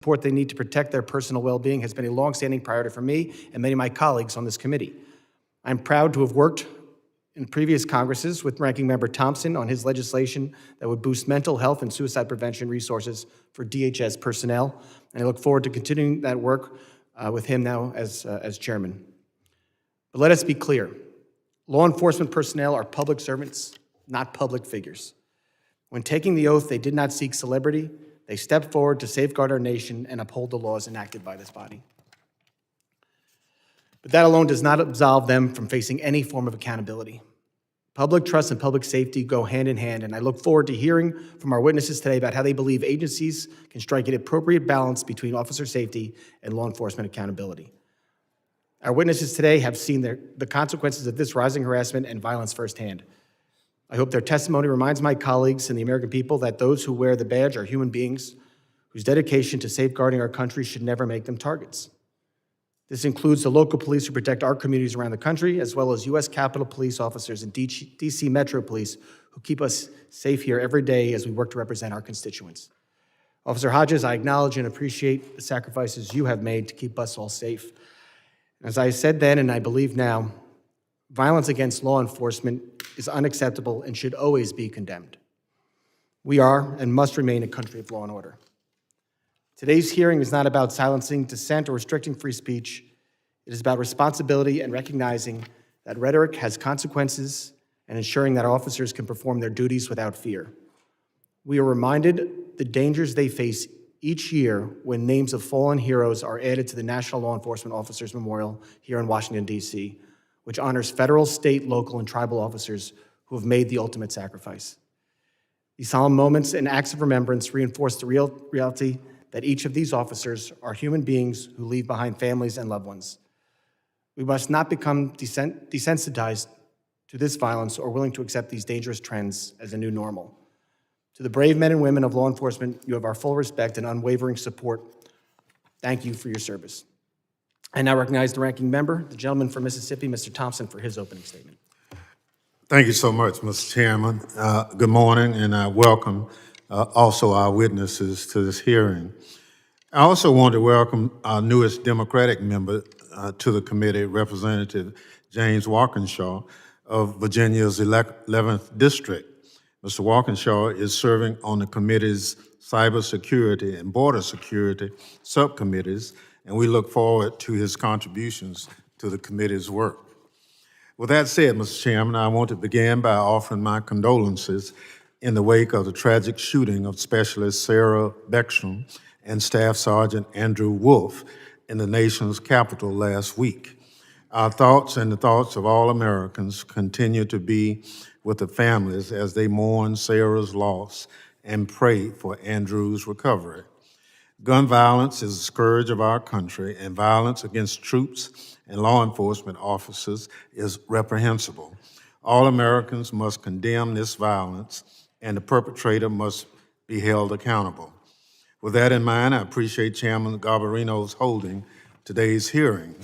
support they need to protect their personal well-being has been a longstanding priority for me and many of my colleagues on this committee. I'm proud to have worked in previous Congresses with Ranking Member Thompson on his legislation that would boost mental health and suicide prevention resources for DHS personnel, and I look forward to continuing that work with him now as chairman. But let us be clear. Law enforcement personnel are public servants, not public figures. When taking the oath, they did not seek celebrity. They stepped forward to safeguard our nation and uphold the laws enacted by this body. But that alone does not absolve them from facing any form of accountability. Public trust and public safety go hand in hand, and I look forward to hearing from our witnesses today about how they believe agencies can strike an appropriate balance between officer safety and law enforcement accountability. Our witnesses today have seen the consequences of this rising harassment and violence firsthand. I hope their testimony reminds my colleagues and the American people that those who wear the badge are human beings whose dedication to safeguarding our country should never make them targets. This includes the local police who protect our communities around the country, as well as U.S. Capitol Police officers and D.C. Metro Police who keep us safe here every day as we work to represent our constituents. Officer Hodges, I acknowledge and appreciate the sacrifices you have made to keep us all safe. As I said then, and I believe now, violence against law enforcement is unacceptable and should always be condemned. We are and must remain a country of law and order. Today's hearing is not about silencing dissent or restricting free speech. It is about responsibility and recognizing that rhetoric has consequences and ensuring that our officers can perform their duties without fear. We are reminded the dangers they face each year when names of fallen heroes are added to the National Law Enforcement Officers Memorial here in Washington, D.C., which honors federal, state, local, and tribal officers who have made the ultimate sacrifice. These solemn moments and acts of remembrance reinforce the reality that each of these officers are human beings who leave behind families and loved ones. We must not become desensitized to this violence or willing to accept these dangerous trends as a new normal. To the brave men and women of law enforcement, you have our full respect and unwavering support. Thank you for your service. I now recognize the ranking member, the gentleman from Mississippi, Mr. Thompson, for his opening statement. Thank you so much, Mr. Chairman. Good morning, and I welcome also our witnesses to this hearing. I also want to welcome our newest Democratic member to the committee, Representative James Walkinshaw of Virginia's 11th District. Mr. Walkinshaw is serving on the committee's Cybersecurity and Border Security subcommittees, and we look forward to his contributions to the committee's work. With that said, Mr. Chairman, I want to begin by offering my condolences in the wake of the tragic shooting of Specialist Sarah Beckstrom and Staff Sergeant Andrew Wolf in the nation's capital last week. Our thoughts and the thoughts of all Americans continue to be with the families as they mourn Sarah's loss and pray for Andrew's recovery. Gun violence is a scourge of our country, and violence against troops and law enforcement officers is reprehensible. All Americans must condemn this violence, and the perpetrator must be held accountable. With that in mind, I appreciate Chairman Garbarino's holding today's hearing.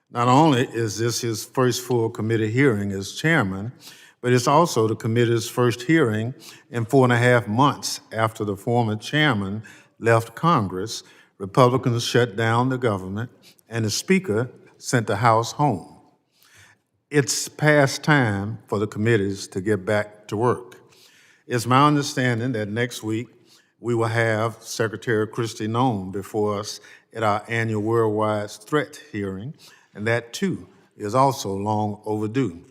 Not only is this his first full committee hearing as chairman, but it's also the committee's first hearing in 4.5 months after the former chairman left Congress. Republicans shut down the government, and the Speaker sent the House home. It's past time for the committees to get back to work. It's my understanding that next week we will have Secretary Kristi Noem before us at our annual Worldwide Threat hearing, and that too is also long overdue.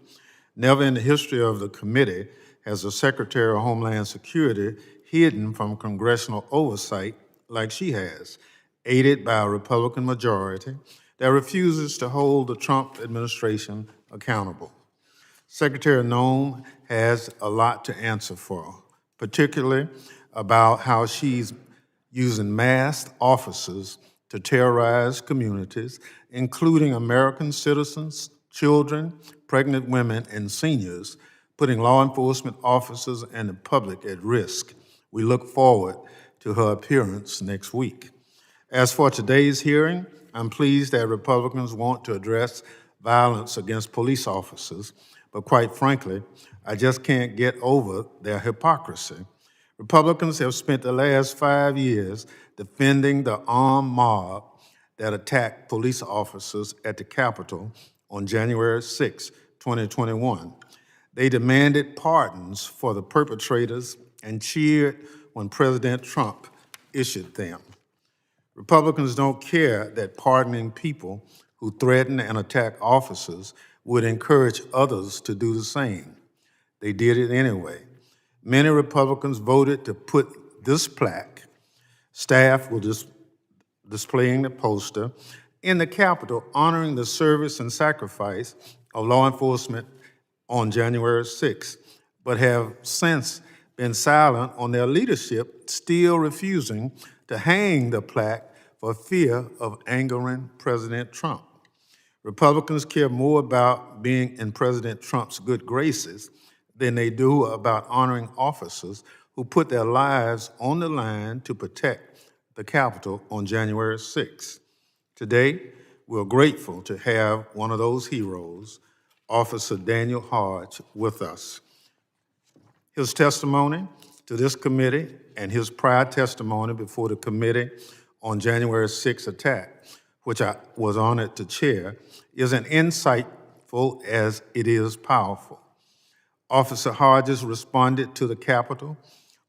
Never in the history of the committee has the Secretary of Homeland Security hidden from congressional oversight like she has, aided by a Republican majority that refuses to hold the Trump administration accountable. Secretary Noem has a lot to answer for, particularly about how she's using masked officers to terrorize communities, including American citizens, children, pregnant women, and seniors, putting law enforcement officers and the public at risk. We look forward to her appearance next week. As for today's hearing, I'm pleased that Republicans want to address violence against police officers, but quite frankly, I just can't get over their hypocrisy. Republicans have spent the last 5 years defending the armed mob that attacked police officers at the Capitol on January 6, 2021. They demanded pardons for the perpetrators and cheered when President Trump issued them. Republicans don't care that pardoning people who threaten and attack officers would encourage others to do the same. They did it anyway. Many Republicans voted to put this plaque, staff were displaying the poster, in the Capitol honoring the service and sacrifice of law enforcement on January 6th, but have since been silent on their leadership, still refusing to hang the plaque for fear of angering President Trump. Republicans care more about being in President Trump's good graces than they do about honoring officers who put their lives on the line to protect the Capitol on January 6th. Today, we're grateful to have one of those heroes, Officer Daniel Hodges, with us. His testimony to this committee and his prior testimony before the committee on January 6th attack, which I was honored to chair, is as insightful as it is powerful. Officer Hodges responded to the Capitol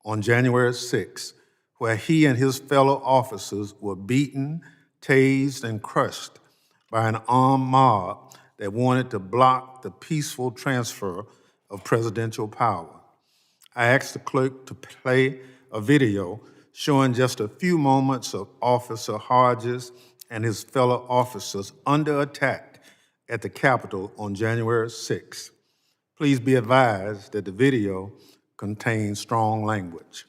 on January 6th, where he and his fellow officers were beaten, tased, and crushed by an armed mob that wanted to block the peaceful transfer of presidential power. I asked the clerk to play a video showing just a few moments of Officer Hodges and his fellow officers under attack at the Capitol on January 6th. Please be advised that the video contains strong language.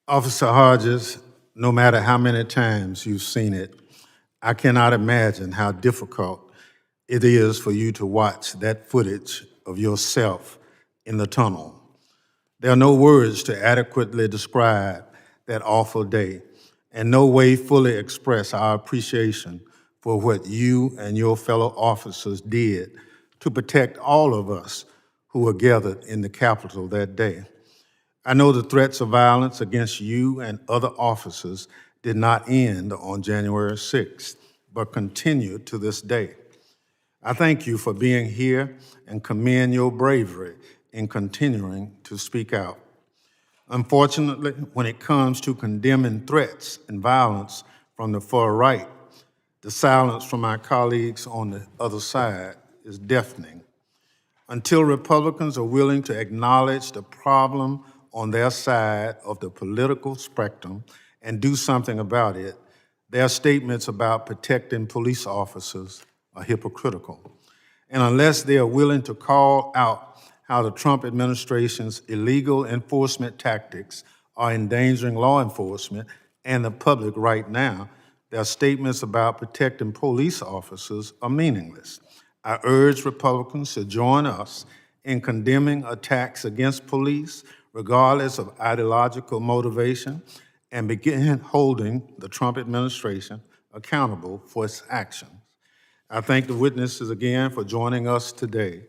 Officer Hodges, no matter how many times you've seen it, I cannot imagine how difficult it is for you to watch that footage of yourself in the tunnel. There are no words to adequately describe that awful day, and no way fully express our appreciation for what you and your fellow officers did to protect all of us who were gathered in the Capitol that day. I know the threats of violence against you and other officers did not end on January 6th, but continue to this day. I thank you for being here and commend your bravery in continuing to speak out. Unfortunately, when it comes to condemning threats and violence from the far right, the silence from our colleagues on the other side is deafening. Until Republicans are willing to acknowledge the problem on their side of the political spectrum and do something about it, their statements about protecting police officers are hypocritical. And unless they are willing to call out how the Trump administration's illegal enforcement tactics are endangering law enforcement and the public right now, their statements about protecting police officers are meaningless. I urge Republicans to join us in condemning attacks against police, regardless of ideological motivation, and begin holding the Trump administration accountable for its actions. I thank the witnesses again for joining us today.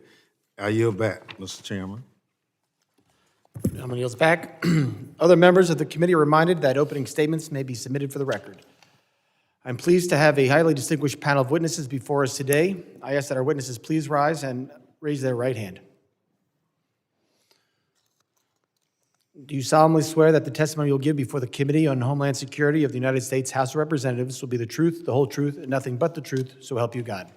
I yield back, Mr. Chairman. Gentleman yields back. Other members of the committee are reminded that opening statements may be submitted for the record. I'm pleased to have a highly distinguished panel of witnesses before us today. I ask that our witnesses please rise and raise their right hand. Do you solemnly swear that the testimony you'll give before the Committee on Homeland Security of the United States House of Representatives will be the truth, the whole truth, and nothing but the truth, so help you God?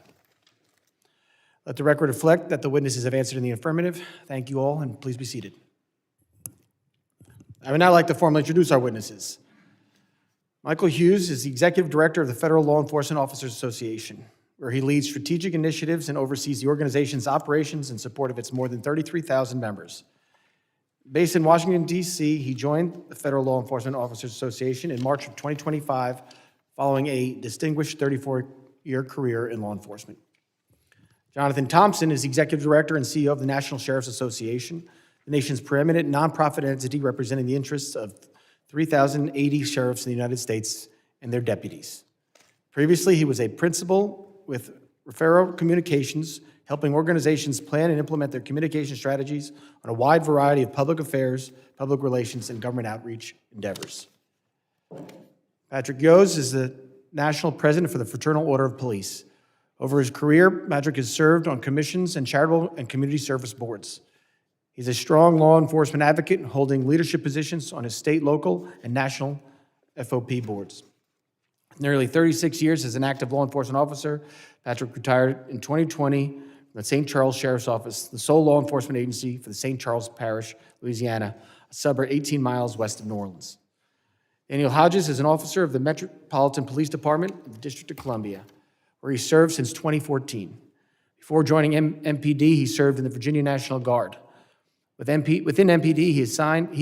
Let the record reflect that the witnesses have answered in the affirmative. Thank you all, and please be seated. I would now like to formally introduce our witnesses. Michael Hughes is the Executive Director of the Federal Law Enforcement Officers Association, where he leads strategic initiatives and oversees the organization's operations in support of its more than 33,000 members. Based in Washington, D.C., he joined the Federal Law Enforcement Officers Association in March of 2025, following a distinguished 34-year career in law enforcement. Jonathan Thompson is the Executive Director and CEO of the National Sheriff's Association, the nation's preeminent nonprofit entity representing the interests of 3,080 sheriffs in the United States and their deputies. Previously, he was a principal with Rhetoric Communications, helping organizations plan and implement their communication strategies on a wide variety of public affairs, public relations, and government outreach endeavors. Patrick Yoes is the National President for the Fraternal Order of Police. Over his career, Patrick has served on commissions and charitable and community service boards. He's a strong law enforcement advocate, holding leadership positions on his state, local, and national FOP boards. Nearly 36 years as an active law enforcement officer, Patrick retired in 2020 from the St. Charles Sheriff's Office, the sole law enforcement agency for the St. Charles Parish, Louisiana, a suburb 18 miles west of New Orleans. Daniel Hodges is an officer of the Metropolitan Police Department of the District of Columbia, where he served since 2014. Before joining MPD, he served in the Virginia National Guard. Within MPD, he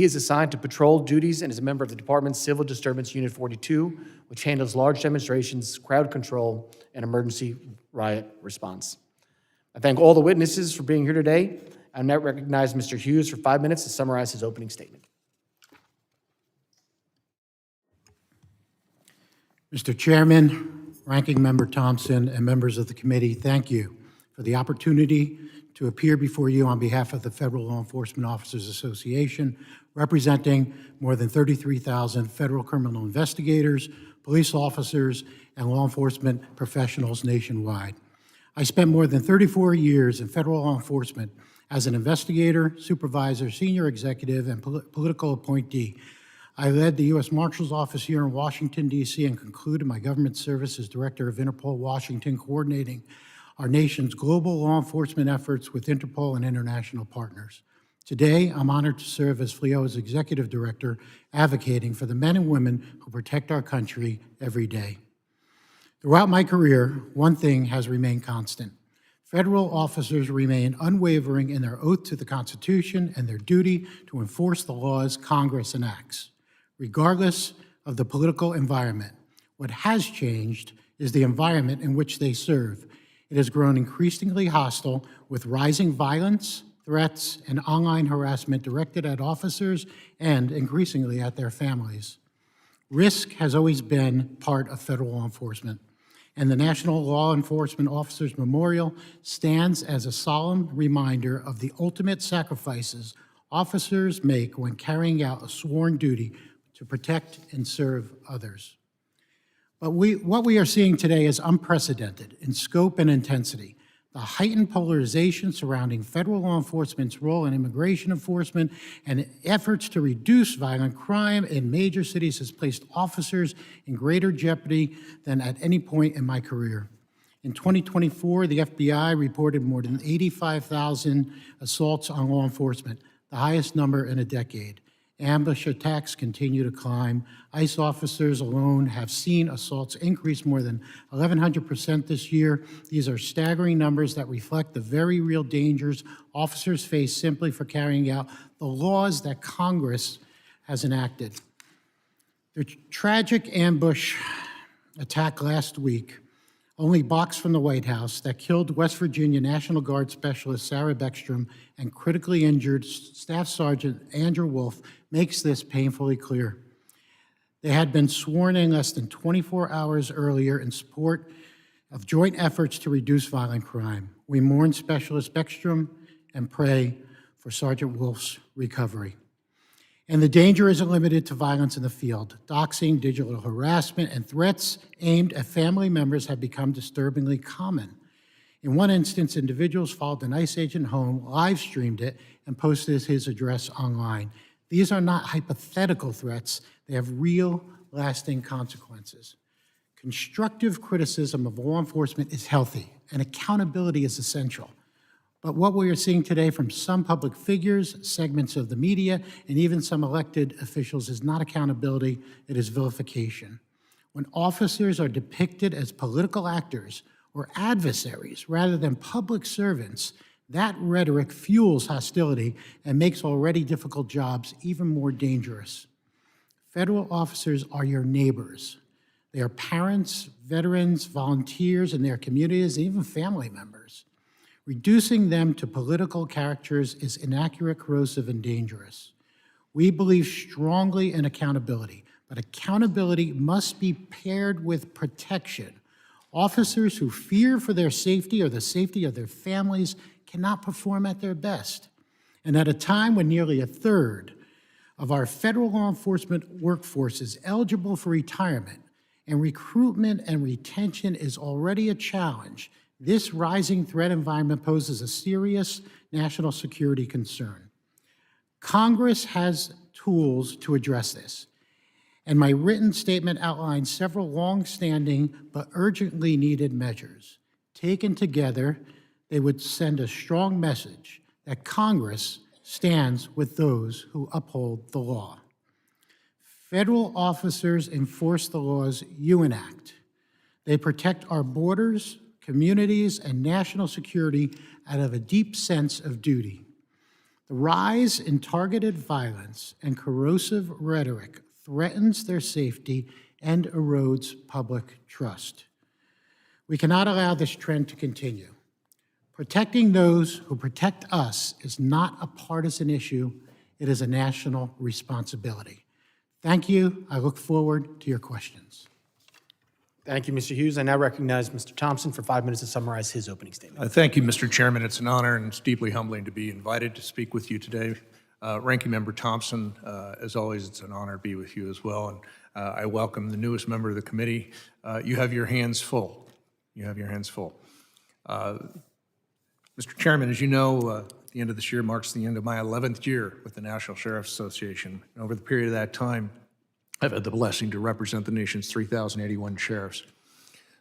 is assigned to patrol duties and is a member of the department's Civil Disturbance Unit 42, which handles large demonstrations, crowd control, and emergency riot response. I thank all the witnesses for being here today. I now recognize Mr. Hughes for 5 minutes to summarize his opening statement. Mr. Chairman, Ranking Member Thompson, and members of the committee, thank you for the opportunity to appear before you on behalf of the Federal Law Enforcement Officers Association, representing more than 33,000 federal criminal investigators, police officers, and law enforcement professionals nationwide. I spent more than 34 years in federal law enforcement as an investigator, supervisor, senior executive, and political appointee. I led the U.S. Marshal's Office here in Washington, D.C., and concluded my government service as Director of Interpol Washington, coordinating our nation's global law enforcement efforts with Interpol and international partners. Today, I'm honored to serve as FLEO's Executive Director, advocating for the men and women who protect our country every day. Throughout my career, one thing has remained constant. Federal officers remain unwavering in their oath to the Constitution and their duty to enforce the laws Congress enacts, regardless of the political environment. What has changed is the environment in which they serve. It has grown increasingly hostile, with rising violence, threats, and online harassment directed at officers and increasingly at their families. Risk has always been part of federal law enforcement, and the National Law Enforcement Officers Memorial stands as a solemn reminder of the ultimate sacrifices officers make when carrying out a sworn duty to protect and serve others. But what we are seeing today is unprecedented in scope and intensity. The heightened polarization surrounding federal law enforcement's role in immigration enforcement and efforts to reduce violent crime in major cities has placed officers in greater jeopardy than at any point in my career. In 2024, the FBI reported more than 85,000 assaults on law enforcement, the highest number in a decade. Ambush attacks continue to climb. ICE officers alone have seen assaults increase more than 1,100% this year. These are staggering numbers that reflect the very real dangers officers face simply for carrying out the laws that Congress has enacted. The tragic ambush attack last week, only blocks from the White House, that killed West Virginia National Guard Specialist Sarah Beckstrom and critically injured Staff Sergeant Andrew Wolf makes this painfully clear. They had been sworn in less than 24 hours earlier in support of joint efforts to reduce violent crime. We mourn Specialist Beckstrom and pray for Sergeant Wolf's recovery. And the danger isn't limited to violence in the field. Doxing, digital harassment, and threats aimed at family members have become disturbingly common. In one instance, individuals followed an ICE agent home, live streamed it, and posted his address online. These are not hypothetical threats. They have real, lasting consequences. Constructive criticism of law enforcement is healthy, and accountability is essential. But what we are seeing today from some public figures, segments of the media, and even some elected officials is not accountability, it is vilification. When officers are depicted as political actors or adversaries rather than public servants, that rhetoric fuels hostility and makes already difficult jobs even more dangerous. Federal officers are your neighbors. They are parents, veterans, volunteers in their communities, and even family members. Reducing them to political characters is inaccurate, corrosive, and dangerous. We believe strongly in accountability, but accountability must be paired with protection. Officers who fear for their safety or the safety of their families cannot perform at their best. And at a time when nearly a third of our federal law enforcement workforce is eligible for retirement, and recruitment and retention is already a challenge, this rising threat environment poses a serious national security concern. Congress has tools to address this, and my written statement outlines several long-standing but urgently needed measures. Taken together, they would send a strong message that Congress stands with those who uphold the law. Federal officers enforce the laws you enact. They protect our borders, communities, and national security out of a deep sense of duty. The rise in targeted violence and corrosive rhetoric threatens their safety and erodes public trust. We cannot allow this trend to continue. Protecting those who protect us is not a partisan issue, it is a national responsibility. Thank you. I look forward to your questions. Thank you, Mr. Hughes. I now recognize Mr. Thompson for 5 minutes to summarize his opening statement. Thank you, Mr. Chairman. It's an honor and it's deeply humbling to be invited to speak with you today. Ranking Member Thompson, as always, it's an honor to be with you as well. And I welcome the newest member of the committee. You have your hands full. You have your hands full. Mr. Chairman, as you know, the end of this year marks the end of my 11th year with the National Sheriff's Association. And over the period of that time, I've had the blessing to represent the nation's 3,081 sheriffs.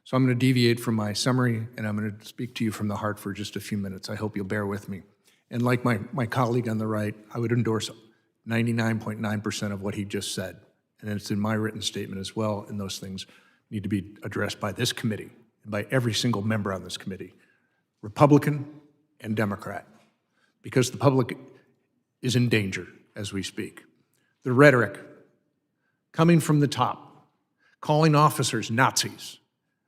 So I'm going to deviate from my summary, and I'm going to speak to you from the heart for just a few minutes. I hope you'll bear with me. And like my colleague on the right, I would endorse 99.9% of what he just said. And it's in my written statement as well, and those things need to be addressed by this committee and by every single member on this committee, Republican and Democrat, because the public is in danger as we speak. The rhetoric coming from the top, calling officers Nazis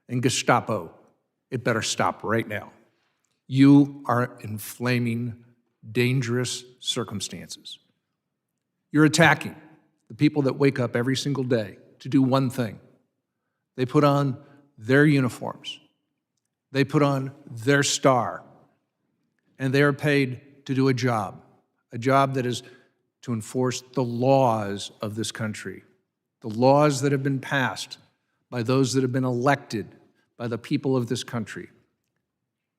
and Gestapo, it better stop right now. You are inflaming dangerous circumstances. You're attacking the people that wake up every single day to do one thing. They put on their uniforms. They put on their star, and they are paid to do a job that is to enforce the laws of this country, the laws that have been passed by those that have been elected by the people of this country.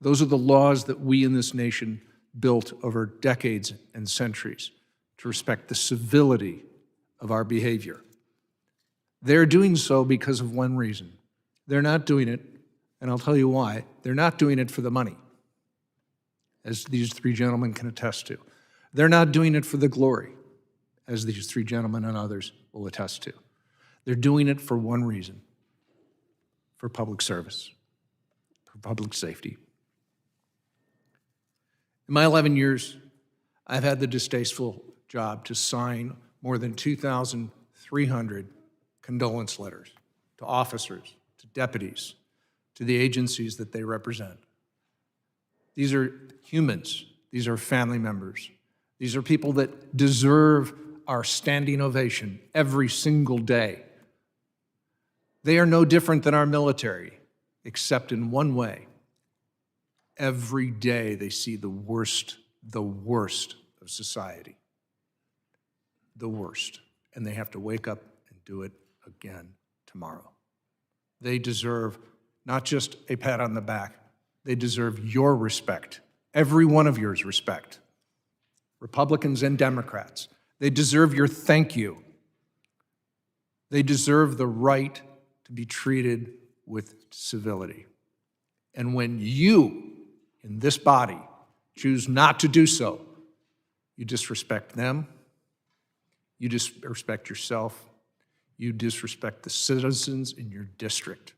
Those are the laws that we in this nation built over decades and centuries to respect the civility of our behavior. They're doing so because of one reason. They're not doing it, and I'll tell you why. They're not doing it for the money, as these three gentlemen can attest to. They're not doing it for the glory, as these three gentlemen and others will attest to. They're doing it for one reason: for public service, for public safety. In my 11 years, I've had the distasteful job to sign more than 2,300 condolence letters to officers, to deputies, to the agencies that they represent. These are humans. These are family members. These are people that deserve our standing ovation every single day. They are no different than our military, except in one way. Every day they see the worst of society. the worst, and they have to wake up and do it again tomorrow. They deserve not just a pat on the back, they deserve your respect, every one of yours respect. Republicans and Democrats, they deserve your thank you. They deserve the right to be treated with civility. And when you, in this body, choose not to do so, you disrespect them, you disrespect yourself, you disrespect the citizens in your district,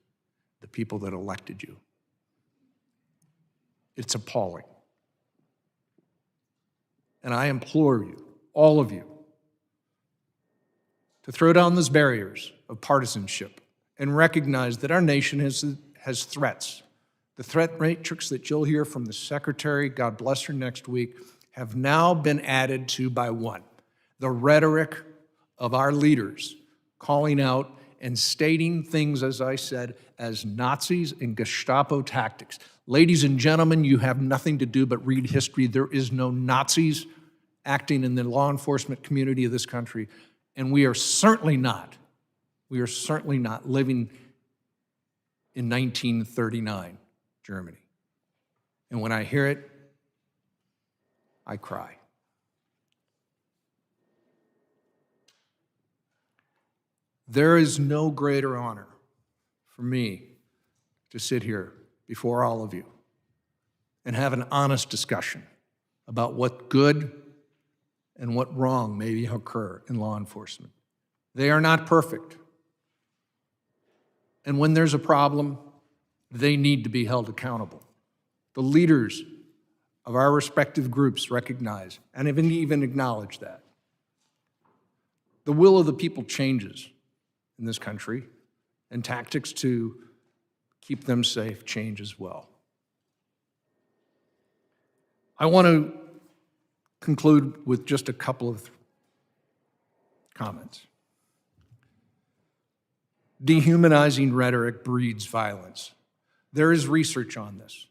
the people that elected you. It's appalling. And I implore you, all of you, to throw down those barriers of partisanship and recognize that our nation has threats. The threat matrix that you'll hear from the Secretary, God bless her, next week, have now been added to by one. The rhetoric of our leaders calling out and stating things, as I said, as Nazis and Gestapo tactics. Ladies and gentlemen, you have nothing to do but read history. There is no Nazis acting in the law enforcement community of this country, and we are certainly not living in 1939 Germany. And when I hear it, I cry. There is no greater honor for me to sit here before all of you and have an honest discussion about what good and what wrong may occur in law enforcement. They are not perfect. And when there's a problem, they need to be held accountable. The leaders of our respective groups recognize and even acknowledge that. The will of the people changes in this country, and tactics to keep them safe change as well. I want to conclude with just a couple of comments. Dehumanizing rhetoric breeds violence. There is research on this.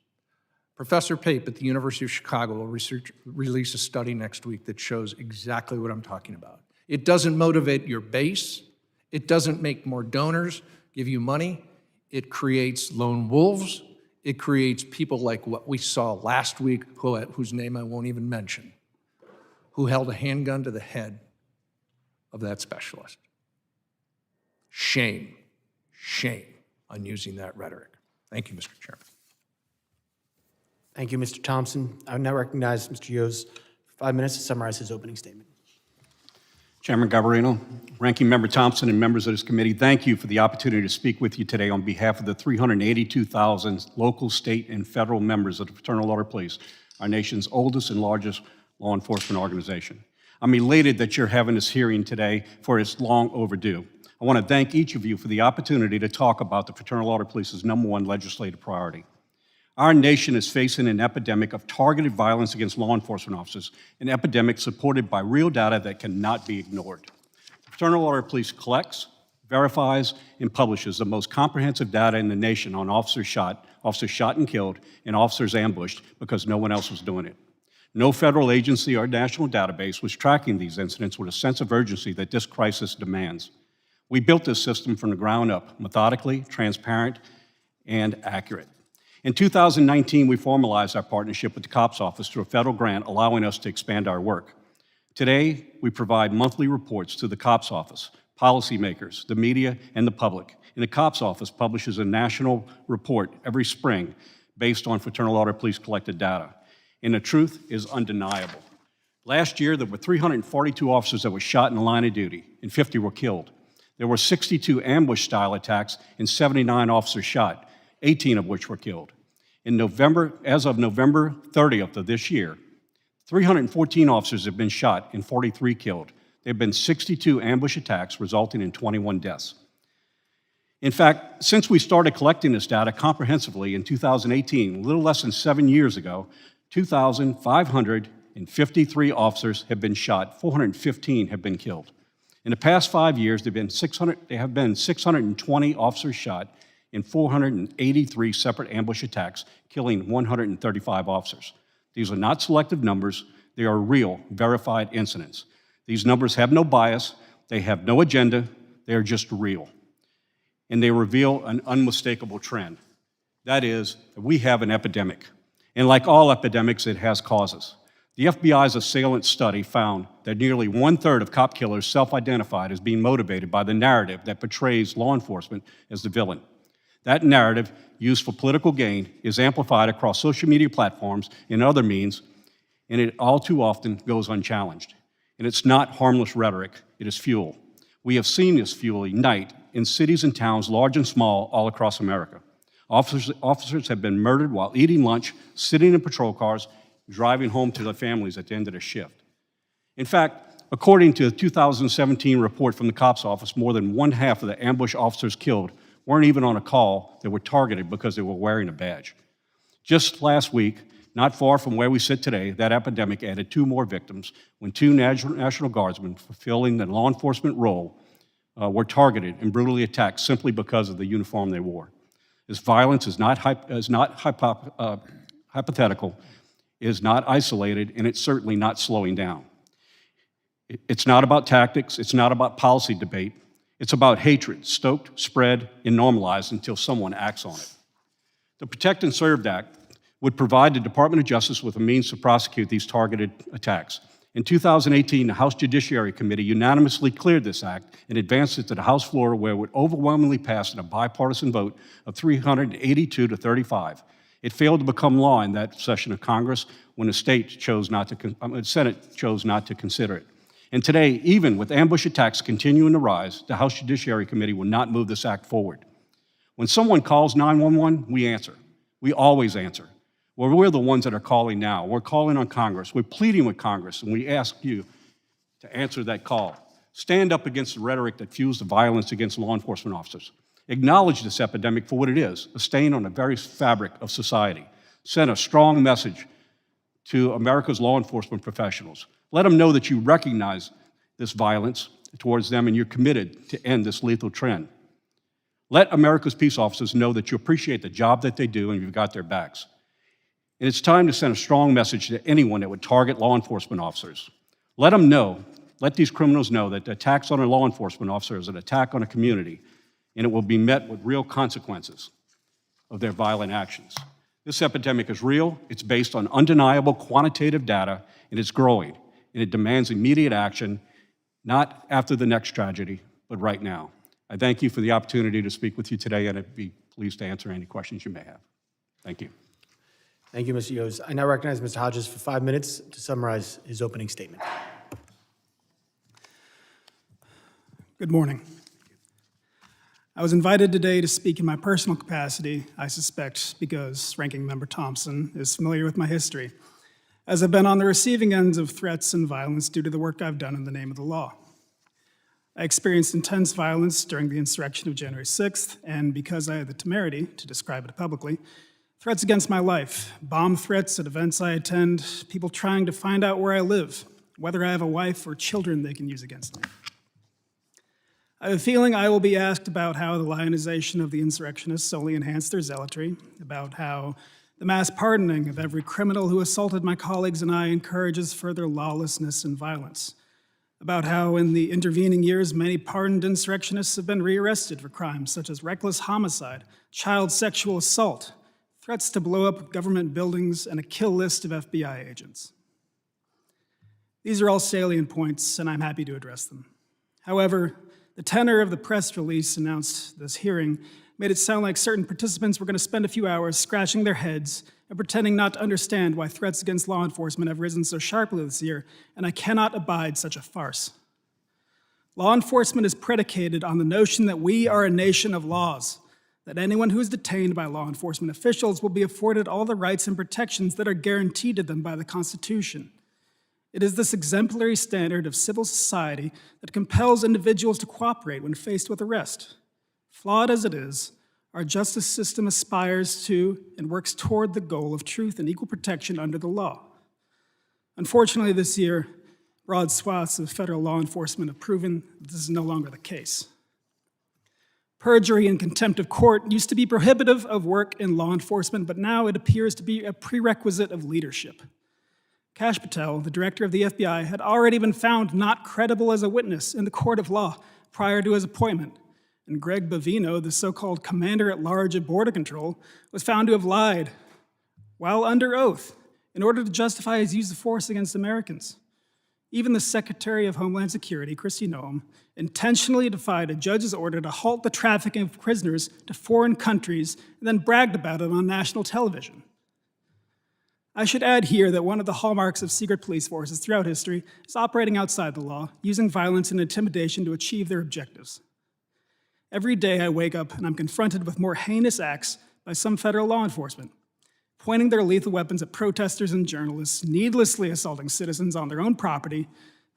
Professor Pape at the University of Chicago will release a study next week that shows exactly what I'm talking about. It doesn't motivate your base. It doesn't make more donors give you money. It creates lone wolves. It creates people like what we saw last week, whose name I won't even mention, who held a handgun to the head of that specialist. Shame, shame on using that rhetoric. Thank you, Mr. Chairman. Thank you, Mr. Thompson. I would now recognize Mr. Yoes for 5 minutes to summarize his opening statement. Chairman Garbarino, Ranking Member Thompson, and members of this committee, thank you for the opportunity to speak with you today on behalf of the 382,000 local, state, and federal members of the Fraternal Order of Police, our nation's oldest and largest law enforcement organization. I'm elated that you're having this hearing today, for it's long overdue. I want to thank each of you for the opportunity to talk about the Fraternal Order of Police's #1 legislative priority. Our nation is facing an epidemic of targeted violence against law enforcement officers, an epidemic supported by real data that cannot be ignored. The Fraternal Order of Police collects, verifies, and publishes the most comprehensive data in the nation on officers shot and killed, and officers ambushed because no one else was doing it. No federal agency or national database was tracking these incidents with a sense of urgency that this crisis demands. We built this system from the ground up, methodically, transparent, and accurate. In 2019, we formalized our partnership with the COPS Office through a federal grant, allowing us to expand our work. Today, we provide monthly reports to the COPS Office, policymakers, the media, and the public. And the COPS Office publishes a national report every spring based on Fraternal Order Police collected data. And the truth is undeniable. Last year, there were 342 officers that were shot in the line of duty, and 50 were killed. There were 62 ambush-style attacks and 79 officers shot, 18 of which were killed. As of November 30th of this year, 314 officers have been shot and 43 killed. There have been 62 ambush attacks, resulting in 21 deaths. In fact, since we started collecting this data comprehensively in 2018, a little less than 7 years ago, 2,553 officers have been shot, 415 have been killed. In the past 5 years, there have been 620 officers shot in 483 separate ambush attacks, killing 135 officers. These are not selective numbers, they are real, verified incidents. These numbers have no bias, they have no agenda, they are just real. And they reveal an unmistakable trend. That is, that we have an epidemic. And like all epidemics, it has causes. The FBI's assailant study found that nearly 1/3 of cop killers self-identified as being motivated by the narrative that portrays law enforcement as the villain. That narrative, used for political gain, is amplified across social media platforms and other means, and it all too often goes unchallenged. And it's not harmless rhetoric, it is fuel. We have seen this fuel ignite in cities and towns, large and small, all across America. Officers have been murdered while eating lunch, sitting in patrol cars, driving home to their families at the end of their shift. In fact, according to a 2017 report from the COPS office, more than 1/2 of the ambush officers killed weren't even on a call, they were targeted because they were wearing a badge. Just last week, not far from where we sit today, that epidemic added 2 more victims when 2 National Guardsmen fulfilling the law enforcement role were targeted and brutally attacked simply because of the uniform they wore. This violence is not hypothetical, is not isolated, and it's certainly not slowing down. It's not about tactics, it's not about policy debate, it's about hatred, stoked, spread, and normalized until someone acts on it. The Protect and Serve Act would provide the Department of Justice with a means to prosecute these targeted attacks. In 2018, the House Judiciary Committee unanimously cleared this act and advanced it to the House floor, where it would overwhelmingly pass in a bipartisan vote of 382 to 35. It failed to become law in that session of Congress when the Senate chose not to consider it. And today, even with ambush attacks continuing to rise, the House Judiciary Committee will not move this act forward. When someone calls 911, we answer. We always answer. Well, we're the ones that are calling now. We're calling on Congress. We're pleading with Congress, and we ask you to answer that call. Stand up against the rhetoric that fuels the violence against law enforcement officers. Acknowledge this epidemic for what it is, a stain on the very fabric of society. Send a strong message to America's law enforcement professionals. Let them know that you recognize this violence towards them and you're committed to end this lethal trend. Let America's peace officers know that you appreciate the job that they do and you've got their backs. And it's time to send a strong message to anyone that would target law enforcement officers. Let these criminals know that the attacks on a law enforcement officer is an attack on a community, and it will be met with real consequences of their violent actions. This epidemic is real, it's based on undeniable quantitative data, and it's growing, and it demands immediate action, not after the next tragedy, but right now. I thank you for the opportunity to speak with you today, and I'd be pleased to answer any questions you may have. Thank you. Thank you, Mr. Yoes. I now recognize Mr. Hodges for 5 minutes to summarize his opening statement. Good morning. I was invited today to speak in my personal capacity, I suspect because Ranking Member Thompson is familiar with my history, as I've been on the receiving ends of threats and violence due to the work I've done in the name of the law. I experienced intense violence during the insurrection of January 6th, and because I had the temerity to describe it publicly, threats against my life, bomb threats at events I attend, people trying to find out where I live, whether I have a wife or children they can use against me. I have a feeling I will be asked about how the lionization of the insurrectionists only enhanced their zealotry, about how the mass pardoning of every criminal who assaulted my colleagues and I encourages further lawlessness and violence, about how in the intervening years many pardoned insurrectionists have been rearrested for crimes such as reckless homicide, child sexual assault, threats to blow up government buildings, and a kill list of FBI agents. These are all salient points, and I'm happy to address them. However, the tenor of the press release announced this hearing made it sound like certain participants were going to spend a few hours scratching their heads and pretending not to understand why threats against law enforcement have risen so sharply this year, and I cannot abide such a farce. Law enforcement is predicated on the notion that we are a nation of laws, that anyone who is detained by law enforcement officials will be afforded all the rights and protections that are guaranteed to them by the Constitution. It is this exemplary standard of civil society that compels individuals to cooperate when faced with arrest. Flawed as it is, our justice system aspires to and works toward the goal of truth and equal protection under the law. Unfortunately, this year, broad swaths of federal law enforcement have proven that this is no longer the case. Perjury and contempt of court used to be prohibitive of work in law enforcement, but now it appears to be a prerequisite of leadership. Kash Patel, the director of the FBI, had already been found not credible as a witness in the court of law prior to his appointment, and Greg Bavino, the so-called commander-at-large of Border Control, was found to have lied while under oath in order to justify his use of force against Americans. Even the Secretary of Homeland Security, Kristi Noem, intentionally defied a judge's order to halt the trafficking of prisoners to foreign countries and then bragged about it on national television. I should add here that one of the hallmarks of secret police forces throughout history is operating outside the law, using violence and intimidation to achieve their objectives. Every day I wake up and I'm confronted with more heinous acts by some federal law enforcement, pointing their lethal weapons at protesters and journalists, needlessly assaulting citizens on their own property,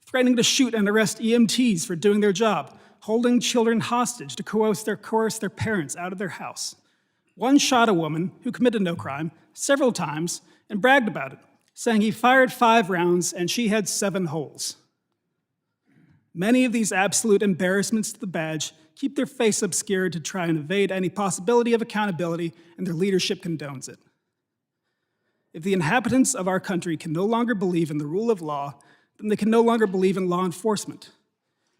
threatening to shoot and arrest EMTs for doing their job, holding children hostage to coerce their parents out of their house. One shot a woman who committed no crime several times and bragged about it, saying he fired 5 rounds and she had 7 holes. Many of these absolute embarrassments to the badge keep their face obscured to try and evade any possibility of accountability, and their leadership condones it. If the inhabitants of our country can no longer believe in the rule of law, then they can no longer believe in law enforcement.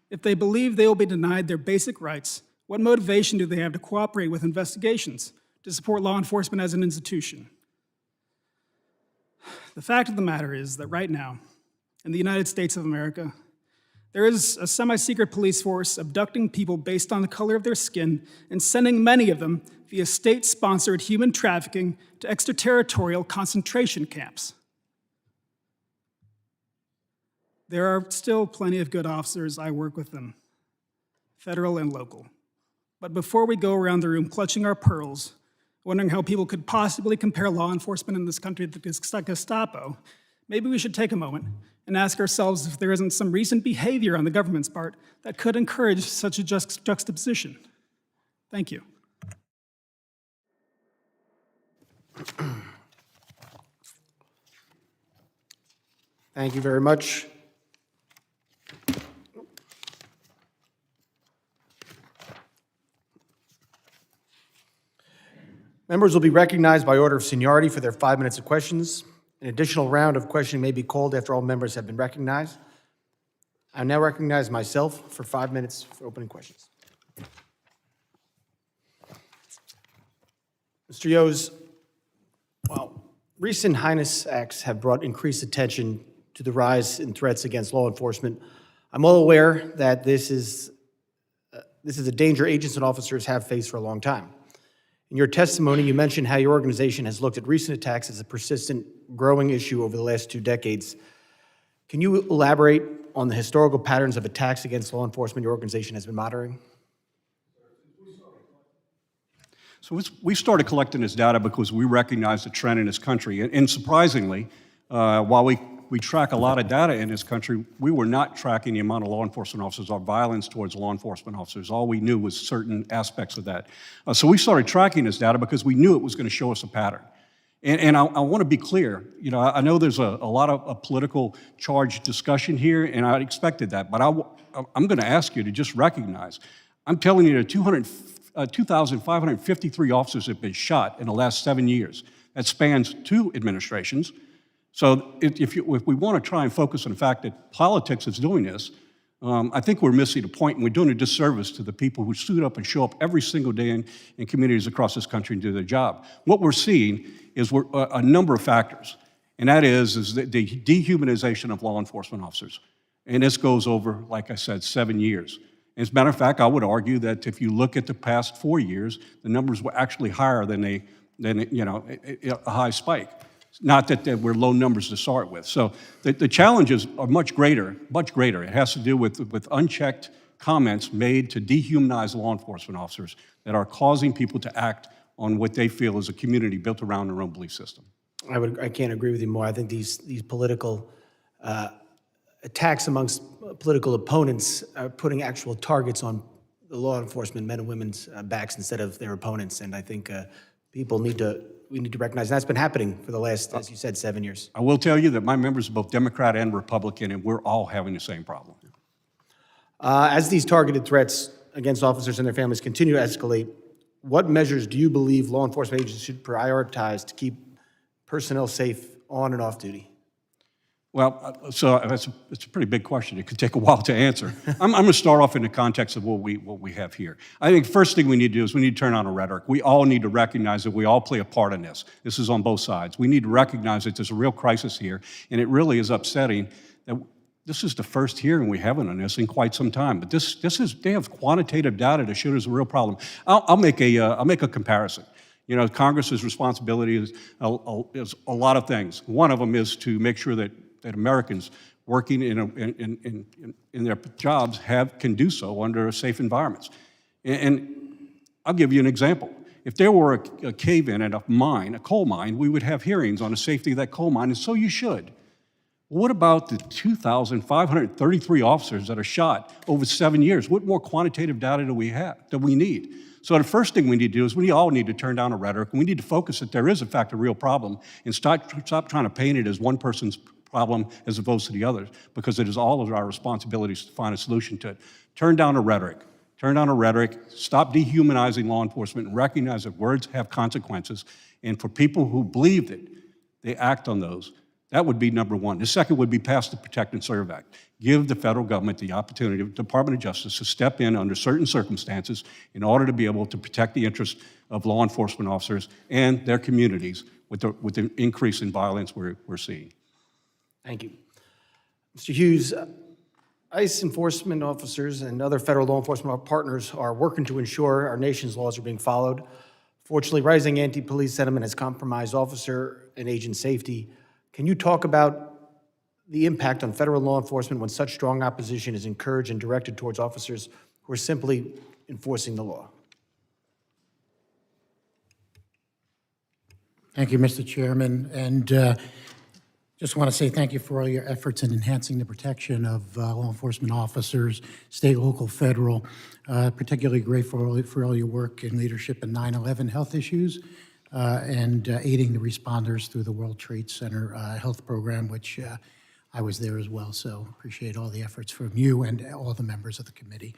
If they believe they will be denied their basic rights, what motivation do they have to cooperate with investigations, to support law enforcement as an institution? The fact of the matter is that right now, in the United States of America, there is a semi-secret police force abducting people based on the color of their skin and sending many of them via state-sponsored human trafficking to extraterritorial concentration camps. There are still plenty of good officers. I work with them, federal and local. But before we go around the room clutching our pearls, wondering how people could possibly compare law enforcement in this country to the Gestapo, maybe we should take a moment and ask ourselves if there isn't some recent behavior on the government's part that could encourage such a juxtaposition. Thank you. Thank you very much. Members will be recognized by order of seniority for their 5 minutes of questions. An additional round of questioning may be called after all members have been recognized. I now recognize myself for 5 minutes for opening questions. Mr. Yoes, well, recent heinous acts have brought increased attention to the rise in threats against law enforcement. I'm well aware that this is a danger agents and officers have faced for a long time. In your testimony, you mentioned how your organization has looked at recent attacks as a persistent, growing issue over the last 2 decades. Can you elaborate on the historical patterns of attacks against law enforcement your organization has been monitoring? So we started collecting this data because we recognized a trend in this country. And surprisingly, while we track a lot of data in this country, we were not tracking the amount of law enforcement officers or violence towards law enforcement officers. All we knew was certain aspects of that. So we started tracking this data because we knew it was going to show us a pattern. And I want to be clear, you know, I know there's a lot of a political charged discussion here, and I expected that, but I'm going to ask you to just recognize, I'm telling you that 2,553 officers have been shot in the last 7 years. That spans 2 administrations. So if we want to try and focus on the fact that politics is doing this, I think we're missing the point, and we're doing a disservice to the people who suit up and show up every single day in communities across this country and do their job. What we're seeing is a number of factors, and that is the dehumanization of law enforcement officers. And this goes over, like I said, 7 years. As a matter of fact, I would argue that if you look at the past 4 years, the numbers were actually higher than a high spike. Not that they were low numbers to start with. So the challenges are much greater, much greater. It has to do with unchecked comments made to dehumanize law enforcement officers that are causing people to act on what they feel is a community built around their own belief system. I can't agree with you more. I think these political attacks amongst political opponents are putting actual targets on the law enforcement men and women's backs instead of their opponents, and I think we need to recognize that's been happening for the last, as you said, 7 years. I will tell you that my members are both Democrat and Republican, and we're all having the same problem. As these targeted threats against officers and their families continue to escalate, what measures do you believe law enforcement agencies should prioritize to keep personnel safe on and off duty? Well, so it's a pretty big question. It could take a while to answer. I'm going to start off in the context of what we have here. I think first thing we need to do is we need to turn on a rhetoric. We all need to recognize that we all play a part in this. This is on both sides. We need to recognize that there's a real crisis here, and it really is upsetting that this is the first hearing we haven't on this in quite some time. But they have quantitative data to show there's a real problem. I'll make a comparison. You know, Congress's responsibility is a lot of things. One of them is to make sure that Americans working in their jobs can do so under safe environments. And I'll give you an example. If there were a cave-in at a coal mine, we would have hearings on the safety of that coal mine, and so you should. What about the 2,533 officers that are shot over 7 years? What more quantitative data do we need? So the first thing we need to do is we all need to turn down a rhetoric, and we need to focus that there is, in fact, a real problem, and stop trying to paint it as one person's problem as opposed to the others, because it is all of our responsibilities to find a solution to it. Turn down a rhetoric. Turn down a rhetoric. Stop dehumanizing law enforcement and recognize that words have consequences. And for people who believe that, they act on those. That would be number one. The second would be pass the Protect and Serve Act. Give the federal government the opportunity, the Department of Justice, to step in under certain circumstances in order to be able to protect the interests of law enforcement officers and their communities with the increase in violence we're seeing. Thank you. Mr. Hughes, ICE enforcement officers and other federal law enforcement partners are working to ensure our nation's laws are being followed. Fortunately, rising anti-police sentiment has compromised officer and agent safety. Can you talk about the impact on federal law enforcement when such strong opposition is encouraged and directed towards officers who are simply enforcing the law? Thank you, Mr. Chairman. And just want to say thank you for all your efforts in enhancing the protection of law enforcement officers, state, local, federal. Particularly grateful for all your work and leadership in 9/11 health issues and aiding the responders through the World Trade Center health program, which I was there as well. So appreciate all the efforts from you and all the members of the committee.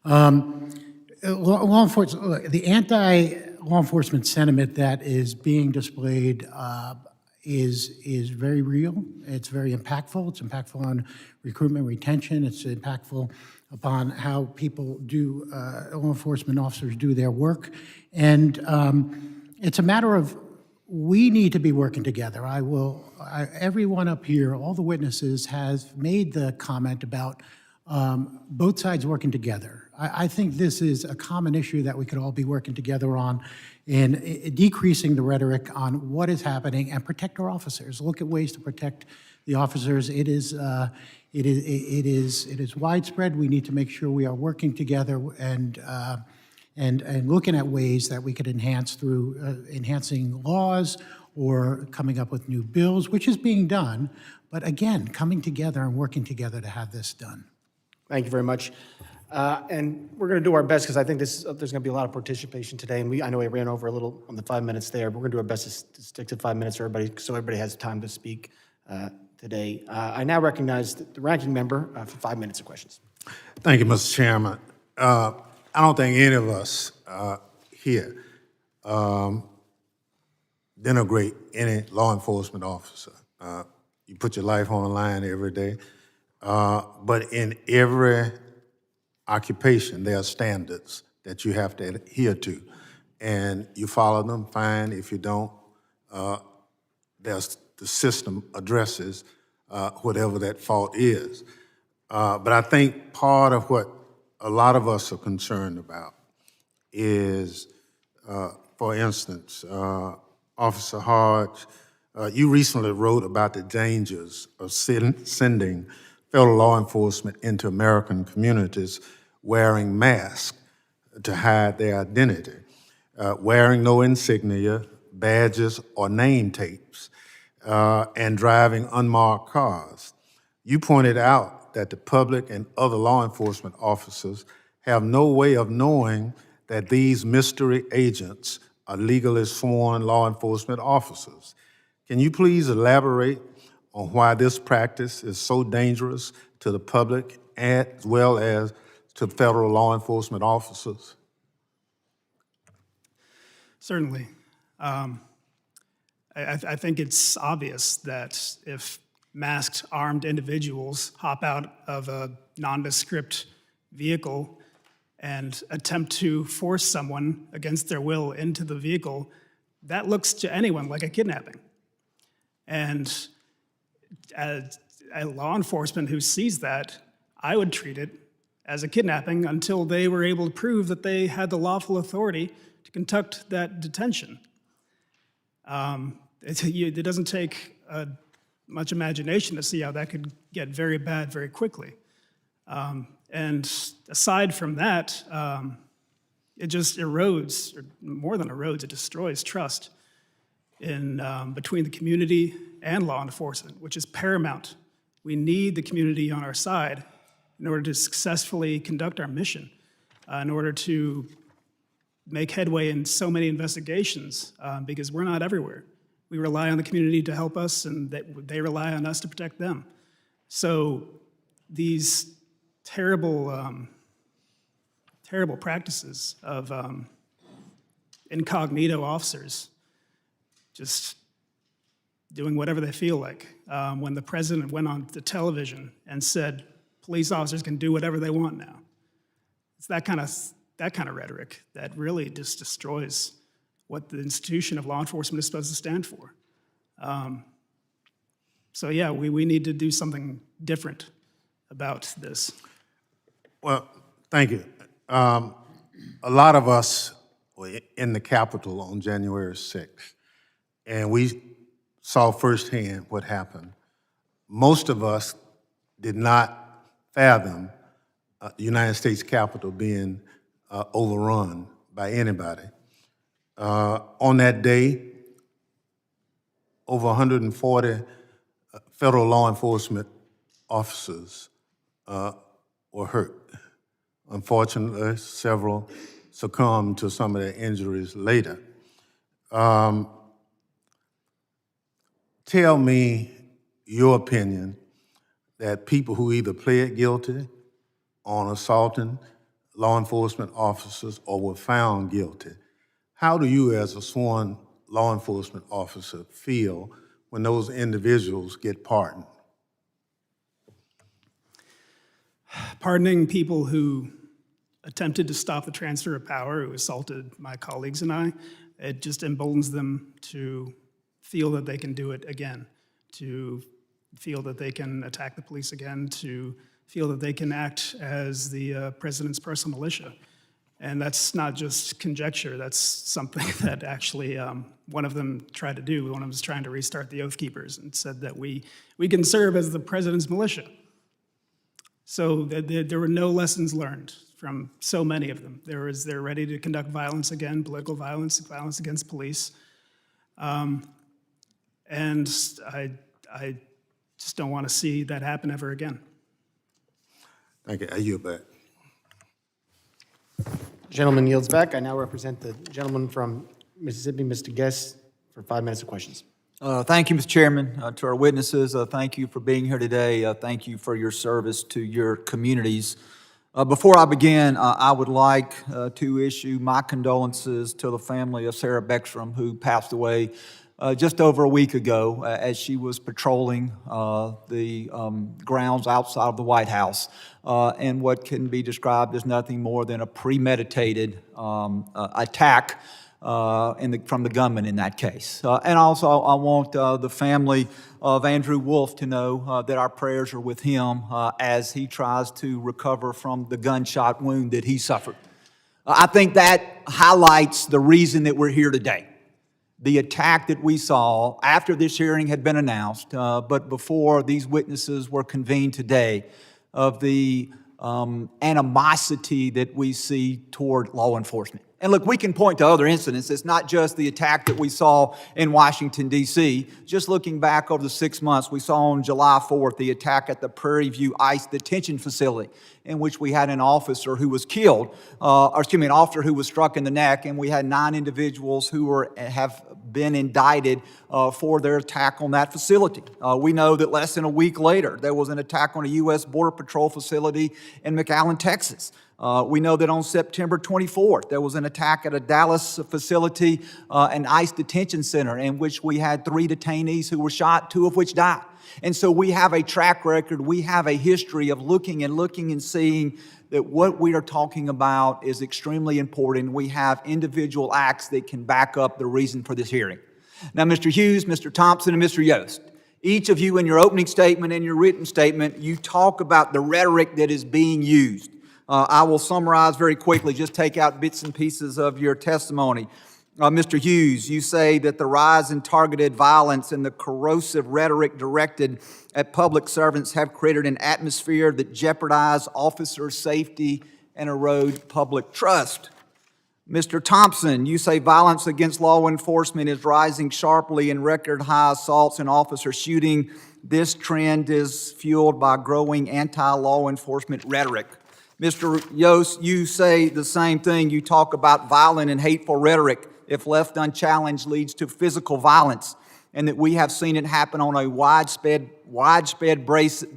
Law enforcement, the anti-law enforcement sentiment that is being displayed is very real. It's very impactful. It's impactful on recruitment, retention. It's impactful upon how people do, law enforcement officers do their work. And it's a matter of we need to be working together. Everyone up here, all the witnesses has made the comment about both sides working together. I think this is a common issue that we could all be working together on in decreasing the rhetoric on what is happening and protect our officers. Look at ways to protect the officers. It is widespread. We need to make sure we are working together and looking at ways that we could enhance through enhancing laws or coming up with new bills, which is being done. But again, coming together and working together to have this done. Thank you very much. And we're going to do our best because I think there's going to be a lot of participation today. And I know we ran over a little on the 5 minutes there, but we're going to do our best to stick to 5 minutes for everybody so everybody has time to speak today. I now recognize the ranking member for 5 minutes of questions. Thank you, Mr. Chairman. I don't think any of us here denigrate any law enforcement officer. You put your life on the line every day. But in every occupation, there are standards that you have to adhere to. And you follow them, fine. If you don't, the system addresses whatever that fault is. But I think part of what a lot of us are concerned about is, for instance, Officer Hodges, you recently wrote about the dangers of sending federal law enforcement into American communities wearing masks to hide their identity, wearing no insignia, badges, or name tapes, and driving unmarked cars. You pointed out that the public and other law enforcement officers have no way of knowing that these mystery agents are legally sworn law enforcement officers. Can you please elaborate on why this practice is so dangerous to the public as well as to federal law enforcement officers? Certainly. I think it's obvious that if masked, armed individuals hop out of a nondescript vehicle and attempt to force someone against their will into the vehicle, that looks to anyone like a kidnapping. And as a law enforcement who sees that, I would treat it as a kidnapping until they were able to prove that they had the lawful authority to conduct that detention. It doesn't take much imagination to see how that could get very bad very quickly. And aside from that, it just erodes, or more than erodes, it destroys trust in between the community and law enforcement, which is paramount. We need the community on our side in order to successfully conduct our mission, in order to make headway in so many investigations, because we're not everywhere. We rely on the community to help us, and they rely on us to protect them. So these terrible, terrible practices of incognito officers just doing whatever they feel like. When the president went on the television and said, police officers can do whatever they want now. It's that kind of rhetoric that really just destroys what the institution of law enforcement is supposed to stand for. So yeah, we need to do something different about this. Well, thank you. A lot of us were in the Capitol on January 6th, and we saw firsthand what happened. Most of us did not fathom the United States Capitol being overrun by anybody. On that day, over 140 federal law enforcement officers were hurt. Unfortunately, several succumbed to some of their injuries later. Tell me your opinion that people who either pled guilty on assaulting law enforcement officers or were found guilty, how do you as a sworn law enforcement officer feel when those individuals get pardoned? Pardoning people who attempted to stop the transfer of power, who assaulted my colleagues and I, it just emboldens them to feel that they can do it again, to feel that they can attack the police again, to feel that they can act as the president's personal militia. And that's not just conjecture, that's something that actually one of them tried to do. One of them was trying to restart the Oath Keepers and said that we can serve as the president's militia. So there were no lessons learned from so many of them. They're ready to conduct violence again, political violence, violence against police. And I just don't want to see that happen ever again. Thank you. I yield back. Gentleman yields back. I now represent the gentleman from Mississippi, Mr. Guest, for 5 minutes of questions. Thank you, Mr. Chairman. To our witnesses, thank you for being here today. Thank you for your service to your communities. Before I begin, I would like to issue my condolences to the family of Sarah Beckstrom, who passed away just over a week ago as she was patrolling the grounds outside of the White House and what can be described as nothing more than a premeditated attack from the gunman in that case. And also, I want the family of Andrew Wolf to know that our prayers are with him as he tries to recover from the gunshot wound that he suffered. I think that highlights the reason that we're here today. The attack that we saw after this hearing had been announced, but before these witnesses were convened today, of the animosity that we see toward law enforcement. And look, we can point to other incidents. It's not just the attack that we saw in Washington, D.C. Just looking back over the 6 months, we saw on July 4th the attack at the Prairie View ICE detention facility, in which we had an officer who was killed, an officer who was struck in the neck, and we had 9 individuals who have been indicted for their attack on that facility. We know that less than a week later, there was an attack on a U.S. Border Patrol facility in McAllen, Texas. We know that on September 24th, there was an attack at a Dallas facility, an ICE detention center, in which we had 3 detainees who were shot, 2 of which died. And so we have a track record, we have a history of looking and seeing that what we are talking about is extremely important. We have individual acts that can back up the reason for this hearing. Now, Mr. Hughes, Mr. Thompson, and Mr. Yost, each of you in your opening statement and your written statement, you talk about the rhetoric that is being used. I will summarize very quickly, just take out bits and pieces of your testimony. Mr. Hughes, you say that the rise in targeted violence and the corrosive rhetoric directed at public servants have created an atmosphere that jeopardize officer safety and erode public trust. Mr. Thompson, you say violence against law enforcement is rising sharply in record high assaults and officer shooting. This trend is fueled by growing anti-law enforcement rhetoric. Mr. Yost, you say the same thing. You talk about violent and hateful rhetoric, if left unchallenged, leads to physical violence, and that we have seen it happen on a widespread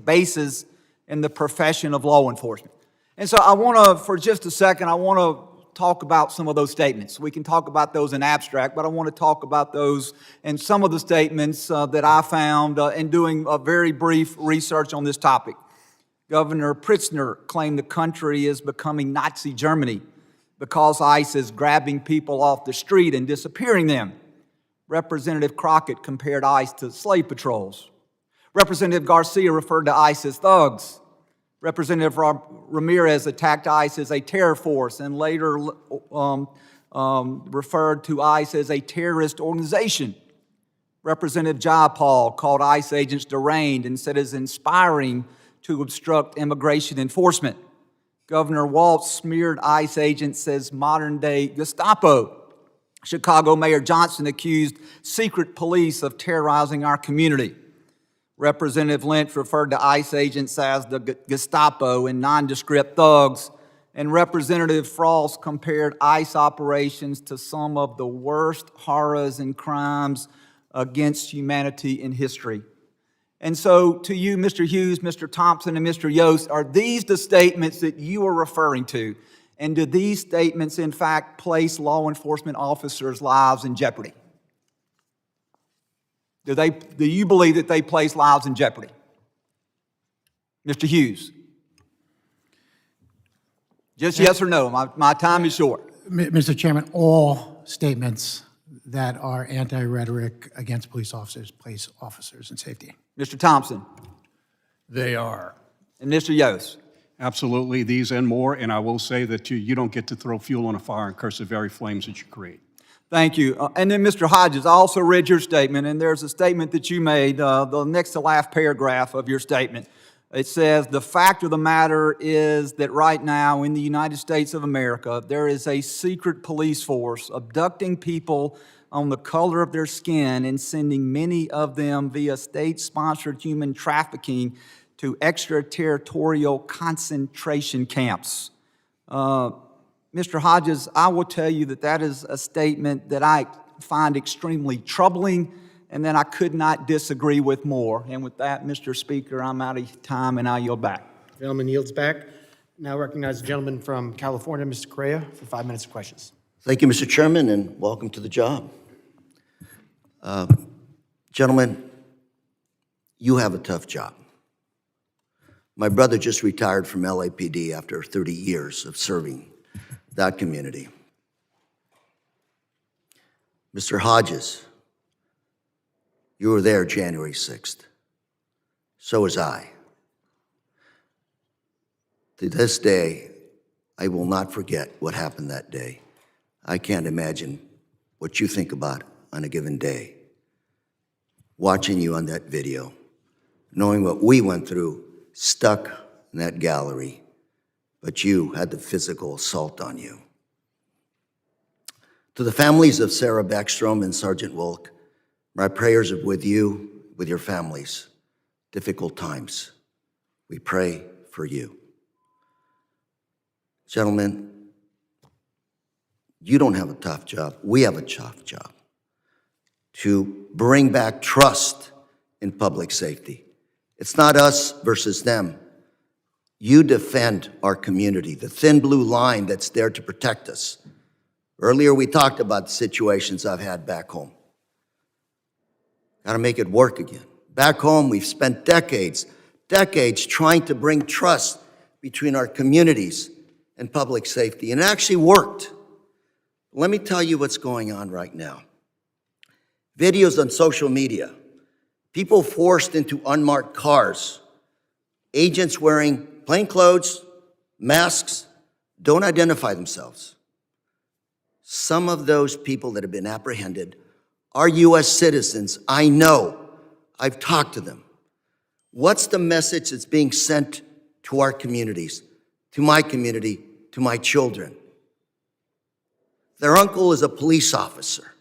basis in the profession of law enforcement. And so I want to, for just a second, I want to talk about some of those statements. We can talk about those in abstract, but I want to talk about those and some of the statements that I found in doing a very brief research on this topic. Governor Pritzker claimed the country is becoming Nazi Germany because ICE is grabbing people off the street and disappearing them. Representative Crockett compared ICE to slave patrols. Representative Garcia referred to ICE as thugs. Representative Ramirez attacked ICE as a terror force and later referred to ICE as a terrorist organization. Representative Jayapal called ICE agents deranged and said it is inspiring to obstruct immigration enforcement. Governor Walz smeared ICE agents as modern-day Gestapo. Chicago Mayor Johnson accused secret police of terrorizing our community. Representative Lynch referred to ICE agents as the Gestapo and nondescript thugs. And Representative Frost compared ICE operations to some of the worst horrors and crimes against humanity in history. And so to you, Mr. Hughes, Mr. Thompson, and Mr. Yost, are these the statements that you are referring to? And do these statements, in fact, place law enforcement officers' lives in jeopardy? Do you believe that they place lives in jeopardy? Mr. Hughes? Just yes or no. My time is short. Mr. Chairman, all statements that are anti-rhetoric against police officers place officers in safety. Mr. Thompson? They are. And Mr. Yost? Absolutely, these and more, and I will say that you don't get to throw fuel on a fire and curse the very flames that you create. Thank you. And then, Mr. Hodges, I also read your statement, and there's a statement that you made, the next to last paragraph of your statement. It says, the fact of the matter is that right now in the United States of America, there is a secret police force abducting people on the color of their skin and sending many of them via state-sponsored human trafficking to extraterritorial concentration camps. Mr. Hodges, I will tell you that that is a statement that I find extremely troubling and that I could not disagree with more. And with that, Mr. Speaker, I'm out of time and I yield back. Gentleman yields back. Now recognize the gentleman from California, Mr. Correa, for 5 minutes of questions. Thank you, Mr. Chairman, and welcome to the job. Gentlemen, you have a tough job. My brother just retired from LAPD after 30 years of serving that community. Mr. Hodges, you were there January 6th. So was I. To this day, I will not forget what happened that day. I can't imagine what you think about on a given day. Watching you on that video, knowing what we went through, stuck in that gallery, but you had the physical assault on you. To the families of Sarah Backstrom and Sergeant Wilk, my prayers are with you, with your families. Difficult times. We pray for you. Gentlemen, you don't have a tough job. We have a tough job to bring back trust in public safety. It's not us versus them. You defend our community, the thin blue line that's there to protect us. Earlier, we talked about the situations I've had back home. Got to make it work again. Back home, we've spent decades trying to bring trust between our communities and public safety, and it actually worked. Let me tell you what's going on right now. Videos on social media, people forced into unmarked cars, agents wearing plain clothes, masks, don't identify themselves. Some of those people that have been apprehended are U.S. citizens. I know. I've talked to them. What's the message that's being sent to our communities, to my community, to my children? Their uncle is a police officer.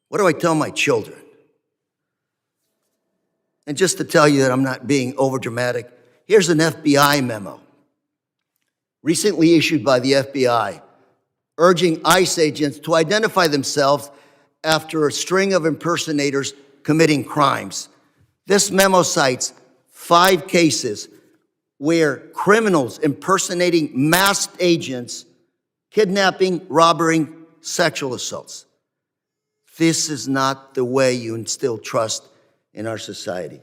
What do I tell my children? And just to tell you that I'm not being overdramatic, here's an FBI memo recently issued by the FBI urging ICE agents to identify themselves after a string of impersonators committing crimes. This memo cites 5 cases where criminals impersonating masked agents, kidnapping, robbing, sexual assaults. This is not the way you instill trust in our society.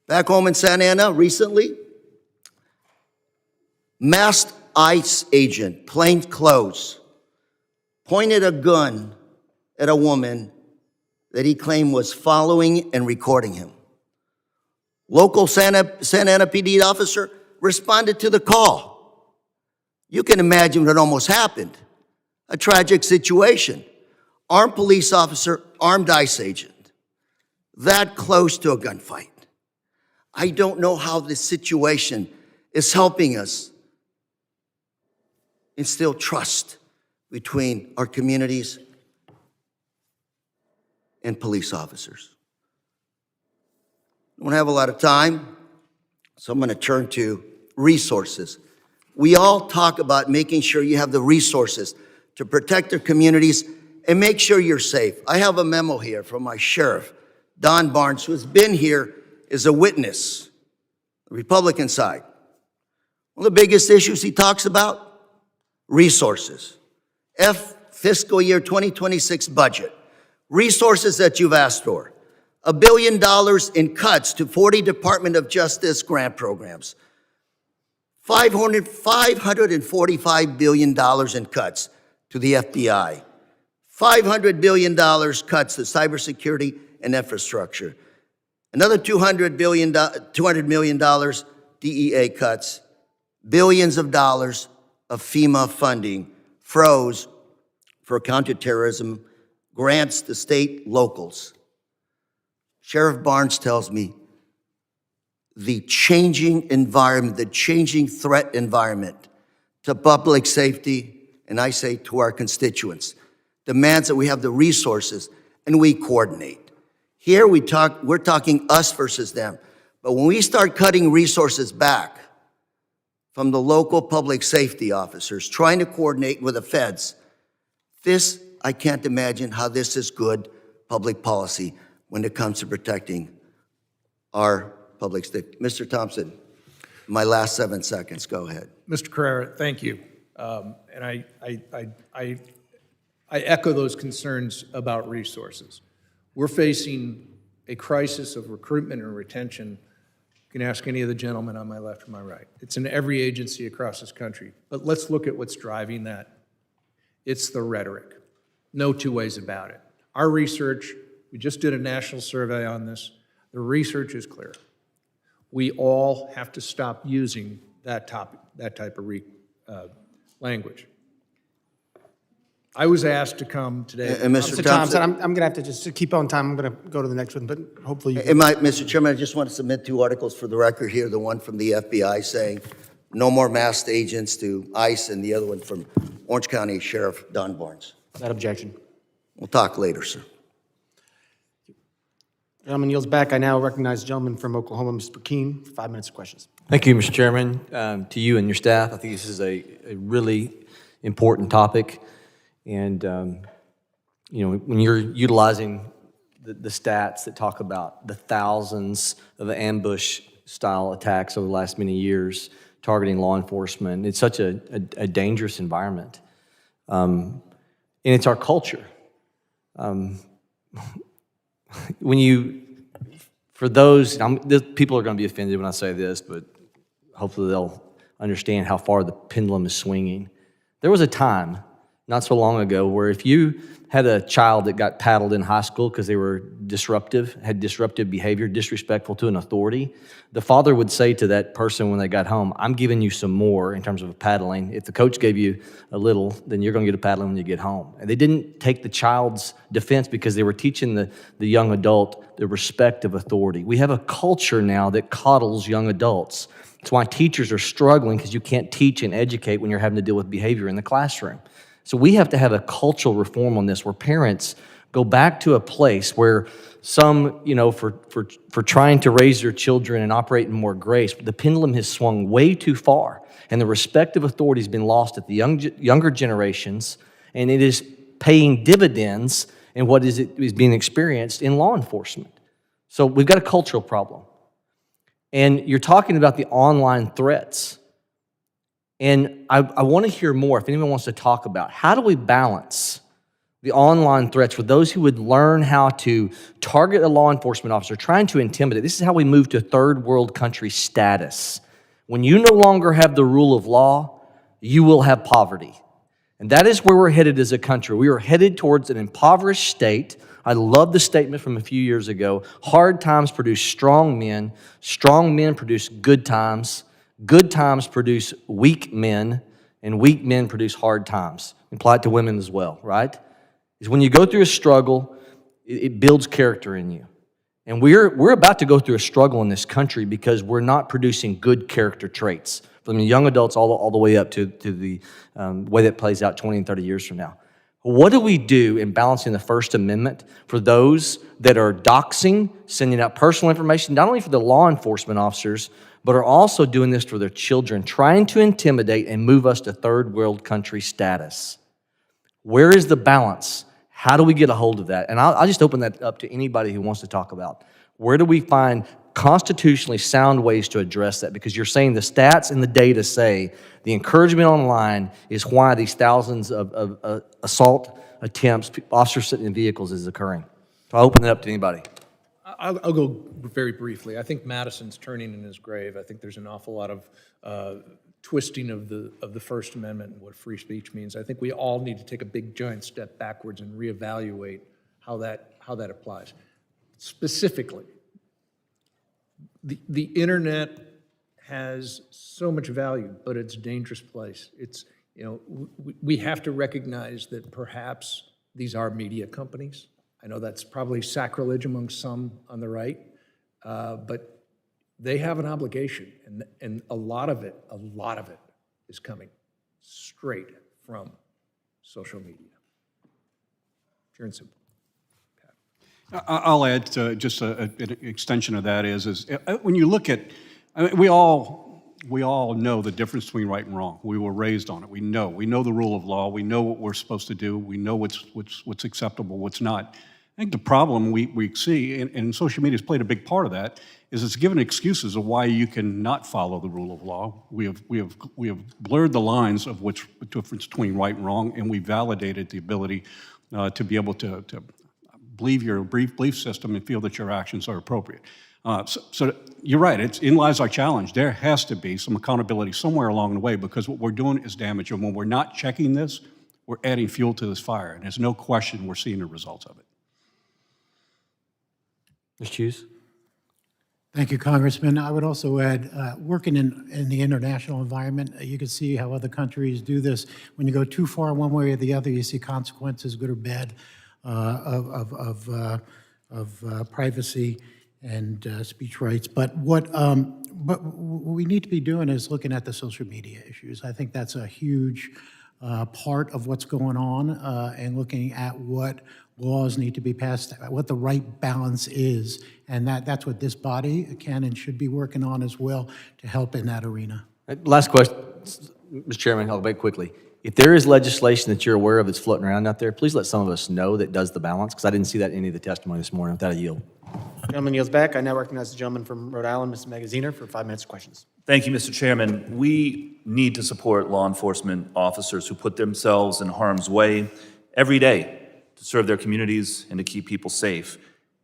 Back home in Santa Ana recently, masked ICE agent, plain clothes, pointed a gun at a woman that he claimed was following and recording him. Local Santa Ana PD officer responded to the call. You can imagine what almost happened. A tragic situation. Armed police officer, armed ICE agent. That close to a gunfight. I don't know how this situation is helping us instill trust between our communities and police officers. I don't have a lot of time, so I'm going to turn to resources. We all talk about making sure you have the resources to protect their communities and make sure you're safe. I have a memo here from my sheriff, Don Barnes, who has been here as a witness, the Republican side. One of the biggest issues he talks about, resources. Fiscal year 2026 budget. Resources that you've asked for. $1 billion in cuts to 40 Department of Justice grant programs. $545 billion in cuts to the FBI. $500 billion cuts to cybersecurity and infrastructure. Another $200 million DEA cuts. Billions of dollars of FEMA funding froze for counterterrorism, grants to state locals. Sheriff Barnes tells me the changing environment, the changing threat environment to public safety, and I say to our constituents, demands that we have the resources and we coordinate. Here we're talking us versus them. But when we start cutting resources back from the local public safety officers, trying to coordinate with the feds, I can't imagine how this is good public policy when it comes to protecting our public safety. Mr. Thompson, my last 7 seconds, go ahead. Mr. Carrera, thank you. And I echo those concerns about resources. We're facing a crisis of recruitment and retention. You can ask any of the gentlemen on my left or my right. It's in every agency across this country. But let's look at what's driving that. It's the rhetoric. No two ways about it. Our research, we just did a national survey on this. The research is clear. We all have to stop using that type of language. I was asked to come today. And Mr. Mr. Thompson, I'm going to have to just keep on time. I'm going to go to the next one, but hopefully you Mr. Chairman, I just want to submit 2 articles for the record here. The one from the FBI saying no more masked agents to ICE, and the other one from Orange County Sheriff Don Barnes. that objection. We'll talk later, sir. Gentleman yields back. I now recognize the gentleman from Oklahoma, Mr. Keene, for 5 minutes of questions. Thank you, Mr. Chairman. To you and your staff, I think this is a really important topic. And, when you're utilizing the stats that talk about the thousands of ambush-style attacks over the last many years targeting law enforcement, it's such a dangerous environment. And it's our culture. When you For those, people are going to be offended when I say this, but hopefully they'll understand how far the pendulum is swinging. There was a time, not so long ago, where if you had a child that got paddled in high school because they were disruptive, had disruptive behavior, disrespectful to an authority, the father would say to that person when they got home, I'm giving you some more in terms of paddling. If the coach gave you a little, then you're going to get a paddling when you get home. And they didn't take the child's defense because they were teaching the young adult the respect of authority. We have a culture now that coddles young adults. That's why teachers are struggling, because you can't teach and educate when you're having to deal with behavior in the classroom. So we have to have a cultural reform on this, where parents go back to a place where some, for trying to raise their children and operate in more grace, the pendulum has swung way too far, and the respect of authority has been lost at the younger generations, and it is paying dividends in what is being experienced in law enforcement. So we've got a cultural problem. And you're talking about the online threats. And I want to hear more, if anyone wants to talk about, how do we balance the online threats for those who would learn how to target a law enforcement officer, trying to intimidate. This is how we move to third world country status. When you no longer have the rule of law, you will have poverty. And that is where we're headed as a country. We are headed towards an impoverished state. I love the statement from a few years ago. Hard times produce strong men produce good times produce weak men, and weak men produce hard times. Apply it to women as well, right? Is when you go through a struggle, it builds character in you. And we're about to go through a struggle in this country because we're not producing good character traits, from the young adults all the way up to the way that plays out 20 and 30 years from now. What do we do in balancing the First Amendment for those that are doxing, sending out personal information, not only for the law enforcement officers, but are also doing this for their children, trying to intimidate and move us to third world country status? Where is the balance? How do we get a hold of that? And I'll just open that up to anybody who wants to talk about. Where do we find constitutionally sound ways to address that? Because you're saying the stats and the data say the encouragement online is why these thousands of assault attempts, officers sitting in vehicles, is occurring. So I'll open it up to anybody. I'll go very briefly. I think Madison's turning in his grave. I think there's an awful lot of twisting of the First Amendment and what free speech means. I think we all need to take a big giant step backwards and reevaluate how that applies. Specifically, the internet has so much value, but it's a dangerous place. It's, we have to recognize that perhaps these are media companies. I know that's probably sacrilege among some on the right, but they have an obligation, and a lot of it is coming straight from social media. Pure and simple. I'll add to just an extension of that is when you look at, we all know the difference between right and wrong. We were raised on it. We know the rule of law. We know what we're supposed to do. We know what's acceptable, what's not. I think the problem we see, and social media has played a big part of that, is it's given excuses of why you cannot follow the rule of law. We have blurred the lines of which difference between right and wrong, and we validated the ability to be able to believe your belief system and feel that your actions are appropriate. So you're right, in lies our challenge. There has to be some accountability somewhere along the way, because what we're doing is damage, and when we're not checking this, we're adding fuel to this fire, and there's no question we're seeing the results of it. Mr. Hughes? Thank you, Congressman. I would also add, working in the international environment, you can see how other countries do this. When you go too far one way or the other, you see consequences, good or bad, of privacy and speech rights. But what we need to be doing is looking at the social media issues. I think that's a huge part of what's going on, and looking at what laws need to be passed, what the right balance is, and that's what this body can and should be working on as well to help in that arena. Last question, Mr. Chairman, I'll make quickly. If there is legislation that you're aware of that's floating around out there, please let some of us know that does the balance, because I didn't see that in any of the testimony this morning. Without a yield. Gentleman yields back. I now recognize the gentleman from Rhode Island, Mr. Magaziner, for 5 minutes of questions. Thank you, Mr. Chairman. We need to support law enforcement officers who put themselves in harm's way every day to serve their communities and to keep people safe.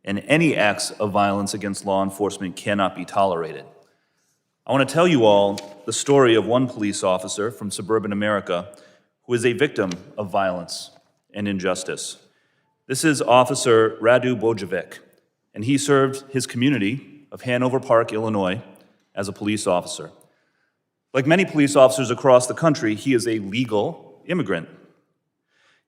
and any acts of violence against law enforcement cannot be tolerated. I want to tell you all the story of one police officer from suburban America who is a victim of violence and injustice. This is Officer Radu Bojovic, and he served his community of Hanover Park, Illinois, as a police officer. Like many police officers across the country, he is a legal immigrant.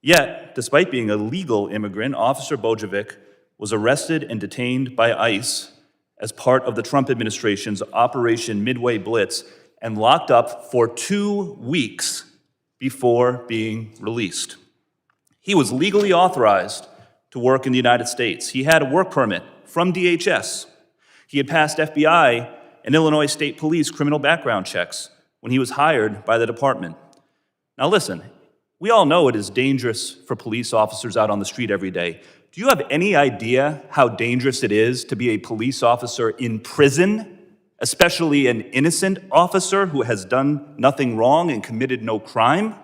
Yet, despite being a legal immigrant, Officer Bojovic was arrested and detained by ICE as part of the Trump administration's Operation Midway Blitz and locked up for 2 weeks before being released. He was legally authorized to work in the United States. He had a work permit from DHS. He had passed FBI and Illinois State Police criminal background checks when he was hired by the department. Now listen, we all know it is dangerous for police officers out on the street every day. Do you have any idea how dangerous it is to be a police officer in prison, especially an innocent officer who has done nothing wrong and committed no crime?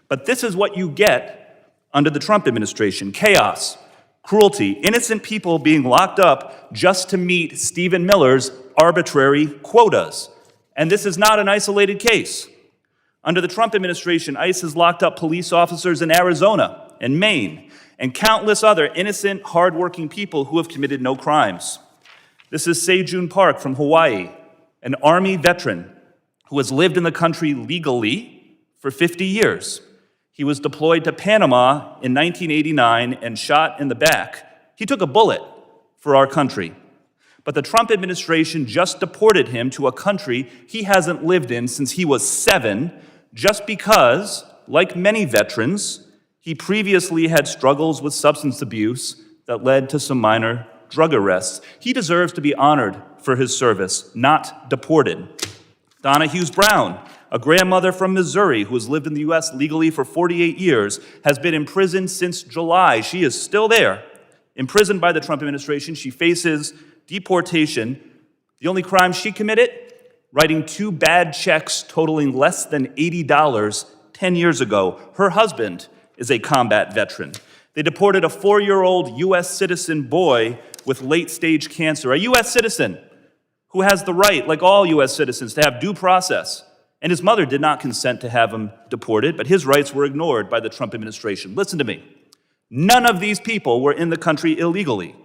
But this is what you get under the Trump administration: chaos, cruelty, innocent people being locked up just to meet Stephen Miller's arbitrary quotas. And this is not an isolated case. Under the Trump administration, ICE has locked up police officers in Arizona and Maine and countless other innocent, hardworking people who have committed no crimes. This is Sejun Park from Hawaii, an Army veteran who has lived in the country legally for 50 years. He was deployed to Panama in 1989 and shot in the back. He took a bullet for our country. But the Trump administration just deported him to a country he hasn't lived in since he was 7, just because, like many veterans, he previously had struggles with substance abuse that led to some minor drug arrests. He deserves to be honored for his service, not deported. Donna Hughes Brown, a grandmother from Missouri who has lived in the U.S. legally for 48 years, has been in prison since July. She is still there, imprisoned by the Trump administration. She faces deportation. The only crime she committed? Writing 2 bad checks totaling less than $80 10 years ago. Her husband is a combat veteran. They deported a 4-year-old U.S. citizen boy with late-stage cancer, a U.S. citizen who has the right, like all U.S. citizens, to have due process. And his mother did not consent to have him deported, but his rights were ignored by the Trump administration. Listen to me. None of these people were in the country illegally.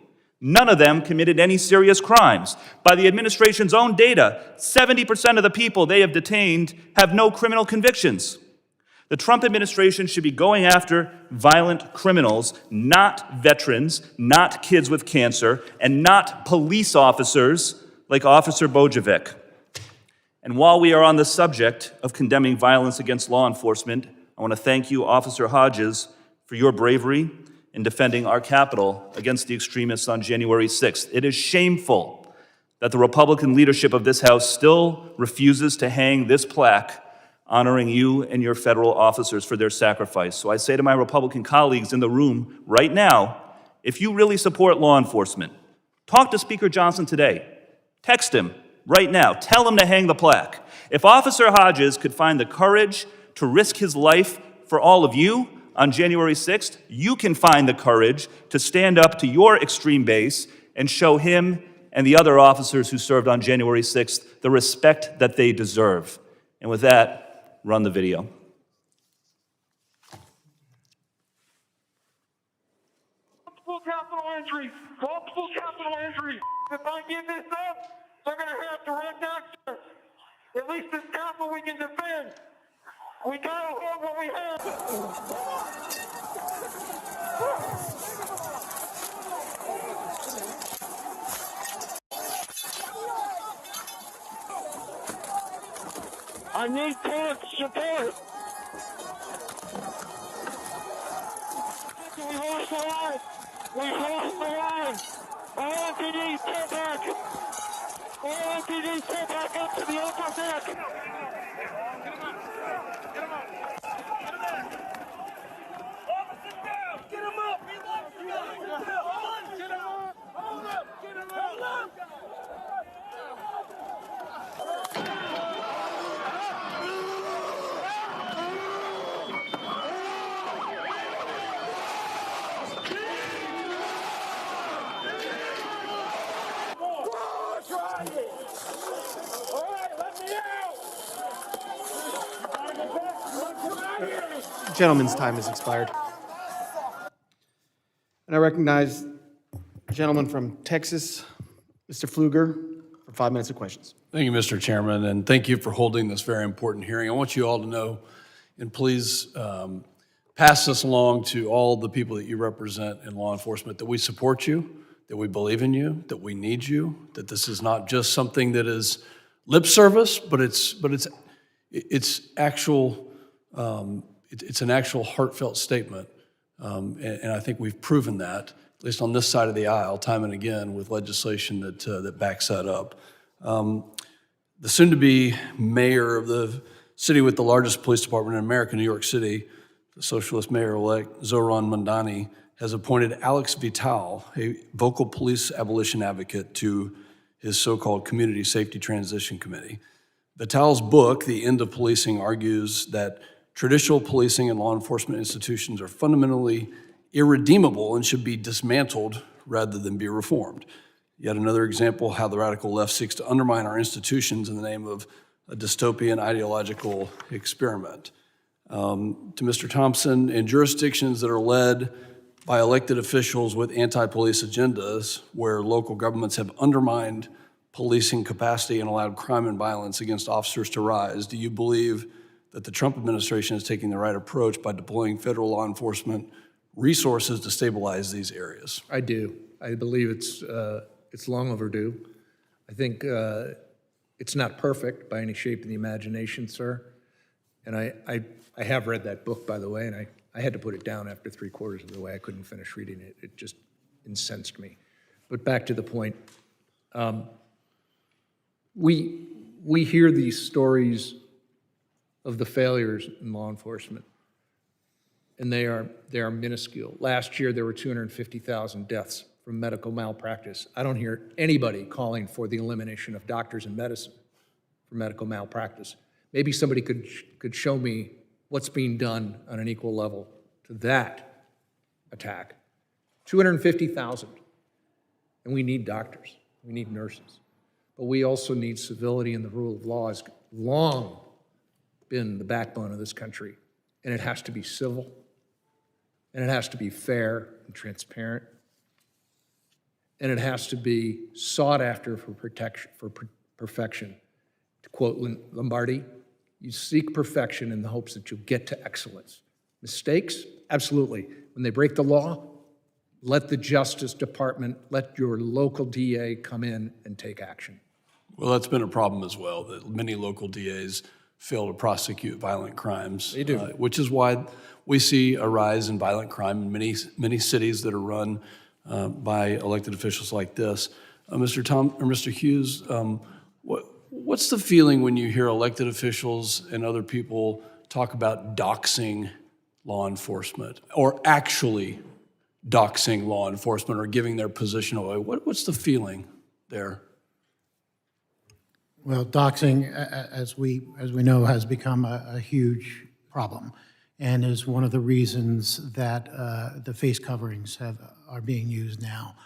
None of them committed any serious crimes. By the administration's own data, 70% of the people they have detained have no criminal convictions. The Trump administration should be going after violent criminals, not veterans, not kids with cancer, and not police officers like Officer Bojovic. And while we are on the subject of condemning violence against law enforcement, I want to thank you, Officer Hodges, for your bravery in defending our Capitol against the extremists on January 6th. It is shameful that the Republican leadership of this House still refuses to hang this plaque honoring you and your federal officers for their sacrifice. So I say to my Republican colleagues in the room right now, if you really support law enforcement, talk to Speaker Johnson today. Text him right now. Tell him to hang the plaque. If Officer Hodges could find the courage to risk his life for all of you on January 6th, you can find the courage to stand up to your extreme base and show him and the other officers who served on January 6th the respect that they deserve. And with that, run the video. Multiple capital injury. Multiple capital injury. If I give this up, they're going to have to run next year. At least this capital we can defend. We got to hold what we have. I need tank support. We lost the line. We lost the line. LMPD, step back. LMPD, step back up to the upper deck. Get him up. Get him up. Officer down. Get him up. He lost the line. Get him up. Get him up. Hold up. Get him up. Gentleman's time has expired. And I recognize the gentleman from Texas, Mr. Pfluger, for 5 minutes of questions. Thank you, Mr. Chairman, and thank you for holding this very important hearing. I want you all to know, and please pass this along to all the people that you represent in law enforcement, that we support you, that we believe in you, that we need you, that this is not just something that is lip service, but it's actual. It's an actual heartfelt statement, and I think we've proven that, at least on this side of the aisle, time and again, with legislation that backs that up. The soon-to-be mayor of the city with the largest police department in America, New York City, the socialist mayor-elect Zoran Mandani, has appointed Alex Vital, a vocal police abolition advocate, to his so-called Community Safety Transition Committee. Vital's book, The End of Policing, argues that traditional policing and law enforcement institutions are fundamentally irredeemable and should be dismantled rather than be reformed. Yet another example how the radical left seeks to undermine our institutions in the name of a dystopian ideological experiment. To Mr. Thompson, in jurisdictions that are led by elected officials with anti-police agendas, where local governments have undermined policing capacity and allowed crime and violence against officers to rise, do you believe that the Trump administration is taking the right approach by deploying federal law enforcement resources to stabilize these areas? I do. I believe it's long overdue. I think it's not perfect by any shape of the imagination, sir. And I have read that book, by the way, and I had to put it down after 3/4 of the way. I couldn't finish reading it. It just incensed me. But back to the point. We hear these stories of the failures in law enforcement, and they are minuscule. Last year, there were 250,000 deaths from medical malpractice. I don't hear anybody calling for the elimination of doctors in medicine for medical malpractice. Maybe somebody could show me what's being done on an equal level to that attack. 250,000. And we need doctors. We need nurses. But we also need civility, and the rule of law has long been the backbone of this country. And it has to be civil, and it has to be fair and transparent, and it has to be sought after for protection, for perfection. To quote Lombardi, you seek perfection in the hopes that you'll get to excellence. Mistakes? Absolutely. When they break the law, let the Justice Department, let your local DA come in and take action. Well, that's been a problem as well, that many local DAs fail to prosecute violent crimes. They do. Which is why we see a rise in violent crime in many cities that are run by elected officials like this. Mr. Hughes, what's the feeling when you hear elected officials and other people talk about doxing law enforcement, or actually doxing law enforcement or giving their position away? What's the feeling there? Well, doxing, as we know, has become a huge problem, and is one of the reasons that the face coverings are being used now.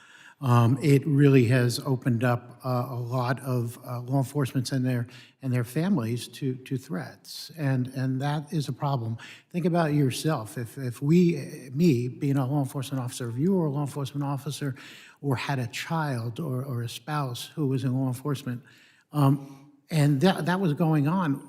It really has opened up a lot of law enforcement and their families to threats, and that is a problem. Think about yourself. If me being a law enforcement officer, if you were a law enforcement officer, or had a child or a spouse who was in law enforcement, and that was going on,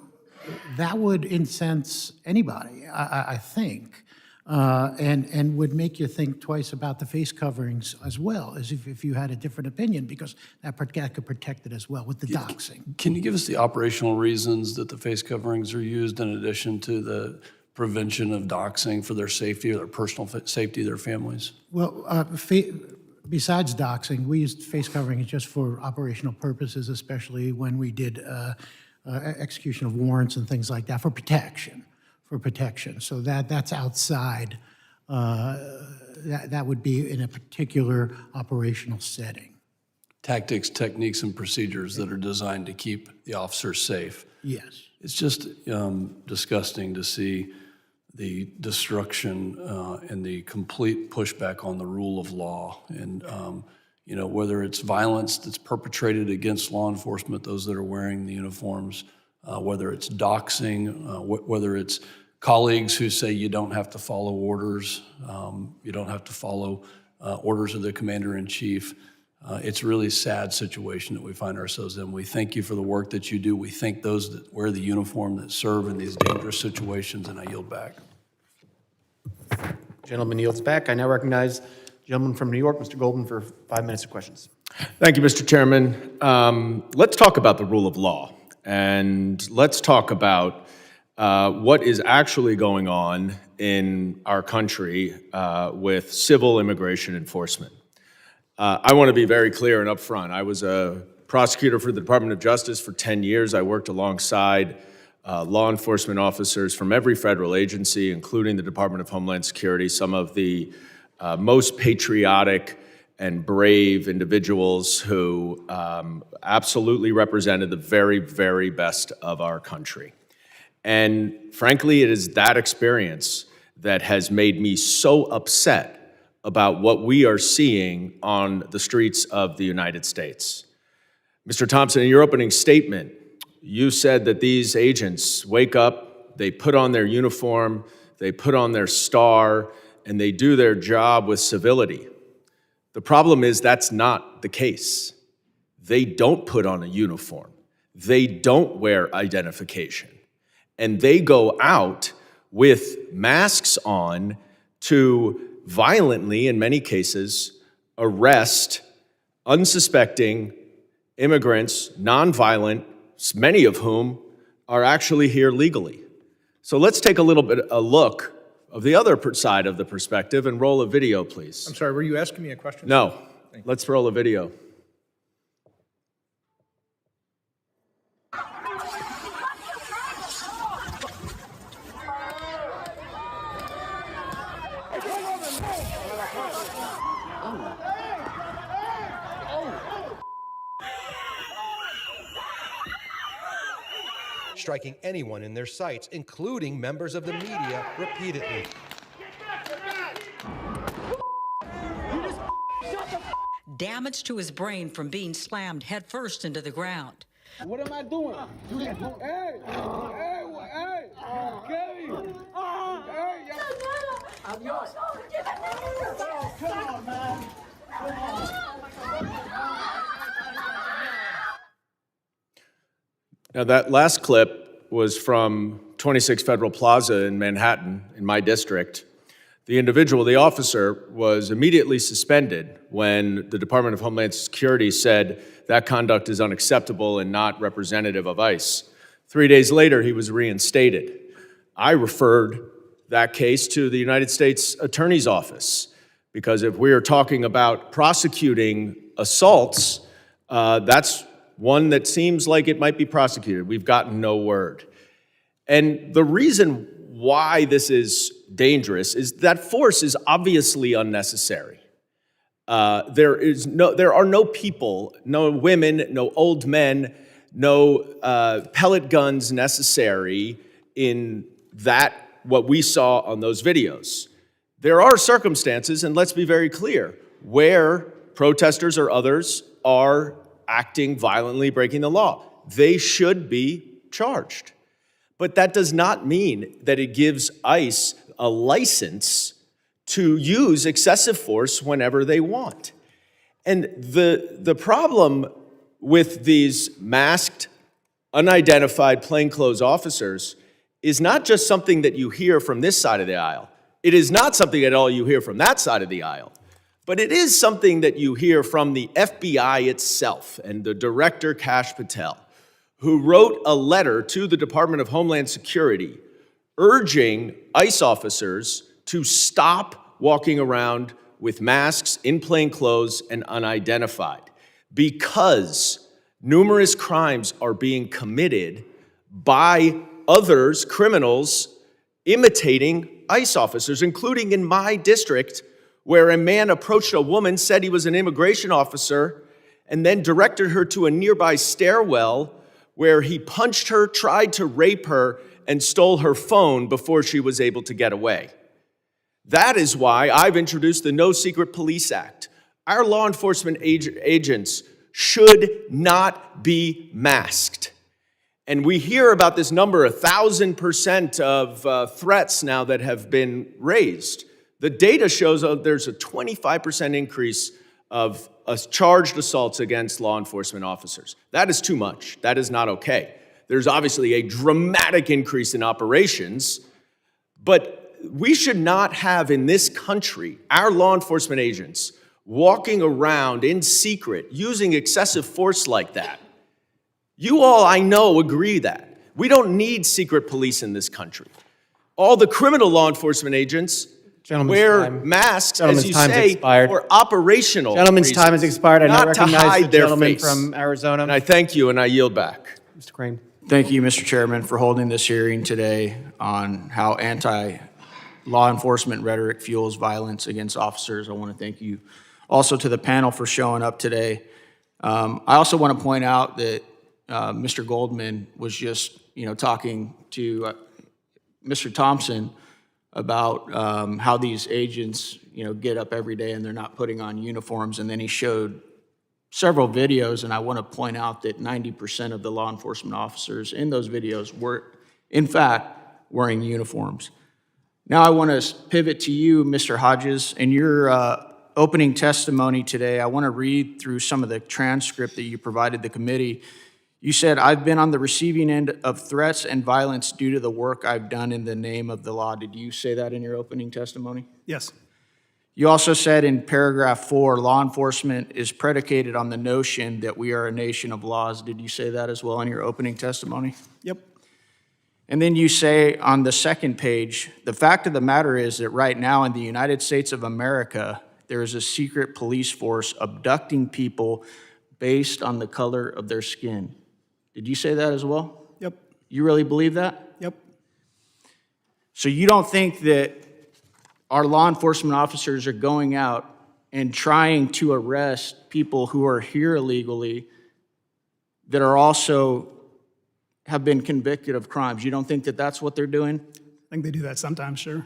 that would incense anybody, I think. And would make you think twice about the face coverings as well, as if you had a different opinion, because that could protect it as well with the doxing. Can you give us the operational reasons that the face coverings are used in addition to the prevention of doxing for their safety or their personal safety of their families? Well, besides doxing, we used face coverings just for operational purposes, especially when we did execution of warrants and things like that for protection. So that's outside, that would be in a particular operational setting. Tactics, techniques, and procedures that are designed to keep the officers safe. Yes. It's just disgusting to see the destruction and the complete pushback on the rule of law. And, whether it's violence that's perpetrated against law enforcement, those that are wearing the uniforms, whether it's doxing, whether it's colleagues who say you don't have to follow orders, you don't have to follow orders of the commander-in-chief. It's a really sad situation that we find ourselves in. We thank you for the work that you do. We thank those that wear the uniform that serve in these dangerous situations, and I yield back. Gentleman yields back. I now recognize the gentleman from New York, Mr. Goldman, for 5 minutes of questions. Thank you, Mr. Chairman. Let's talk about the rule of law, and let's talk about what is actually going on in our country with civil immigration enforcement. I want to be very clear and upfront. I was a prosecutor for the Department of Justice for 10 years. I worked alongside law enforcement officers from every federal agency, including the Department of Homeland Security, some of the most patriotic and brave individuals who absolutely represented the very, very best of our country. And frankly, it is that experience that has made me so upset about what we are seeing on the streets of the United States. Mr. Thompson, in your opening statement, you said that these agents wake up, they put on their uniform, they put on their star, and they do their job with civility. The problem is that's not the case. They don't put on a uniform. They don't wear identification. And they go out with masks on to violently, in many cases, arrest unsuspecting immigrants, nonviolent, many of whom are actually here legally. So let's take a look of the other side of the perspective and roll a video, please. I'm sorry, were you asking me a question? No, let's roll a video. Striking anyone in their sights, including members of the media, repeatedly. Damage to his brain from being slammed headfirst into the ground. What am I doing? Hey, Kevin! I'm yours. Oh, come on, man. Come on. Now, that last clip was from 26 Federal Plaza in Manhattan, in my district. The individual, the officer, was immediately suspended when the Department of Homeland Security said that conduct is unacceptable and not representative of ICE. 3 days later, he was reinstated. I referred that case to the United States Attorney's Office, because if we are talking about prosecuting assaults, that's one that seems like it might be prosecuted. We've gotten no word. And the reason why this is dangerous is that force is obviously unnecessary. There are no people, no women, no old men, no pellet guns necessary in what we saw on those videos. There are circumstances, and let's be very clear, where protesters or others are acting violently, breaking the law. They should be charged. But that does not mean that it gives ICE a license to use excessive force whenever they want. And the problem with these masked, unidentified, plainclothes officers is not just something that you hear from this side of the aisle. It is not something at all you hear from that side of the aisle. But it is something that you hear from the FBI itself and the director, Kash Patel, who wrote a letter to the Department of Homeland Security urging ICE officers to stop walking around with masks, in plain clothes, and unidentified, because numerous crimes are being committed by others, criminals, imitating ICE officers, including in my district, where a man approached a woman, said he was an immigration officer, and then directed her to a nearby stairwell where he punched her, tried to rape her, and stole her phone before she was able to get away. That is why I've introduced the No Secret Police Act. Our law enforcement agents should not be masked. And we hear about this number, 1,000% of threats now that have been raised. The data shows that there's a 25% increase of charged assaults against law enforcement officers. That is too much. That is not okay. There's obviously a dramatic increase in operations, but we should not have in this country our law enforcement agents walking around in secret using excessive force like that. You all, I know, agree that. We don't need secret police in this country. All the criminal law enforcement agents wear masks, as you say, for operational Gentleman's reasons, time has expired. I now not to recognize the hide their gentleman face. from Arizona. And I thank you, and I yield back. Mr. Crane. Thank you, Mr. Chairman, for holding this hearing today on how anti-law enforcement rhetoric fuels violence against officers. I want to thank you also to the panel for showing up today. I also want to point out that Mr. Goldman was just, talking to Mr. Thompson about how these agents, get up every day and they're not putting on uniforms. And then he showed several videos, and I want to point out that 90% of the law enforcement officers in those videos were, in fact, wearing uniforms. Now I want to pivot to you, Mr. Hodges. In your opening testimony today, I want to read through some of the transcript that you provided the committee. You said, "I've been on the receiving end of threats and violence due to the work I've done in the name of the law." Did you say that in your opening testimony? Yes. You also said in paragraph 4, law enforcement is predicated on the notion that we are a nation of laws. Did you say that as well in your opening testimony? Yep. And then you say on the second page, "The fact of the matter is that right now in the United States of America, there is a secret police force abducting people based on the color of their skin." Did you say that as well? Yep. You really believe that? Yep. So you don't think that our law enforcement officers are going out and trying to arrest people who are here illegally that are also have been convicted of crimes? You don't think that that's what they're doing? I think they do that sometimes, sure.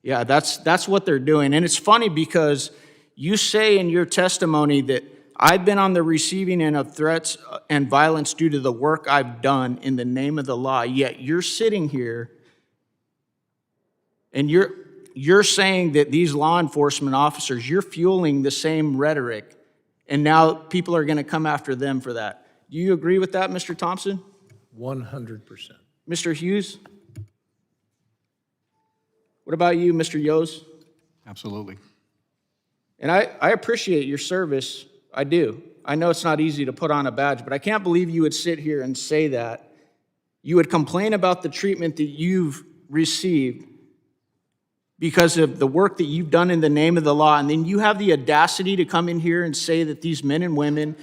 Yeah, that's what they're doing. And it's funny because you say in your testimony that I've been on the receiving end of threats and violence due to the work I've done in the name of the law, yet you're sitting here and you're saying that these law enforcement officers, you're fueling the same rhetoric, and now people are going to come after them for that. Do you agree with that, Mr. Thompson? 100%. Mr. Hughes? What about you, Mr. Yoes? Absolutely. And I appreciate your service. I do. I know it's not easy to put on a badge, but I can't believe you would sit here and say that. You would complain about the treatment that you've received because of the work that you've done in the name of the law, and then you have the audacity to come in here and say that these men and women,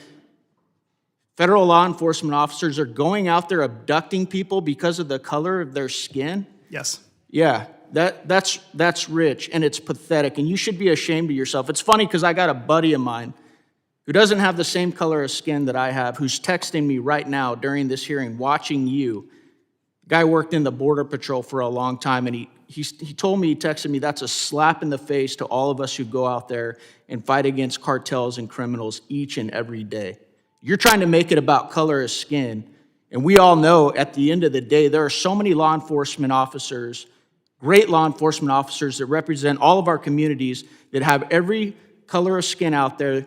federal law enforcement officers, are going out there abducting people because of the color of their skin? Yes. Yeah, that's rich, and it's pathetic, and you should be ashamed of yourself. It's funny because I got a buddy of mine who doesn't have the same color of skin that I have, who's texting me right now during this hearing, watching you. Guy worked in the Border Patrol for a long time, and he told me, he texted me, that's a slap in the face to all of us who go out there and fight against cartels and criminals each and every day. You're trying to make it about color of skin, and we all know at the end of the day, there are so many law enforcement officers, great law enforcement officers that represent all of our communities that have every color of skin out there.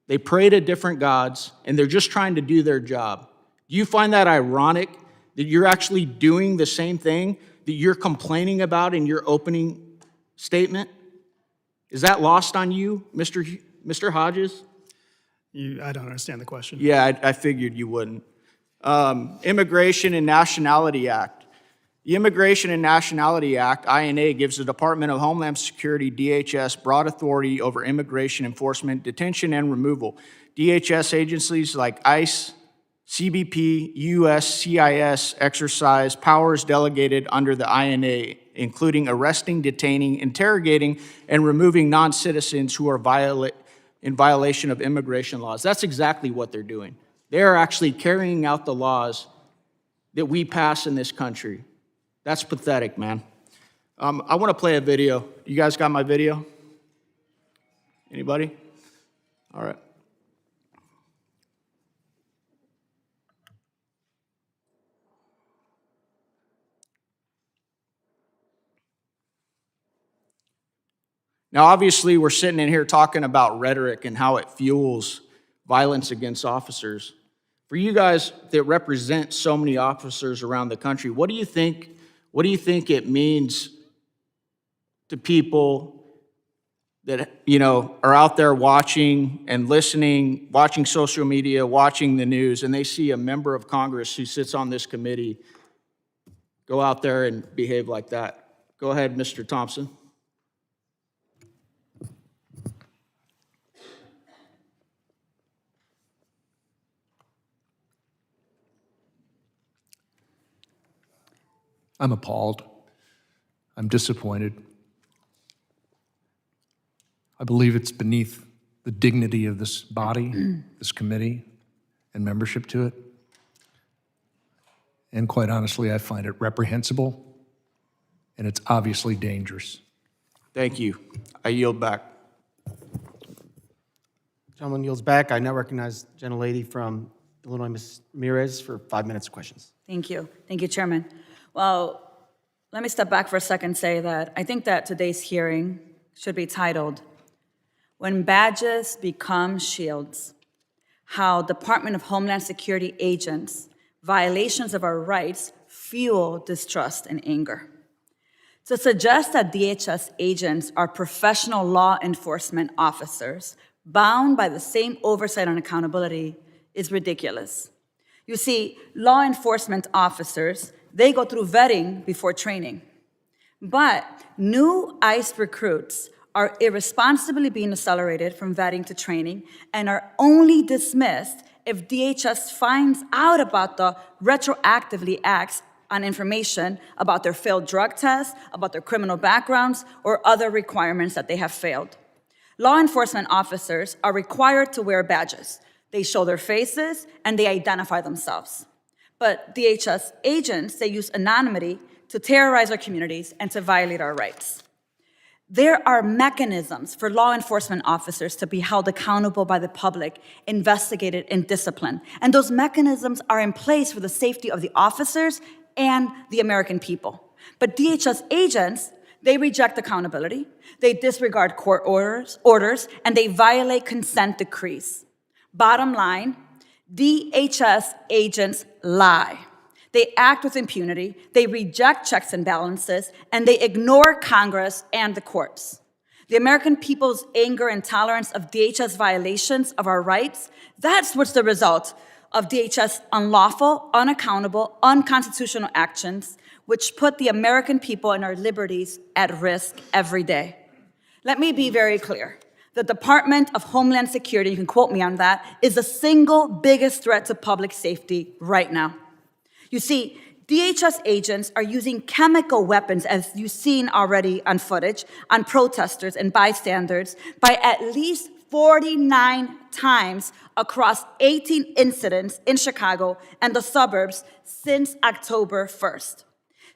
They pray to different gods, and they're just trying to do their job. Do you find that ironic that you're actually doing the same thing that you're complaining about in your opening statement? Is that lost on you, Mr. Hodges? I don't understand the question. Yeah, I figured you wouldn't. Immigration and Nationality Act. The Immigration and Nationality Act, INA, gives the Department of Homeland Security, DHS, broad authority over immigration enforcement, detention, and removal. DHS agencies like ICE, CBP, USCIS exercise powers delegated under the INA, including arresting, detaining, interrogating, and removing non-citizens who are in violation of immigration laws. That's exactly what they're doing. They're actually carrying out the laws that we pass in this country. That's pathetic, man. I want to play a video. You guys got my video? Anybody? All right. Now, obviously, we're sitting in here talking about rhetoric and how it fuels violence against officers. For you guys that represent so many officers around the country, what do you think it means to people that, are out there watching and listening, watching social media, watching the news, and they see a member of Congress who sits on this committee go out there and behave like that? Go ahead, Mr. Thompson. I'm appalled. I'm disappointed. I believe it's beneath the dignity of this body, this committee, and membership to it. And quite honestly, I find it reprehensible, and it's obviously dangerous. Thank you. I yield back. Gentleman yields back. I now recognize the gentlelady from Illinois, Ms. Ramirez, for 5 minutes of questions. Thank you. Thank you, Chairman. Well, let me step back for a second and say that I think that today's hearing should be titled, "When Badges Become Shields, How Department of Homeland Security Agents' Violations of Our Rights Fuel Distrust and Anger." To suggest that DHS agents are professional law enforcement officers bound by the same oversight and accountability is ridiculous. You see, law enforcement officers, they go through vetting before training. But new ICE recruits are irresponsibly being accelerated from vetting to training and are only dismissed if DHS finds out about the retroactively acts on information about their failed drug tests, about their criminal backgrounds, or other requirements that they have failed. Law enforcement officers are required to wear badges. They show their faces and they identify themselves. But DHS agents, they use anonymity to terrorize our communities and to violate our rights. There are mechanisms for law enforcement officers to be held accountable by the public, investigated, and disciplined. And those mechanisms are in place for the safety of the officers and the American people. But DHS agents, they reject accountability, they disregard court orders, and they violate consent decrees. Bottom line, DHS agents lie. They act with impunity, they reject checks and balances, and they ignore Congress and the courts. The American people's anger and tolerance of DHS violations of our rights, that's what's the result of DHS unlawful, unaccountable, unconstitutional actions, which put the American people and our liberties at risk every day. Let me be very clear. The Department of Homeland Security, you can quote me on that, is the single biggest threat to public safety right now. You see, DHS agents are using chemical weapons, as you've seen already on footage, on protesters and bystanders by at least 49 times across 18 incidents in Chicago and the suburbs since October 1st.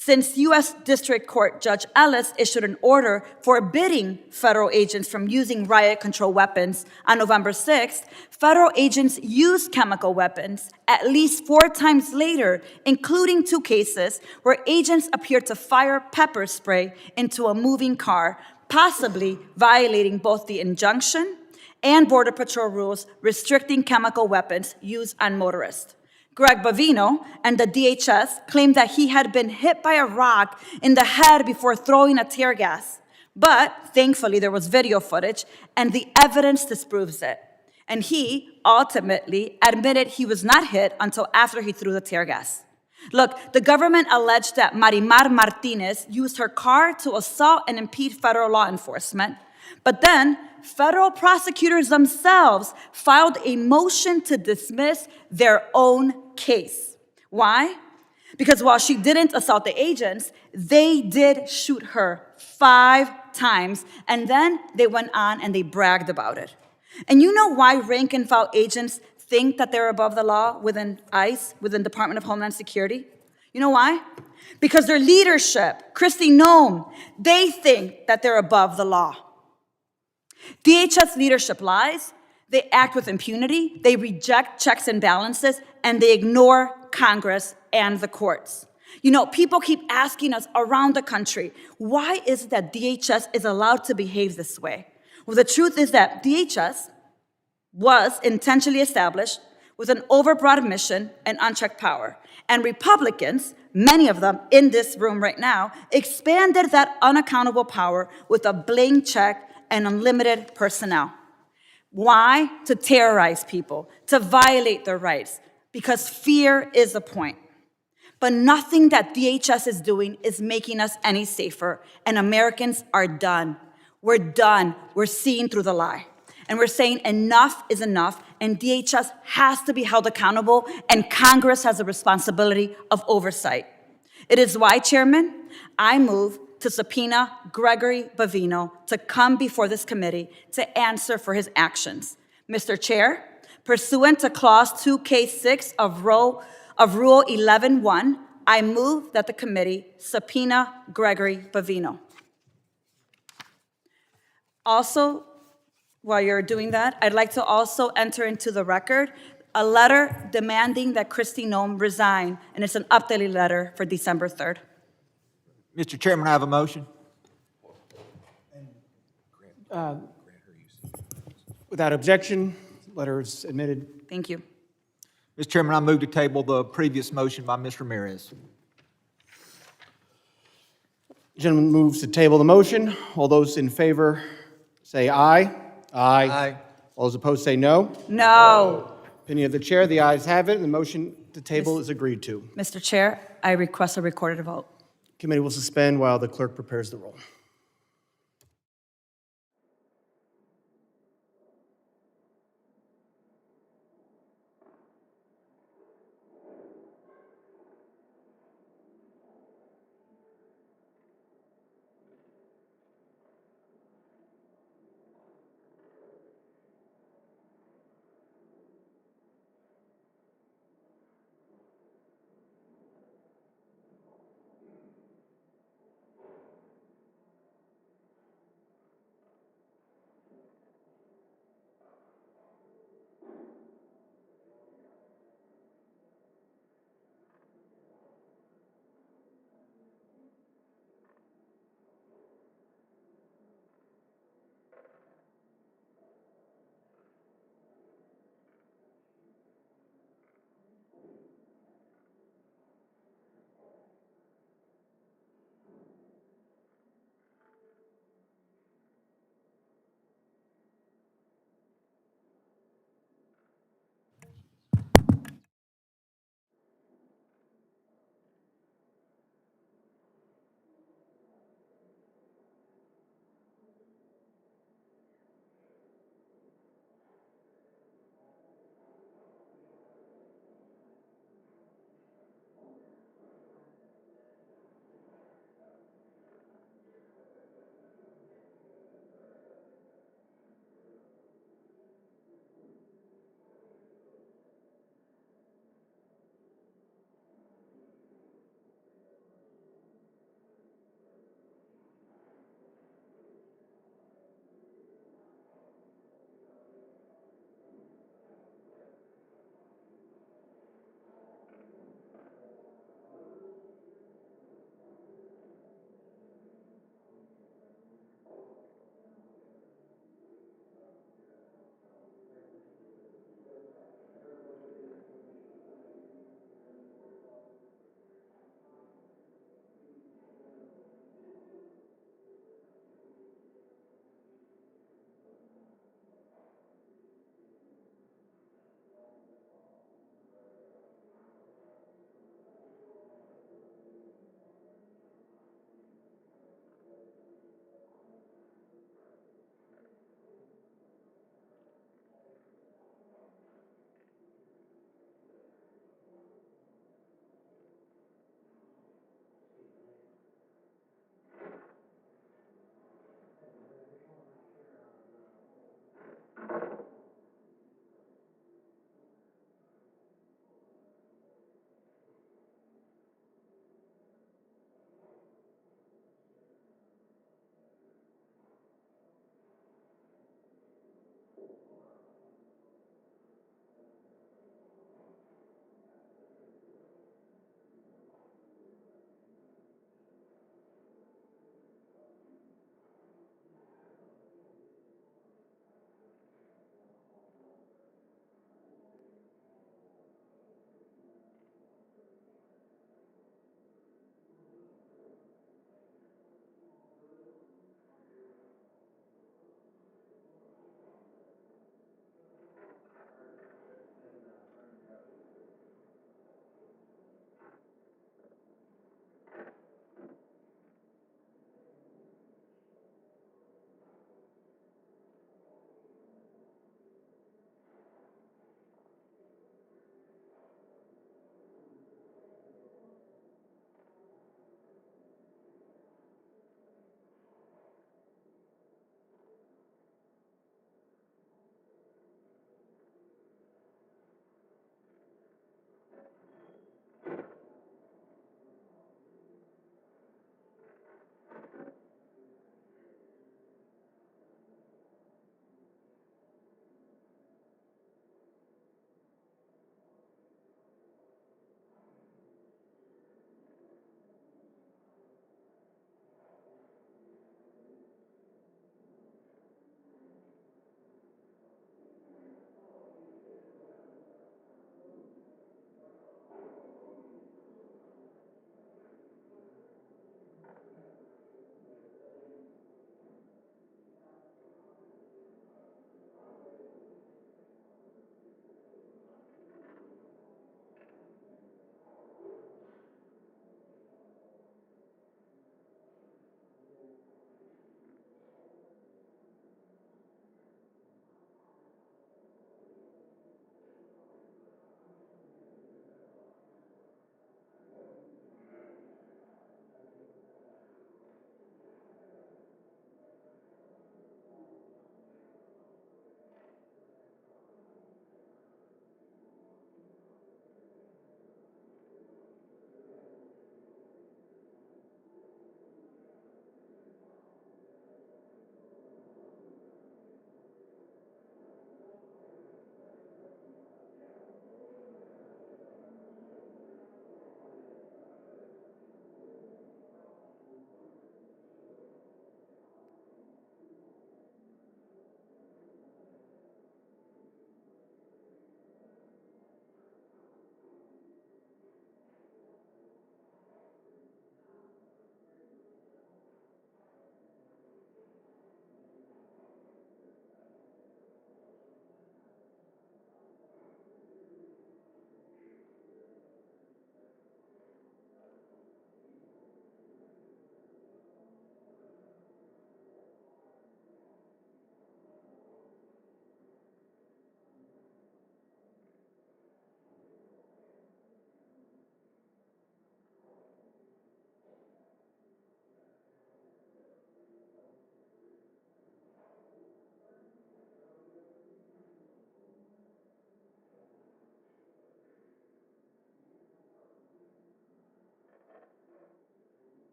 Since U.S. District Court Judge Ellis issued an order forbidding federal agents from using riot control weapons on November 6th, federal agents used chemical weapons at least 4 times later, including 2 cases where agents appeared to fire pepper spray into a moving car, possibly violating both the injunction and Border Patrol rules restricting chemical weapons used on motorists. Greg Bavino and the DHS claimed that he had been hit by a rock in the head before throwing a tear gas. But thankfully, there was video footage, and the evidence disproves it. And he ultimately admitted he was not hit until after he threw the tear gas. Look, the government alleged that Marimar Martinez used her car to assault and impede federal law enforcement. But then, federal prosecutors themselves filed a motion to dismiss their own case. Why? Because while she didn't assault the agents, they did shoot her 5 times, and then they went on and they bragged about it. And you know why rank and file agents think that they're above the law within ICE, within Department of Homeland Security? You know why? Because their leadership, Kristi Noem, they think that they're above the law. DHS leadership lies, they act with impunity, they reject checks and balances, and they ignore Congress and the courts. You know, people keep asking us around the country, why is it that DHS is allowed to behave this way? Well, the truth is that DHS was intentionally established with an overbroad mission and unchecked power. And Republicans, many of them in this room right now, expanded that unaccountable power with a blank check and unlimited personnel. Why? To terrorize people, to violate their rights, because fear is the point. But nothing that DHS is doing is making us any safer, and Americans are done. We're done. We're seeing through the lie. And we're saying enough is enough, and DHS has to be held accountable, and Congress has a responsibility of oversight. It is why, Chairman, I move to subpoena Gregory Bavino to come before this committee to answer for his actions. Mr. Chair, pursuant to Clause 2K6 of Rule 11.1, I move that the committee subpoena Gregory Bavino. Also, while you're doing that, I'd like to also enter into the record a letter demanding that Kristi Noem resign, and it's an updated letter for December 3rd. Mr. Chairman, I have a motion. Without objection, letter is admitted. Thank you. Mr. Chairman, I move to table the previous motion by Ms. Ramirez. Gentleman moves to table the motion. All those in favor say aye. Aye. All those opposed say no. No. Opinion of the chair, the ayes have it, and the motion to table is agreed to. Mr. Chair, I request a recorded vote. Committee will suspend while the clerk prepares the roll.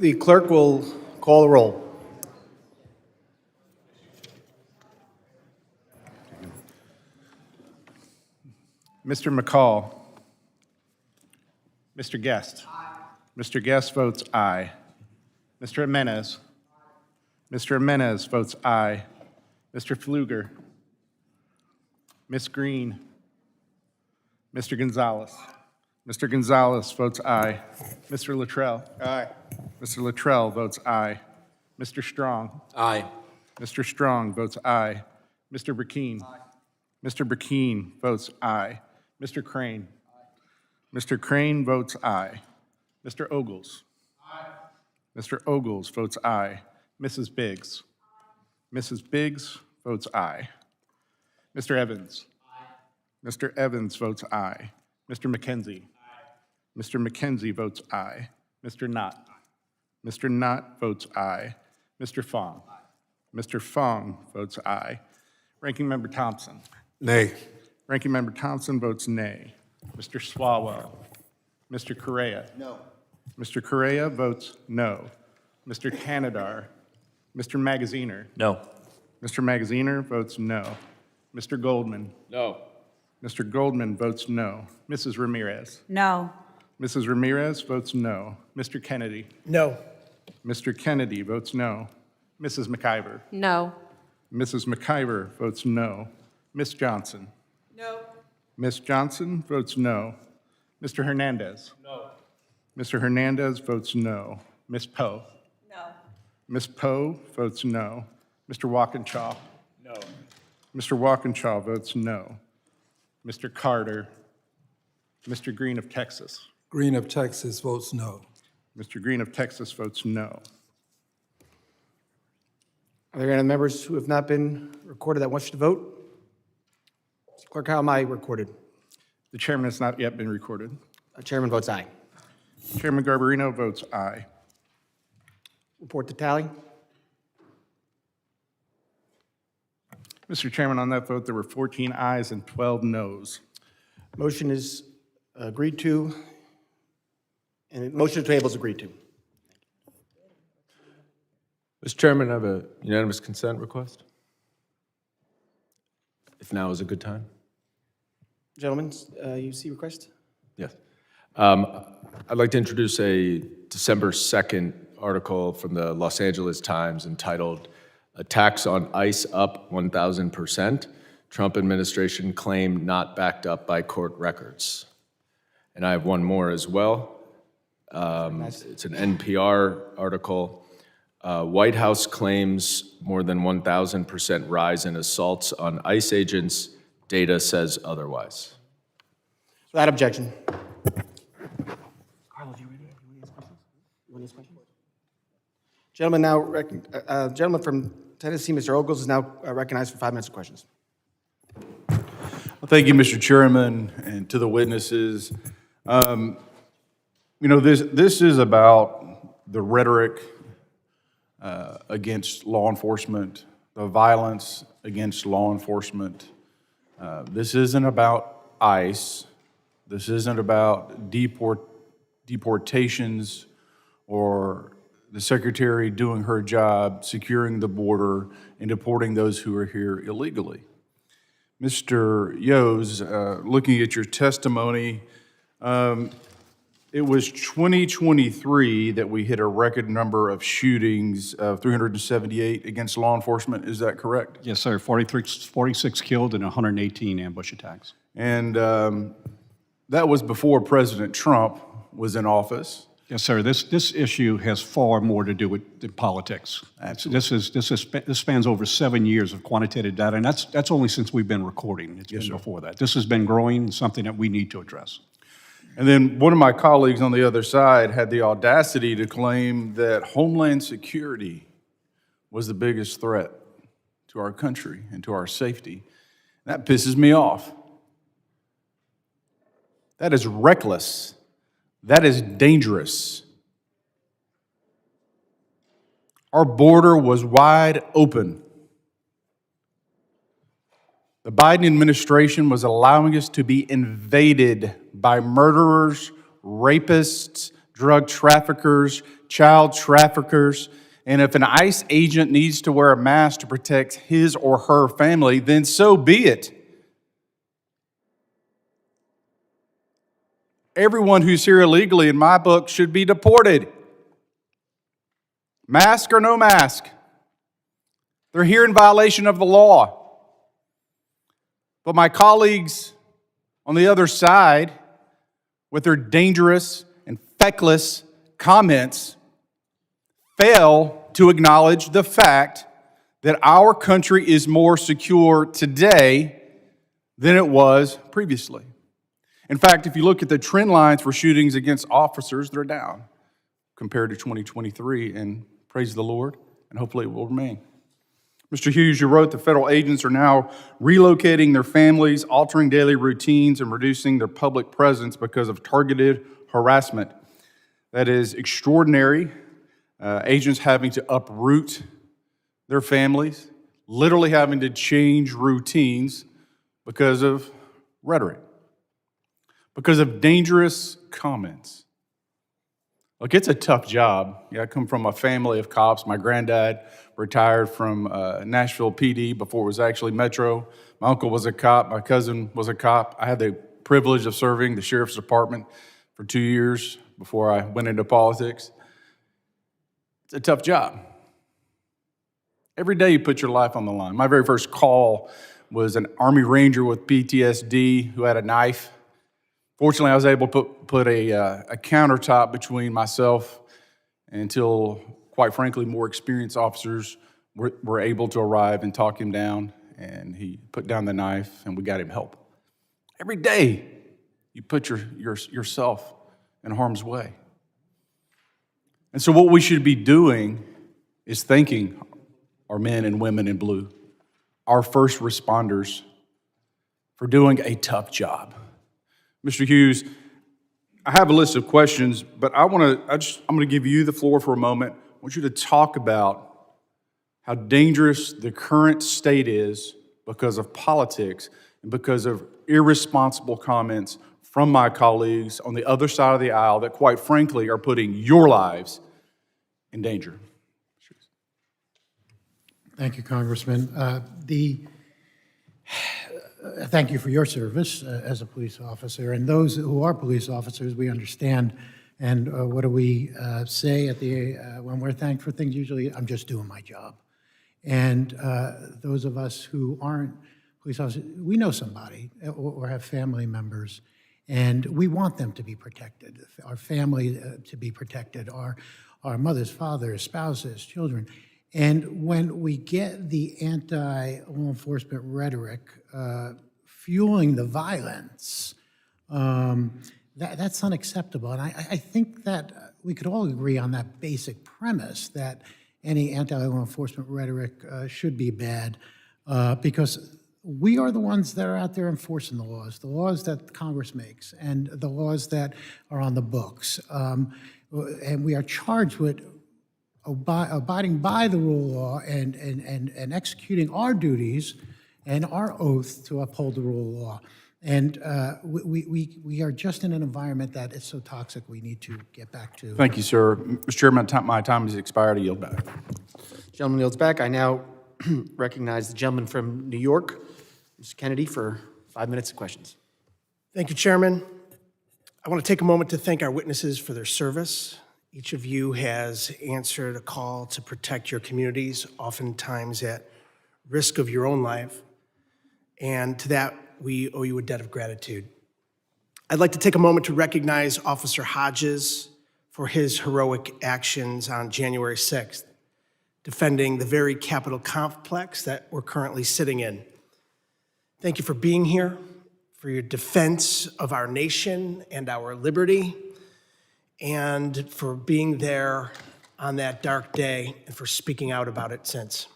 The clerk will call the roll. Mr. McCall. Mr. Guest. Mr. Guest votes aye. Mr. Jimenez. Mr. Jimenez votes aye. Mr. Pfluger. Ms. Green. Mr. Gonzalez. Mr. Gonzalez votes aye. Mr. Luttrell. Aye. Mr. Luttrell votes aye. Mr. Strong. Aye. Mr. Strong votes aye. Mr. Burkeen. Mr. Burkeen votes aye. Mr. Crane. Mr. Crane votes aye. Mr. Ogles. Mr. Ogles votes aye. Mrs. Biggs. Mrs. Biggs votes aye. Mr. Evans. Mr. Evans votes aye. Mr. McKenzie. Mr. McKenzie votes aye. Mr. Knott. Mr. Knott votes aye. Mr. Fong. Mr. Fong votes aye. Ranking Member Thompson. Nay. Ranking Member Thompson votes nay. Mr. Swalwell. Mr. Correa. No. Mr. Correa votes no. Mr. Canadar. Mr. Magaziner. No. Mr. Magaziner votes no. Mr. Goldman. No. Mr. Goldman votes no. Mrs. Ramirez. No. Mrs. Ramirez votes no. Mr. Kennedy. No. Mr. Kennedy votes no. Mrs. McIver. No. Mrs. McIver votes no. Miss Johnson. No. Miss Johnson votes no. Mr. Hernandez. No. Mr. Hernandez votes no. Miss Poe. No. Miss Poe votes no. Mr. Walkinshaw. No. Mr. Walkinshaw votes no. Mr. Carter. Mr. Green of Texas. Green of Texas votes no. Mr. Green of Texas votes no. Are there any members who have not been recorded that wish to vote? Clerk, how am I recorded? The chairman has not yet been recorded. Chairman votes aye. Chairman Garbarino votes aye. Report to tally. Mr. Chairman, on that vote, there were 14 ayes and 12 noes. Motion is agreed to, and motion to table is agreed to. Mr. Chairman, I have a unanimous consent request. If now is a good time. Gentlemen, you see request? Yes. I'd like to introduce a December 2nd article from the Los Angeles Times entitled "Attacks on ICE Up 1,000%. Trump Administration Claim Not Backed Up by Court Records." And I have one more as well. It's an NPR article. White House claims more than 1,000% rise in assaults on ICE agents. Data says otherwise. Without objection. Carlos, you ready? You want to ask questions? Gentleman now, gentleman from Tennessee, Mr. Ogles, is now recognized for 5 minutes of questions. Well, thank you, Mr. Chairman, and to the witnesses. You know, this is about the rhetoric against law enforcement, the violence against law enforcement. This isn't about ICE. This isn't about deportations or the Secretary doing her job, securing the border, and deporting those who are here illegally. Mr. Yoes, looking at your testimony, it was 2023 that we hit a record number of shootings, 378 against law enforcement. Is that correct? Yes, sir. 46 killed and 118 ambush attacks. And that was before President Trump was in office. Yes, sir. This issue has far more to do with politics. Absolutely. This spans over 7 years of quantitative data, and that's only since we've been recording. It's been before that. This has been growing, something that we need to address. And then one of my colleagues on the other side had the audacity to claim that Homeland Security was the biggest threat to our country and to our safety. That pisses me off. That is reckless. That is dangerous. Our border was wide open. The Biden administration was allowing us to be invaded by murderers, rapists, drug traffickers, child traffickers, and if an ICE agent needs to wear a mask to protect his or her family, then so be it. Everyone who's here illegally, in my book, should be deported. Mask or no mask. They're here in violation of the law. But my colleagues on the other side, with their dangerous and feckless comments, fail to acknowledge the fact that our country is more secure today than it was previously. In fact, if you look at the trend lines for shootings against officers, they're down compared to 2023, and praise the Lord, and hopefully it will remain. Mr. Hughes, you wrote the federal agents are now relocating their families, altering daily routines, and reducing their public presence because of targeted harassment. That is extraordinary. Agents having to uproot their families, literally having to change routines because of rhetoric, because of dangerous comments. Look, it's a tough job. Yeah, I come from a family of cops. My granddad retired from Nashville PD before it was actually Metro. My uncle was a cop. My cousin was a cop. I had the privilege of serving the sheriff's department for 2 years before I went into politics. It's a tough job. Every day you put your life on the line. My very first call was an Army Ranger with PTSD who had a knife. Fortunately, I was able to put a countertop between myself until, quite frankly, more experienced officers were able to arrive and talk him down, and he put down the knife, and we got him help. Every day, you put yourself in harm's way. And so what we should be doing is thanking our men and women in blue, our first responders, for doing a tough job. Mr. Hughes, I have a list of questions, but I'm going to give you the floor for a moment. I want you to talk about how dangerous the current state is because of politics and because of irresponsible comments from my colleagues on the other side of the aisle that, quite frankly, are putting your lives in danger. Thank you, Congressman. Thank you for your service as a police officer. And those who are police officers, we understand. And what do we say at when we're thanked for things? Usually, I'm just doing my job. And those of us who aren't police officers, we know somebody or have family members, and we want them to be protected, our family to be protected, our mothers, fathers, spouses, children. And when we get the anti-law enforcement rhetoric fueling the violence, that's unacceptable. And I think that we could all agree on that basic premise that any anti-law enforcement rhetoric should be bad because we are the ones that are out there enforcing the laws that Congress makes, and the laws that are on the books. And we are charged with abiding by the rule of law and executing our duties and our oath to uphold the rule of law. And we are just in an environment that is so toxic we need to get back to. Thank you, sir. Mr. Chairman, my time has expired. I yield back. Gentleman yields back. I now recognize the gentleman from New York, Mr. Kennedy, for 5 minutes of questions. Thank you, Chairman. I want to take a moment to thank our witnesses for their service. Each of you has answered a call to protect your communities, oftentimes at risk of your own life. And to that, we owe you a debt of gratitude. I'd like to take a moment to recognize Officer Hodges for his heroic actions on January 6th, defending the very Capitol complex that we're currently sitting in. Thank you for being here, for your defense of our nation and our liberty, and for being there on that dark day and for speaking out about it since.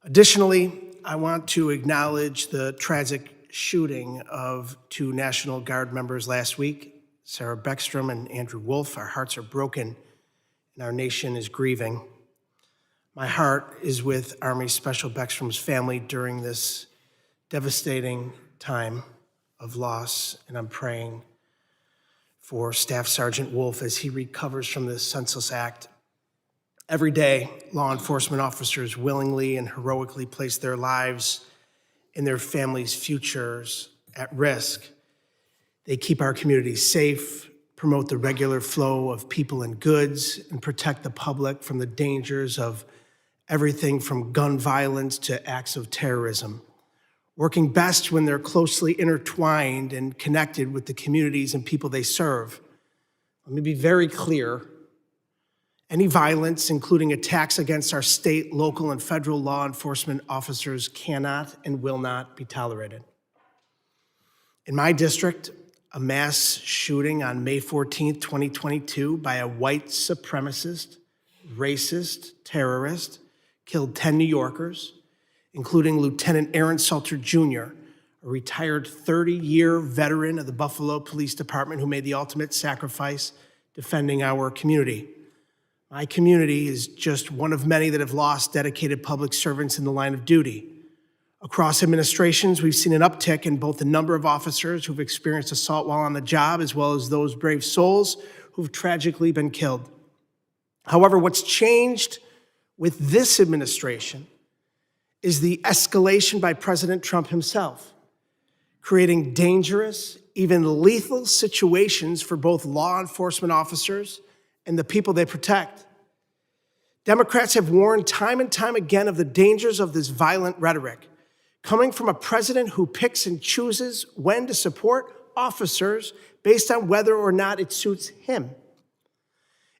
Additionally, I want to acknowledge the tragic shooting of 2 National Guard members last week, Sarah Beckstrom and Andrew Wolf. Our hearts are broken and our nation is grieving. My heart is with Army Special Beckstrom's family during this devastating time of loss, and I'm praying for Staff Sergeant Wolf as he recovers from this senseless act. Every day, law enforcement officers willingly and heroically place their lives and their families' futures at risk. They keep our communities safe, promote the regular flow of people and goods, and protect the public from the dangers of everything from gun violence to acts of terrorism, working best when they're closely intertwined and connected with the communities and people they serve. Let me be very clear. Any violence, including attacks against our state, local, and federal law enforcement officers, cannot and will not be tolerated. In my district, a mass shooting on May 14th, 2022 by a white supremacist, racist terrorist killed 10 New Yorkers, including Lieutenant Aaron Salter Jr., a retired 30-year veteran of the Buffalo Police Department who made the ultimate sacrifice defending our community. My community is just one of many that have lost dedicated public servants in the line of duty. Across administrations, we've seen an uptick in both the number of officers who've experienced assault while on the job, as well as those brave souls who've tragically been killed. However, what's changed with this administration is the escalation by President Trump himself, creating dangerous, even lethal situations for both law enforcement officers and the people they protect. Democrats have warned time and time again of the dangers of this violent rhetoric, coming from a president who picks and chooses when to support officers based on whether or not it suits him.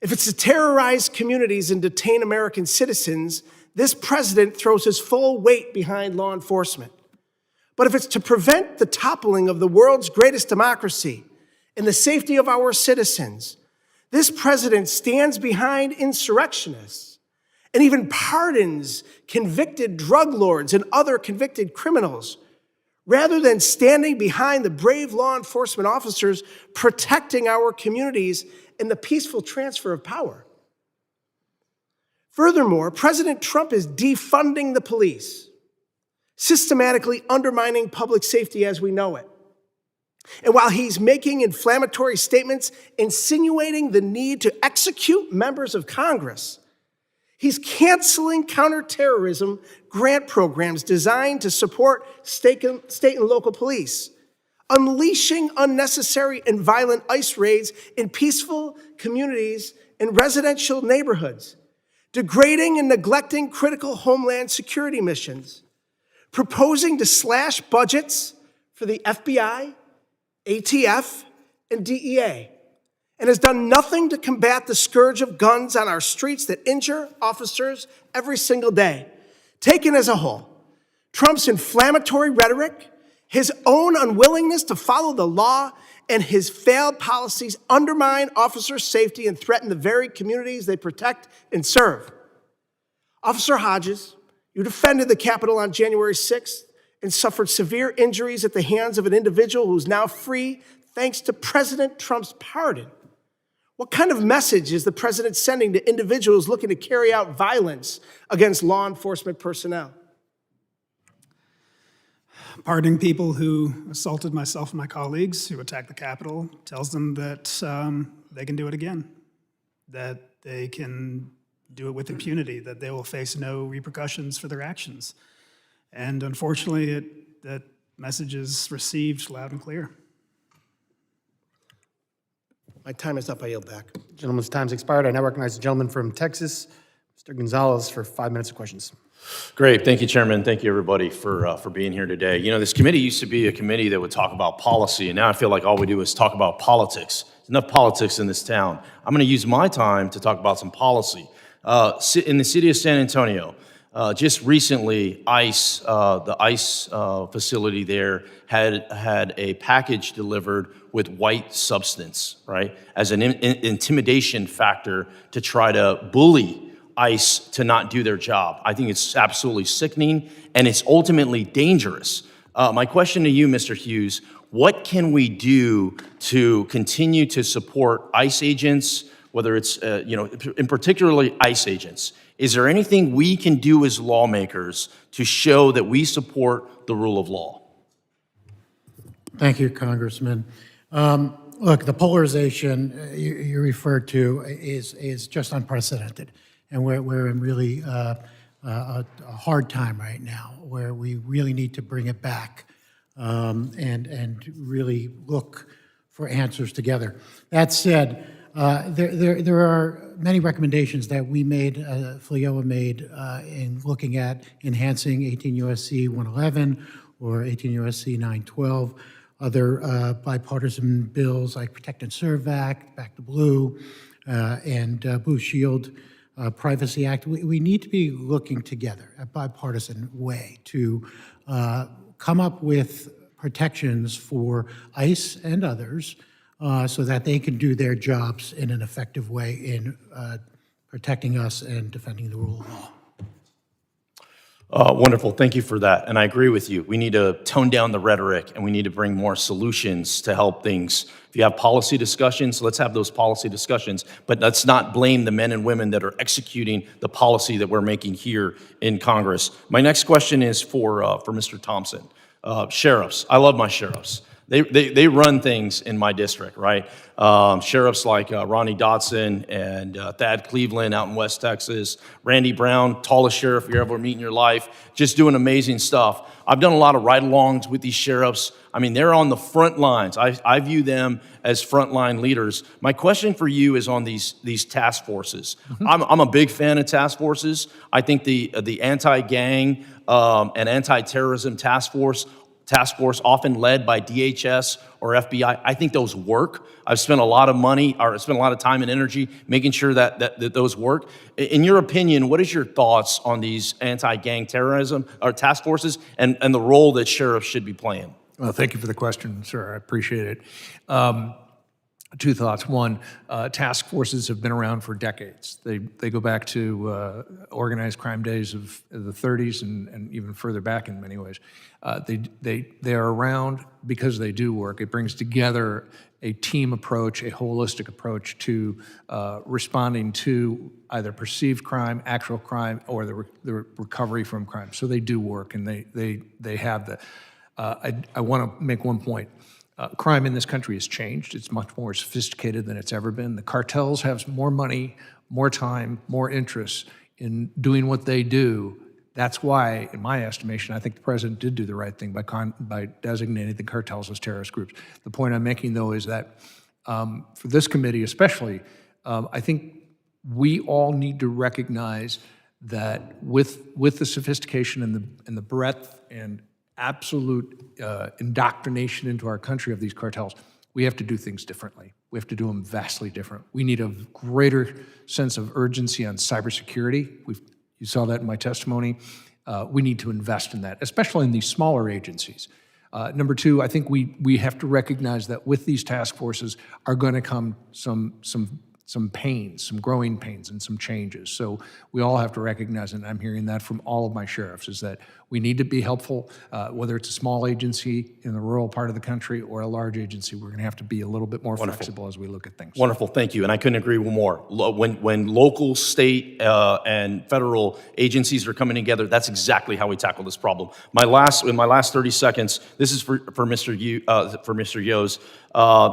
If it's to terrorize communities and detain American citizens, this president throws his full weight behind law enforcement. But if it's to prevent the toppling of the world's greatest democracy and the safety of our citizens, this president stands behind insurrectionists and even pardons convicted drug lords and other convicted criminals, rather than standing behind the brave law enforcement officers protecting our communities in the peaceful transfer of power. Furthermore, President Trump is defunding the police, systematically undermining public safety as we know it. And while he's making inflammatory statements insinuating the need to execute members of Congress, he's canceling counterterrorism grant programs designed to support state and local police, unleashing unnecessary and violent ICE raids in peaceful communities and residential neighborhoods, degrading and neglecting critical Homeland security missions, proposing to slash budgets for the FBI, ATF, and DEA, and has done nothing to combat the scourge of guns on our streets that injure officers every single day. Taken as a whole, Trump's inflammatory rhetoric, his own unwillingness to follow the law, and his failed policies undermine officer safety and threaten the very communities they protect and serve. Officer Hodges, you defended the Capitol on January 6th and suffered severe injuries at the hands of an individual who's now free thanks to President Trump's pardon. What kind of message is the president sending to individuals looking to carry out violence against law enforcement personnel? Pardoning people who assaulted myself and my colleagues, who attacked the Capitol, tells them that they can do it again, that they can do it with impunity, that they will face no repercussions for their actions. And unfortunately, that message is received loud and clear. My time is up. I yield back. Gentleman's time's expired. I now recognize the gentleman from Texas, Mr. Gonzalez, for 5 minutes of questions. Great. Thank you, Chairman. Thank you, everybody, for being here today. You know, this committee used to be a committee that would talk about policy, and now I feel like all we do is talk about politics. There's enough politics in this town. I'm going to use my time to talk about some policy. In the city of San Antonio, just recently, ICE, the ICE facility there had a package delivered with white substance, right, as an intimidation factor to try to bully ICE to not do their job. I think it's absolutely sickening, and it's ultimately dangerous. My question to you, Mr. Hughes, what can we do to continue to support ICE agents, whether it's, in particularly ICE agents? Is there anything we can do as lawmakers to show that we support the rule of law? Thank you, Congressman. Look, the polarization you referred to is just unprecedented, and we're in really a hard time right now, where we really need to bring it back and really look for answers together. That said, there are many recommendations that we made, FLIOA made, in looking at enhancing 18 U.S.C. 111 or 18 U.S.C. 912, other bipartisan bills like Protect and Serve Act, Back to Blue, and Blue Shield Privacy Act. We need to be looking together, a bipartisan way, to come up with protections for ICE and others so that they can do their jobs in an effective way in protecting us and defending the rule of law. Wonderful. Thank you for that. And I agree with you. We need to tone down the rhetoric and we need to bring more solutions to help things. If you have policy discussions, let's have those policy discussions, but let's not blame the men and women that are executing the policy that we're making here in Congress. My next question is for Mr. Thompson. Sheriffs. I love my sheriffs. They run things in my district, right? Sheriffs like Ronnie Dotson and Thad Cleveland out in West Texas, Randy Brown, tallest sheriff you ever meet in your life, just doing amazing stuff. I've done a lot of ride-alongs with these sheriffs. I mean, they're on the front lines. I view them as frontline leaders. My question for you is on these task forces. I'm a big fan of task forces. I think the anti-gang and anti-terrorism task force often led by DHS or FBI, I think those work. I've spent a lot of money, or spent a lot of time and energy making sure that those work. In your opinion, what is your thoughts on these anti-gang terrorism or task forces and the role that sheriffs should be playing? Well, thank you for the question, sir. I appreciate it. Two thoughts. One, task forces have been around for decades. They go back to organized crime days of the 30s and even further back in many ways. They are around because they do work. It brings together a team approach, a holistic approach to responding to either perceived crime, actual crime, or the recovery from crime. So they do work, and they have the. I want to make one point. Crime in this country has changed. It's much more sophisticated than it's ever been. The cartels have more money, more time, more interest in doing what they do. That's why, in my estimation, I think the president did do the right thing by designating the cartels as terrorist groups. The point I'm making, though, is that for this committee especially, I think we all need to recognize that with the sophistication and the breadth and absolute indoctrination into our country of these cartels, we have to do things differently. We have to do them vastly different. We need a greater sense of urgency on cybersecurity. You saw that in my testimony. We need to invest in that, especially in these smaller agencies. Number two, I think we have to recognize that with these task forces are going to come some pains, some growing pains, and some changes. So we all have to recognize, and I'm hearing that from all of my sheriffs, is that we need to be helpful, whether it's a small agency in the rural part of the country or a large agency. We're going to have to be a little bit more flexible as we look at things. Wonderful, thank you, and I couldn't agree more. When local, state, and federal agencies are coming together, that's exactly how we tackle this problem. In my last 30 seconds, this is for Mr. Yoes.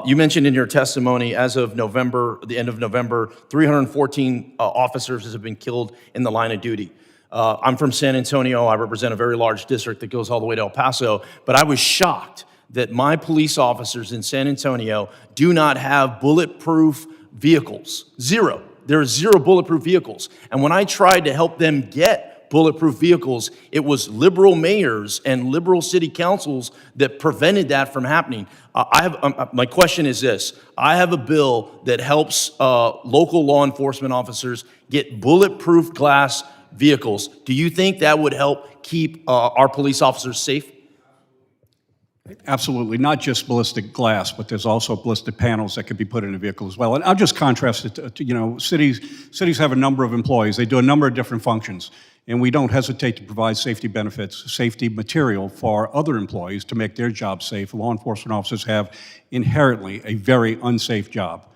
You mentioned in your testimony, as of the end of November, 314 officers have been killed in the line of duty. I'm from San Antonio. I represent a very large district that goes all the way to El Paso, but I was shocked that my police officers in San Antonio do not have bulletproof vehicles. Zero. There are zero bulletproof vehicles. And when I tried to help them get bulletproof vehicles, it was liberal mayors and liberal city councils that prevented that from happening. My question is this. I have a bill that helps local law enforcement officers get bulletproof glass vehicles. Do you think that would help keep our police officers safe? Absolutely, not just ballistic glass, but there's also ballistic panels that could be put in a vehicle as well. And I'll just contrast it to cities have a number of employees. They do a number of different functions, and we don't hesitate to provide safety benefits, safety material for other employees to make their job safe. Law enforcement officers have inherently a very unsafe job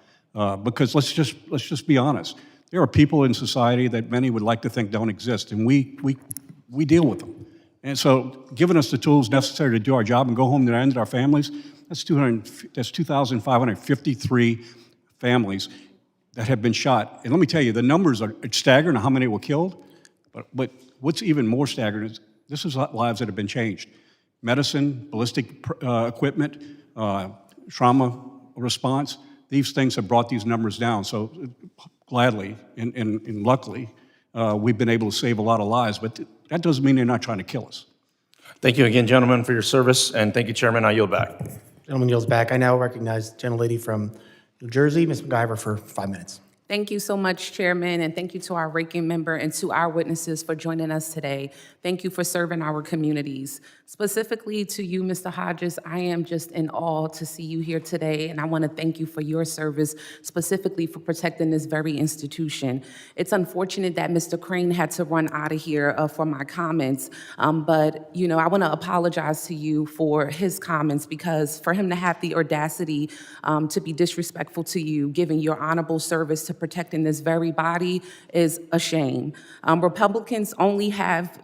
because let's just be honest. There are people in society that many would like to think don't exist, and we deal with them. And so giving us the tools necessary to do our job and go home to our families, That's 2,553 families that have been shot. And let me tell you, the numbers are staggering how many were killed. But what's even more staggering is this is lives that have been changed. Medicine, ballistic equipment, trauma response, these things have brought these numbers down. So gladly and luckily, we've been able to save a lot of lives, but that doesn't mean they're not trying to kill us. Thank you again, gentlemen, for your service, and thank you, Chairman. I yield back. Gentleman yields back. I now recognize the gentlelady from New Jersey, Ms. McIver, for 5 minutes. Thank you so much, Chairman, and thank you to our ranking member and to our witnesses for joining us today. Thank you for serving our communities. Specifically to you, Mr. Hodges, I am just in awe to see you here today, and I want to thank you for your service, specifically for protecting this very institution. It's unfortunate that Mr. Crane had to run out of here for my comments, but you know, I want to apologize to you for his comments, because for him to have the audacity to be disrespectful to you, giving your honorable service to protecting this very body, is a shame. Republicans only have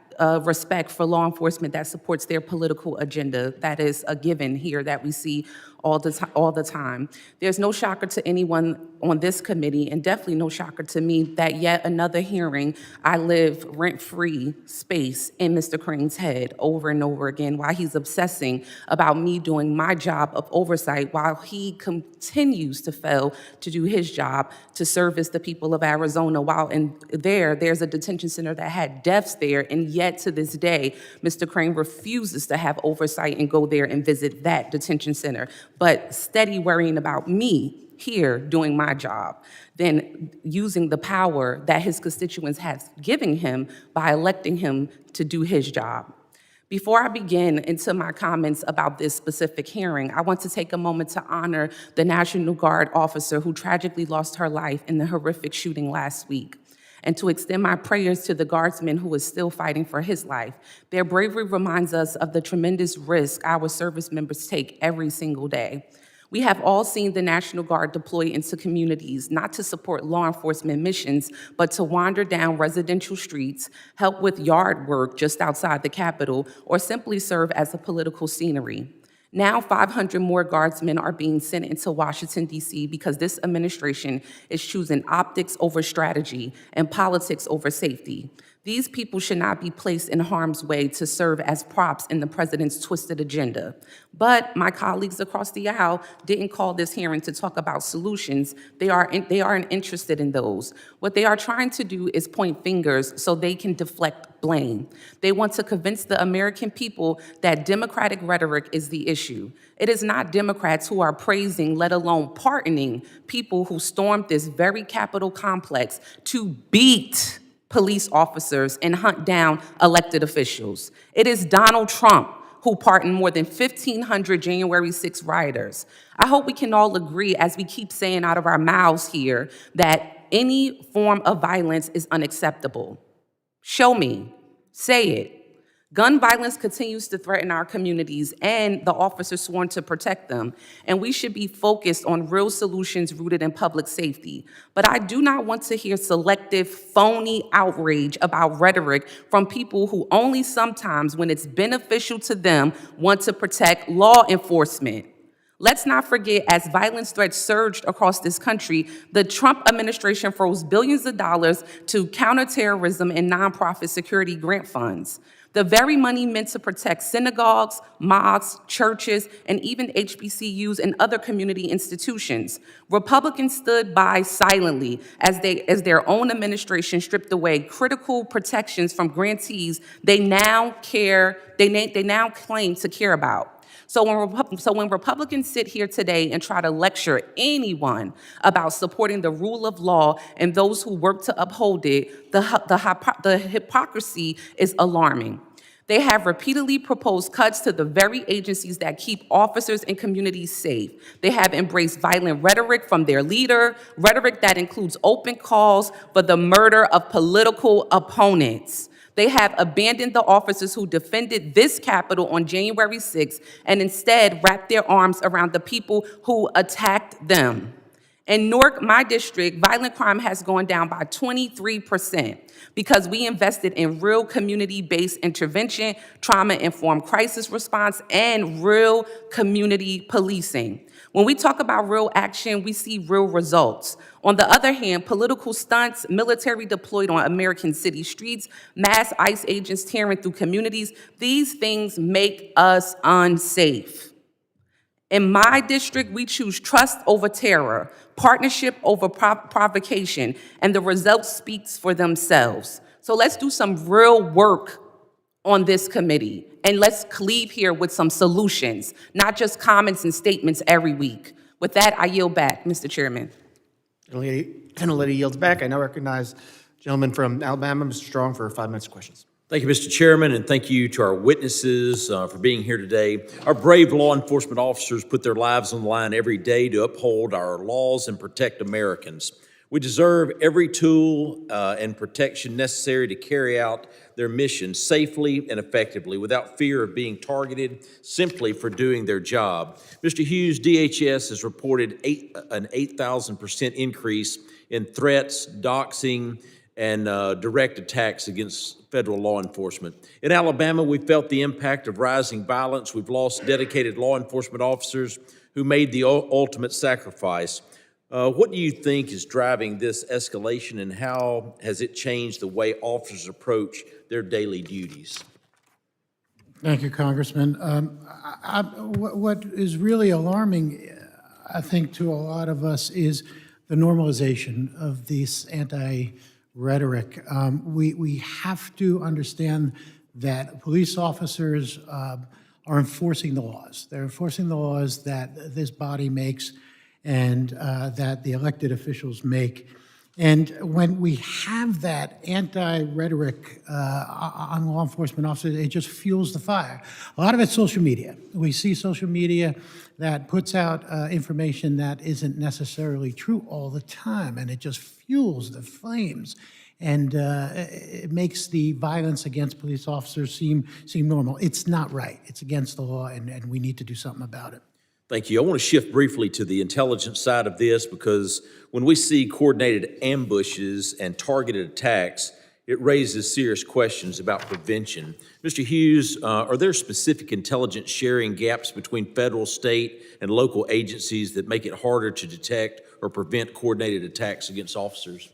respect for law enforcement that supports their political agenda. That is a given here that we see all the time. There's no shocker to anyone on this committee, and definitely no shocker to me, that yet another hearing, I live rent-free space in Mr. Crane's head over and over again, while he's obsessing about me doing my job of oversight, while he continues to fail to do his job to service the people of Arizona, while there's a detention center that had deaths there, and yet to this day, Mr. Crane refuses to have oversight and go there and visit that detention center, but steady worrying about me here doing my job, then using the power that his constituents have given him by electing him to do his job. Before I begin into my comments about this specific hearing, I want to take a moment to honor the National Guard officer who tragically lost her life in the horrific shooting last week, and to extend my prayers to the guardsman who is still fighting for his life. Their bravery reminds us of the tremendous risk our service members take every single day. We have all seen the National Guard deploy into communities, not to support law enforcement missions, but to wander down residential streets, help with yard work just outside the Capitol, or simply serve as a political scenery. Now 500 more guardsmen are being sent into Washington, D.C. because this administration is choosing optics over strategy and politics over safety. These people should not be placed in harm's way to serve as props in the president's twisted agenda. But my colleagues across the aisle didn't call this hearing to talk about solutions. They aren't interested in those. What they are trying to do is point fingers so they can deflect blame. They want to convince the American people that Democratic rhetoric is the issue. It is not Democrats who are praising, let alone pardoning, people who stormed this very Capitol complex to beat police officers and hunt down elected officials. It is Donald Trump who pardoned more than 1,500 January 6 rioters. I hope we can all agree, as we keep saying out of our mouths here, that any form of violence is unacceptable. Show me. Say it. Gun violence continues to threaten our communities and the officers sworn to protect them, and we should be focused on real solutions rooted in public safety. But I do not want to hear selective, phony outrage about rhetoric from people who only sometimes, when it's beneficial to them, want to protect law enforcement. Let's not forget, as violence threats surged across this country, the Trump administration froze billions of dollars to counterterrorism and nonprofit security grant funds. The very money meant to protect synagogues, mosques, churches, and even HBCUs and other community institutions. Republicans stood by silently as their own administration stripped away critical protections from grantees they now claim to care about. So when Republicans sit here today and try to lecture anyone about supporting the rule of law and those who work to uphold it, the hypocrisy is alarming. They have repeatedly proposed cuts to the very agencies that keep officers and communities safe. They have embraced violent rhetoric from their leader, rhetoric that includes open calls for the murder of political opponents. They have abandoned the officers who defended this Capitol on January 6th and instead wrapped their arms around the people who attacked them. In Newark, my district, violent crime has gone down by 23% because we invested in real community-based intervention, trauma-informed crisis response, and real community policing. When we talk about real action, we see real results. On the other hand, political stunts, military deployed on American city streets, mass ICE agents tearing through communities, these things make us unsafe. In my district, we choose trust over terror, partnership over provocation, and the results speaks for themselves. So let's do some real work on this committee, and let's leave here with some solutions, not just comments and statements every week. With that, I yield back, Mr. Chairman. Lady yields back. I now recognize gentleman from Alabama, Mr. Strong, for 5 minutes of questions. Thank you, Mr. Chairman, and thank you to our witnesses for being here today. Our brave law enforcement officers put their lives on the line every day to uphold our laws and protect Americans. We deserve every tool and protection necessary to carry out their mission safely and effectively without fear of being targeted simply for doing their job. Mr. Hughes, DHS has reported an 8,000% increase in threats, doxing, and direct attacks against federal law enforcement. In Alabama, we felt the impact of rising violence. We've lost dedicated law enforcement officers who made the ultimate sacrifice. What do you think is driving this escalation, and how has it changed the way officers approach their daily duties? Thank you, Congressman. What is really alarming, I think, to a lot of us is the normalization of this anti-rhetoric. We have to understand that police officers are enforcing the laws. They're enforcing the laws that this body makes and that the elected officials make. And when we have that anti-rhetoric on law enforcement officers, it just fuels the fire. A lot of it's social media. We see social media that puts out information that isn't necessarily true all the time, and it just fuels the flames. And it makes the violence against police officers seem normal. It's not right. It's against the law, and we need to do something about it. Thank you. I want to shift briefly to the intelligence side of this, because when we see coordinated ambushes and targeted attacks, it raises serious questions about prevention. Mr. Hughes, are there specific intelligence sharing gaps between federal, state, and local agencies that make it harder to detect or prevent coordinated attacks against officers?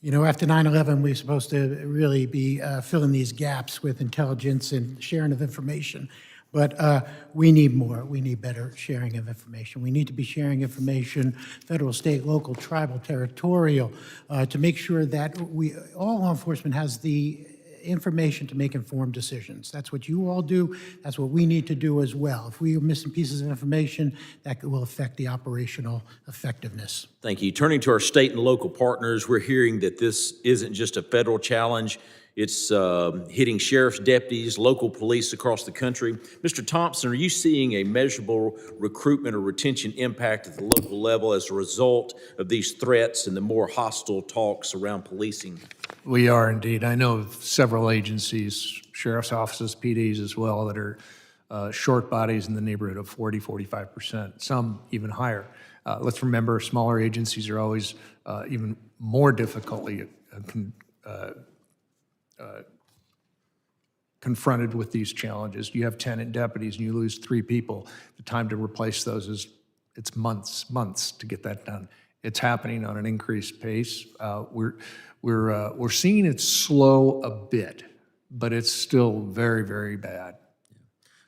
You know, after 9/11, we're supposed to really be filling these gaps with intelligence and sharing of information. But we need more. We need better sharing of information. We need to be sharing information, federal, state, local, tribal, territorial, to make sure that all law enforcement has the information to make informed decisions. That's what you all do. That's what we need to do as well. If we are missing pieces of information, that will affect the operational effectiveness. Thank you. Turning to our state and local partners, we're hearing that this isn't just a federal challenge. It's hitting sheriff's deputies, local police across the country. Mr. Thompson, are you seeing a measurable recruitment or retention impact at the local level as a result of these threats and the more hostile talks around policing? We are indeed. I know of several agencies, sheriff's offices, PDs as well, that are short bodies in the neighborhood of 40, 45%, some even higher. Let's remember, smaller agencies are always even more difficultly confronted with these challenges. You have 10 deputies and you lose 3 people. The time to replace those it's months to get that done. It's happening on an increased pace. We're seeing it slow a bit, but it's still very, very bad.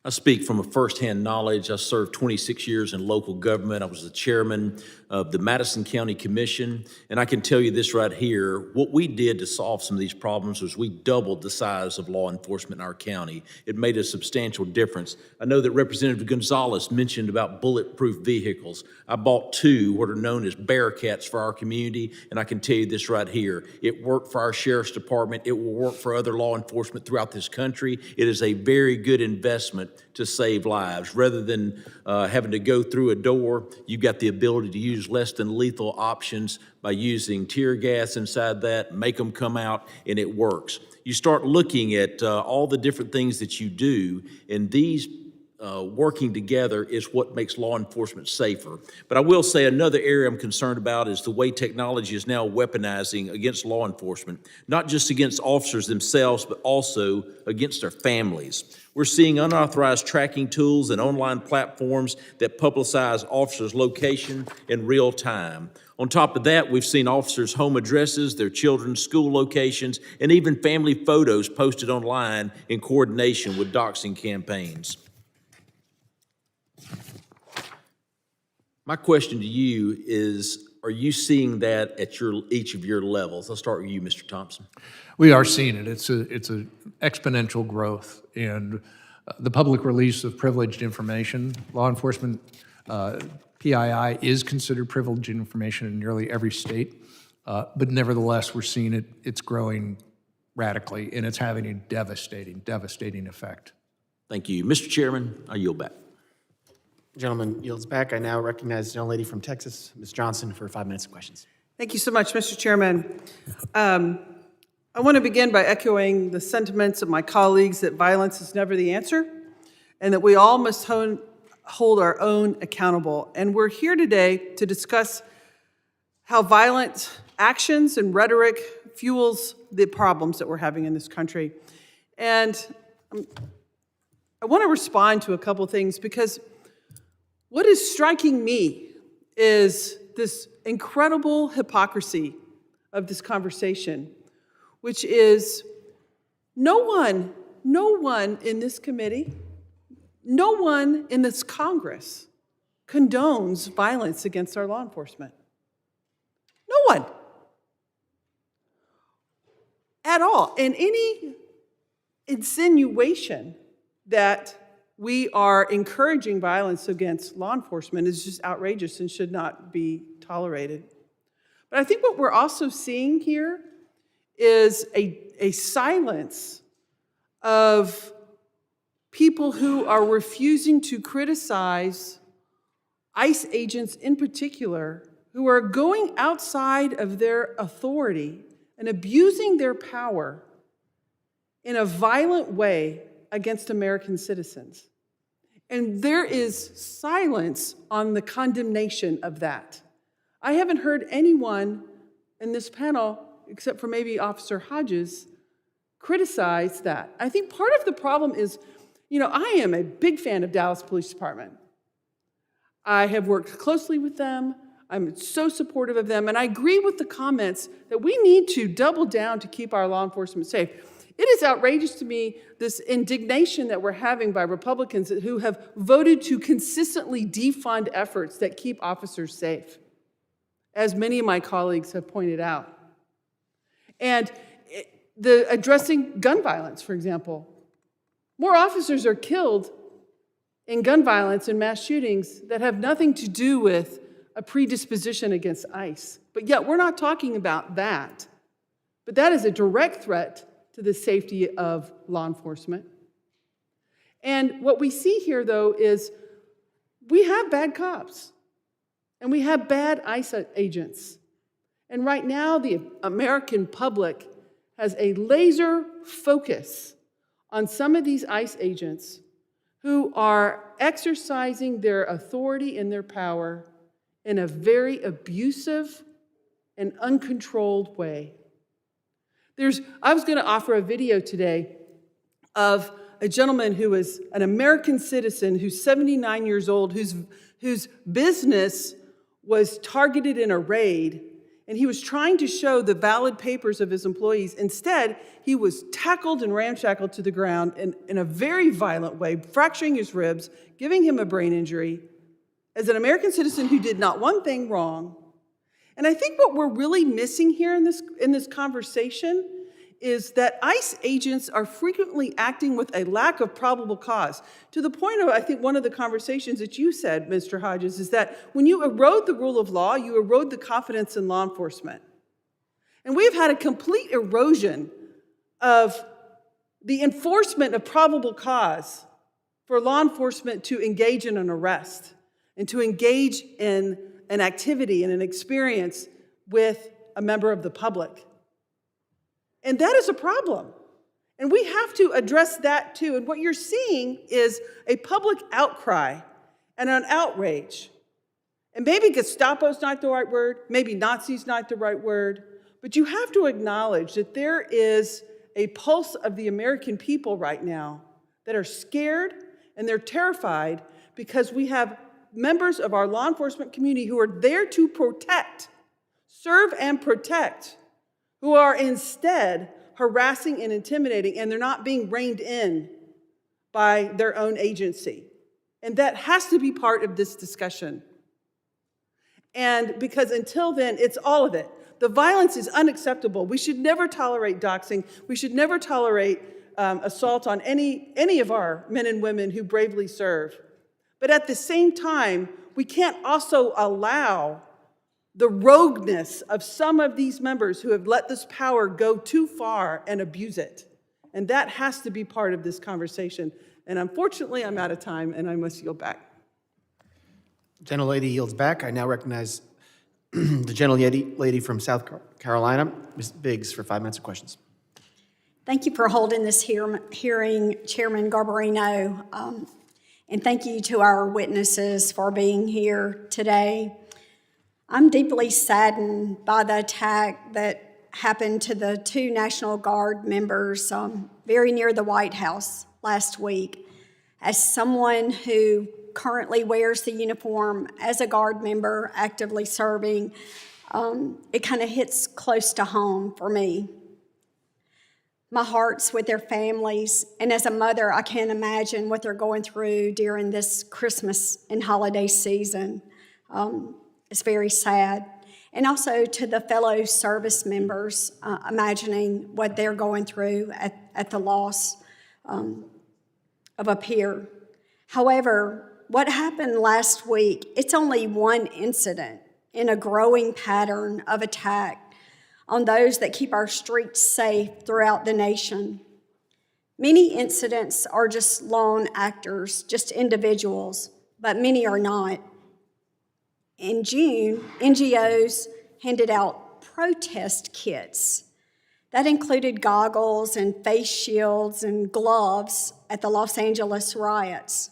I speak from a firsthand knowledge. I served 26 years in local government. I was the chairman of the Madison County Commission, and I can tell you this right here. What we did to solve some of these problems was we doubled the size of law enforcement in our county. It made a substantial difference. I know that Representative Gonzalez mentioned about bulletproof vehicles. I bought 2 what are known as Bearcats for our community, and I can tell you this right here. It worked for our sheriff's department. It will work for other law enforcement throughout this country. It is a very good investment to save lives. Rather than having to go through a door, you've got the ability to use less than lethal options by using tear gas inside that, make them come out, and it works. You start looking at all the different things that you do, and these working together is what makes law enforcement safer. But I will say another area I'm concerned about is the way technology is now weaponizing against law enforcement, not just against officers themselves, but also against their families. We're seeing unauthorized tracking tools and online platforms that publicize officers' location in real time. On top of that, we've seen officers' home addresses, their children's school locations, and even family photos posted online in coordination with doxing campaigns. My question to you is, are you seeing that at each of your levels? I'll start with you, Mr. Thompson. We are seeing it. It's a exponential growth in the public release of privileged information. Law enforcement PII is considered privileged information in nearly every state, but nevertheless, we're seeing it. It's growing radically, and it's having a devastating effect. Thank you. Mr. Chairman, I yield back. Gentleman yields back. I now recognize the gentlelady from Texas, Ms. Johnson, for 5 minutes of questions. Thank you so much, Mr. Chairman. I want to begin by echoing the sentiments of my colleagues that violence is never the answer and that we all must hold our own accountable. And we're here today to discuss how violent actions and rhetoric fuels the problems that we're having in this country. And I want to respond to a couple things, because what is striking me is this incredible hypocrisy of this conversation, which is no one in this committee, no one in this Congress condones violence against our law enforcement. No one. At all. And any insinuation that we are encouraging violence against law enforcement is just outrageous and should not be tolerated. But I think what we're also seeing here is a silence of people who are refusing to criticize ICE agents in particular, who are going outside of their authority and abusing their power in a violent way against American citizens. And there is silence on the condemnation of that. I haven't heard anyone in this panel, except for maybe Officer Hodges, criticize that. I think part of the problem is, I am a big fan of Dallas Police Department. I have worked closely with them. I'm so supportive of them. And I agree with the comments that we need to double down to keep our law enforcement safe. It is outrageous to me, this indignation that we're having by Republicans who have voted to consistently defund efforts that keep officers safe, as many of my colleagues have pointed out. And the addressing gun violence, for example. More officers are killed in gun violence and mass shootings that have nothing to do with a predisposition against ICE. But yet we're not talking about that. But that is a direct threat to the safety of law enforcement. And what we see here, though, is we have bad cops and we have bad ICE agents. And right now, the American public has a laser focus on some of these ICE agents who are exercising their authority and their power in a very abusive and uncontrolled way. I was going to offer a video today of a gentleman who is an American citizen who's 79 years old, whose business was targeted in a raid, and he was trying to show the valid papers of his employees. Instead, he was tackled and ramshackled to the ground in a very violent way, fracturing his ribs, giving him a brain injury, as an American citizen who did not one thing wrong. And I think what we're really missing here in this conversation is that ICE agents are frequently acting with a lack of probable cause. To the point of, I think, one of the conversations that you said, Mr. Hodges, is that when you erode the rule of law, you erode the confidence in law enforcement. And we've had a complete erosion of the enforcement of probable cause for law enforcement to engage in an arrest and to engage in an activity and an experience with a member of the public. And that is a problem. And we have to address that too. And what you're seeing is a public outcry and an outrage. And maybe Gestapo's not the right word, maybe Nazi's not the right word, but you have to acknowledge that there is a pulse of the American people right now that are scared and they're terrified because we have members of our law enforcement community who are there to protect, serve and protect, who are instead harassing and intimidating, and they're not being reined in by their own agency. And that has to be part of this discussion. And because until then, it's all of it. The violence is unacceptable. We should never tolerate doxing. We should never tolerate assault on any of our men and women who bravely serve. But at the same time, we can't also allow the rogueness of some of these members who have let this power go too far and abuse it. And that has to be part of this conversation. And unfortunately, I'm out of time and I must yield back. Gentlelady yields back. I now recognize the gentlelady from South Carolina, Ms. Biggs, for 5 minutes of questions. Thank you for holding this hearing, Chairman Garbarino, and thank you to our witnesses for being here today. I'm deeply saddened by the attack that happened to the 2 National Guard members very near the White House last week. As someone who currently wears the uniform as a Guard member actively serving, it kind of hits close to home for me. My heart's with their families, and as a mother, I can't imagine what they're going through during this Christmas and holiday season. It's very sad. And also to the fellow service members, imagining what they're going through at the loss of a peer. However, what happened last week, it's only one incident in a growing pattern of attack on those that keep our streets safe throughout the nation. Many incidents are just lone actors, just individuals, but many are not. In June, NGOs handed out protest kits. That included goggles and face shields and gloves at the Los Angeles riots.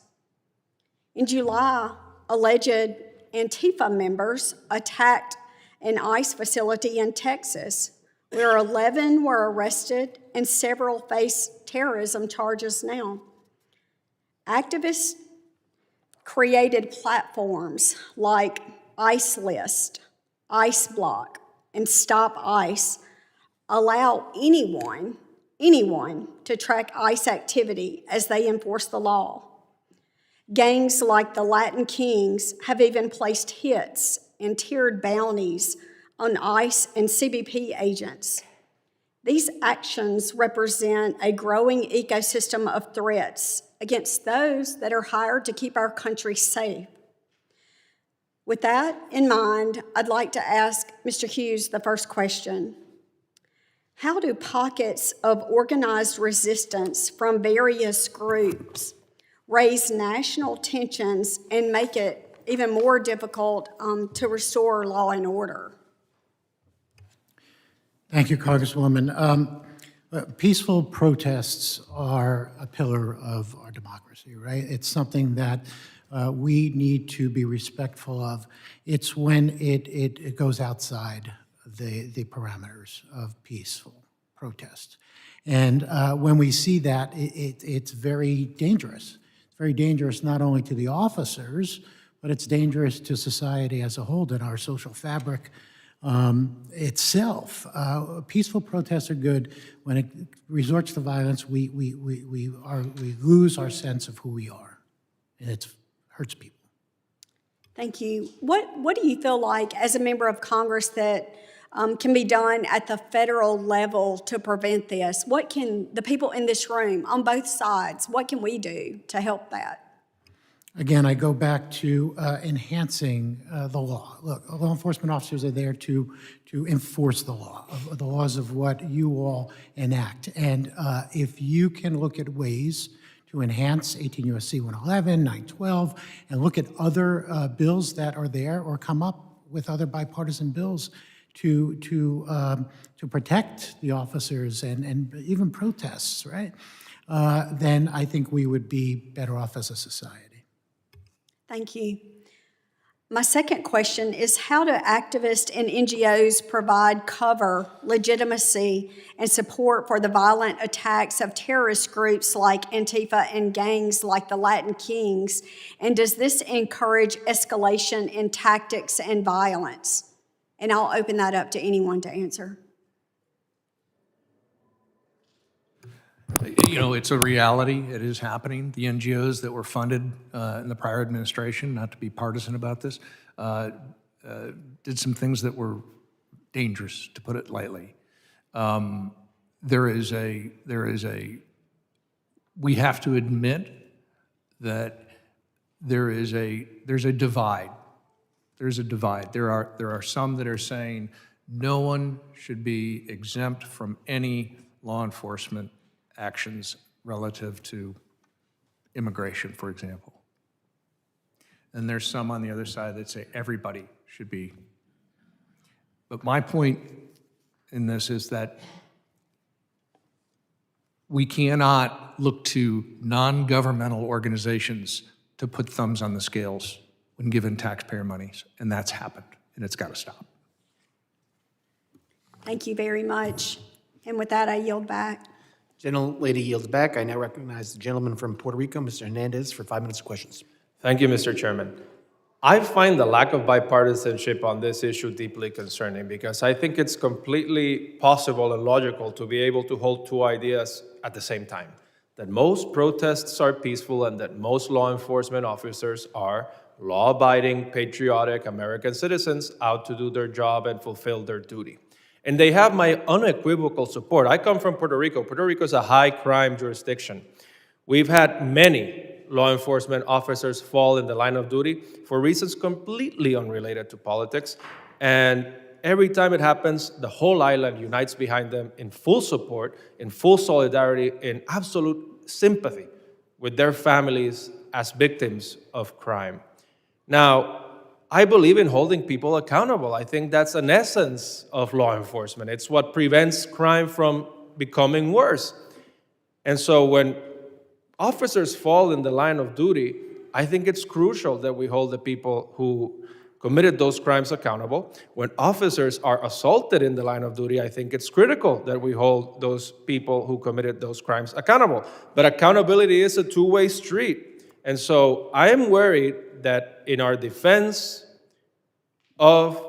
In July, alleged Antifa members attacked an ICE facility in Texas, where 11 were arrested and several face terrorism charges now. Activists created platforms like ICE List, ICE Block, and Stop ICE, allow anyone to track ICE activity as they enforce the law. Gangs like the Latin Kings have even placed hits and tiered bounties on ICE and CBP agents. These actions represent a growing ecosystem of threats against those that are hired to keep our country safe. With that in mind, I'd like to ask Mr. Hughes the first question. How do pockets of organized resistance from various groups raise national tensions and make it even more difficult to restore law and order? Thank you, Congresswoman. Peaceful protests are a pillar of our democracy, right? It's something that we need to be respectful of. It's when it goes outside the parameters of peaceful protest. And when we see that, it's very dangerous. It's very dangerous not only to the officers, but it's dangerous to society as a whole, and our social fabric itself. Peaceful protests are good. When it resorts to violence, we lose our sense of who we are, and it hurts people. Thank you. What do you feel like as a member of Congress that can be done at the federal level to prevent this? What can the people in this room, on both sides, what can we do to help that? Again, I go back to enhancing the law. Look, law enforcement officers are there to enforce the law, the laws of what you all enact. And if you can look at ways to enhance 18 U.S.C. 111, 912, and look at other bills that are there or come up with other bipartisan bills to protect the officers and even protests, right? Then I think we would be better off as a society. Thank you. My second question is, how do activists and NGOs provide cover, legitimacy, and support for the violent attacks of terrorist groups like Antifa and gangs like the Latin Kings? And does this encourage escalation in tactics and violence? And I'll open that up to anyone to answer. You know, it's a reality. It is happening. The NGOs that were funded in the prior administration, not to be partisan about this, did some things that were dangerous, to put it lightly. We have to admit that there's a divide. There's a divide. There are some that are saying no one should be exempt from any law enforcement actions relative to immigration, for example. And there's some on the other side that say everybody should be. But my point in this is that we cannot look to non-governmental organizations to put thumbs on the scales when given taxpayer monies, and that's happened, and it's got to stop. Thank you very much. And with that, I yield back. Gentlelady yields back. I now recognize the gentleman from Puerto Rico, Mr. Hernandez, for 5 minutes of questions. Thank you, Mr. Chairman. I find the lack of bipartisanship on this issue deeply concerning because I think it's completely possible and logical to be able to hold two ideas at the same time. That most protests are peaceful and that most law enforcement officers are law-abiding, patriotic American citizens out to do their job and fulfill their duty. And they have my unequivocal support. I come from Puerto Rico. Puerto Rico is a high-crime jurisdiction. We've had many law enforcement officers fall in the line of duty for reasons completely unrelated to politics. And every time it happens, the whole island unites behind them in full support, in full solidarity, in absolute sympathy with their families as victims of crime. Now, I believe in holding people accountable. I think that's an essence of law enforcement. It's what prevents crime from becoming worse. And so when officers fall in the line of duty, I think it's crucial that we hold the people who committed those crimes accountable. When officers are assaulted in the line of duty, I think it's critical that we hold those people who committed those crimes accountable. But accountability is a two-way street. And so I am worried that in our defense of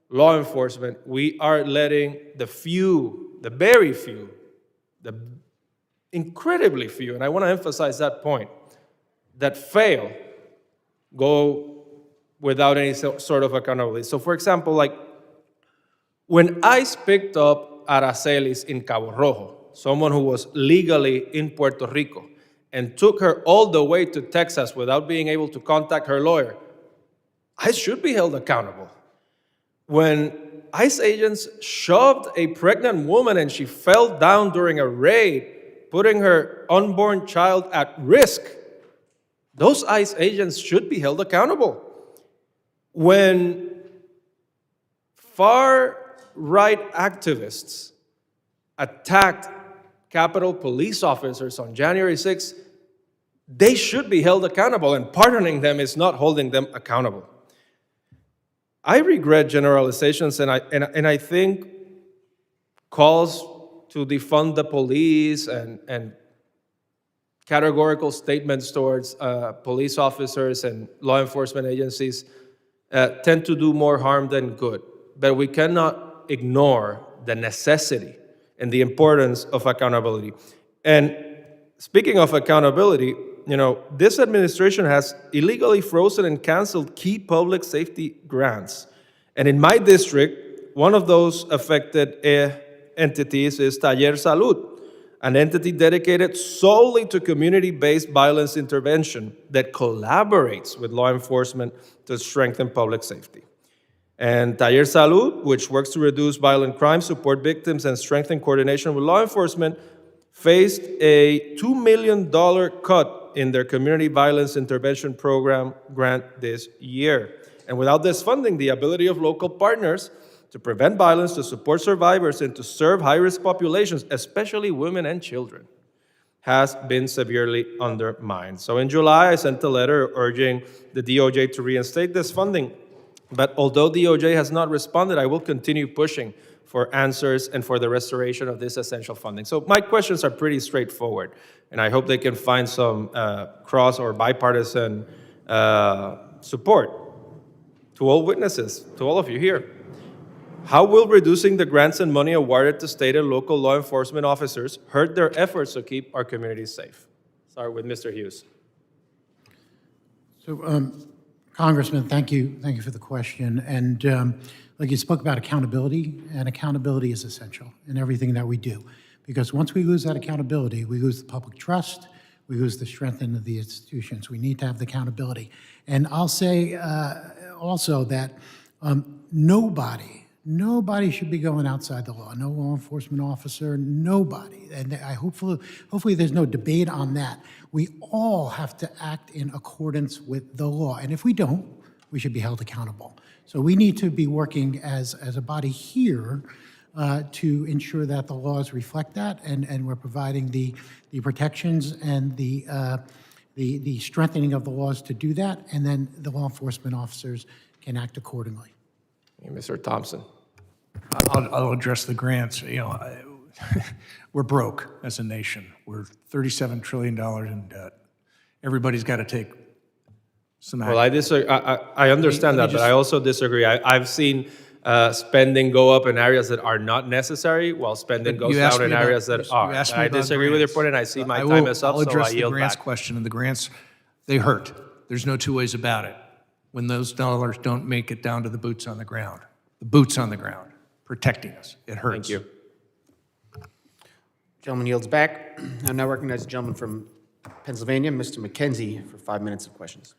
law enforcement, we are letting the few, the very few, the incredibly few, and I want to emphasize that point, that fail, go without any sort of accountability. So for example, like when ICE picked up Aracelis in Cabo Rojo, someone who was legally in Puerto Rico, and took her all the way to Texas without being able to contact her lawyer, ICE should be held accountable. When ICE agents shoved a pregnant woman and she fell down during a raid, putting her unborn child at risk, those ICE agents should be held accountable. When far-right activists attacked Capitol police officers on January 6th, they should be held accountable, and pardoning them is not holding them accountable. I regret generalizations, and I think calls to defund the police and categorical statements towards police officers and law enforcement agencies tend to do more harm than good. But we cannot ignore the necessity and the importance of accountability. And speaking of accountability, you know, this administration has illegally frozen and canceled key public safety grants. And in my district, one of those affected entities is Taller Salud, an entity dedicated solely to community-based violence intervention that collaborates with law enforcement to strengthen public safety. And Taller Salud, which works to reduce violent crime, support victims, and strengthen coordination with law enforcement, faced a $2 million cut in their community violence intervention program grant this year. And without this funding, the ability of local partners to prevent violence, to support survivors, and to serve high-risk populations, especially women and children, has been severely undermined. So in July, I sent a letter urging the DOJ to reinstate this funding. But although DOJ has not responded, I will continue pushing for answers and for the restoration of this essential funding. So my questions are pretty straightforward, and I hope they can find some cross or bipartisan support. To all witnesses, to all of you here, how will reducing the grants and money awarded to state and local law enforcement officers hurt their efforts to keep our communities safe? Start with Mr. Hughes. So, Congressman, thank you for the question. And like you spoke about accountability, and accountability is essential in everything that we do. Because once we lose that accountability, we lose the public trust, we lose the strength of the institutions. We need to have the accountability. And I'll say also that nobody should be going outside the law. No law enforcement officer, nobody. And hopefully there's no debate on that. We all have to act in accordance with the law. And if we don't, we should be held accountable. So we need to be working as a body here to ensure that the laws reflect that, and we're providing the protections and the strengthening of the laws to do that, and then the law enforcement officers can act accordingly. Mr. Thompson. I'll address the grants. We're broke as a nation. We're $37 trillion in debt. Everybody's got to take some action. Well, I disagree. I understand that, but I also disagree. I've seen spending go up in areas that are not necessary, while spending goes down in areas that are. I disagree with your point, and I see my time is up, so I yield back. I'll address the grants question, and the grants, they hurt. There's no two ways about it. When those dollars don't make it down to the boots on the ground, protecting us, it hurts. Thank you. Gentleman yields back. I now recognize the gentleman from Pennsylvania, Mr. McKenzie, for 5 minutes of questions.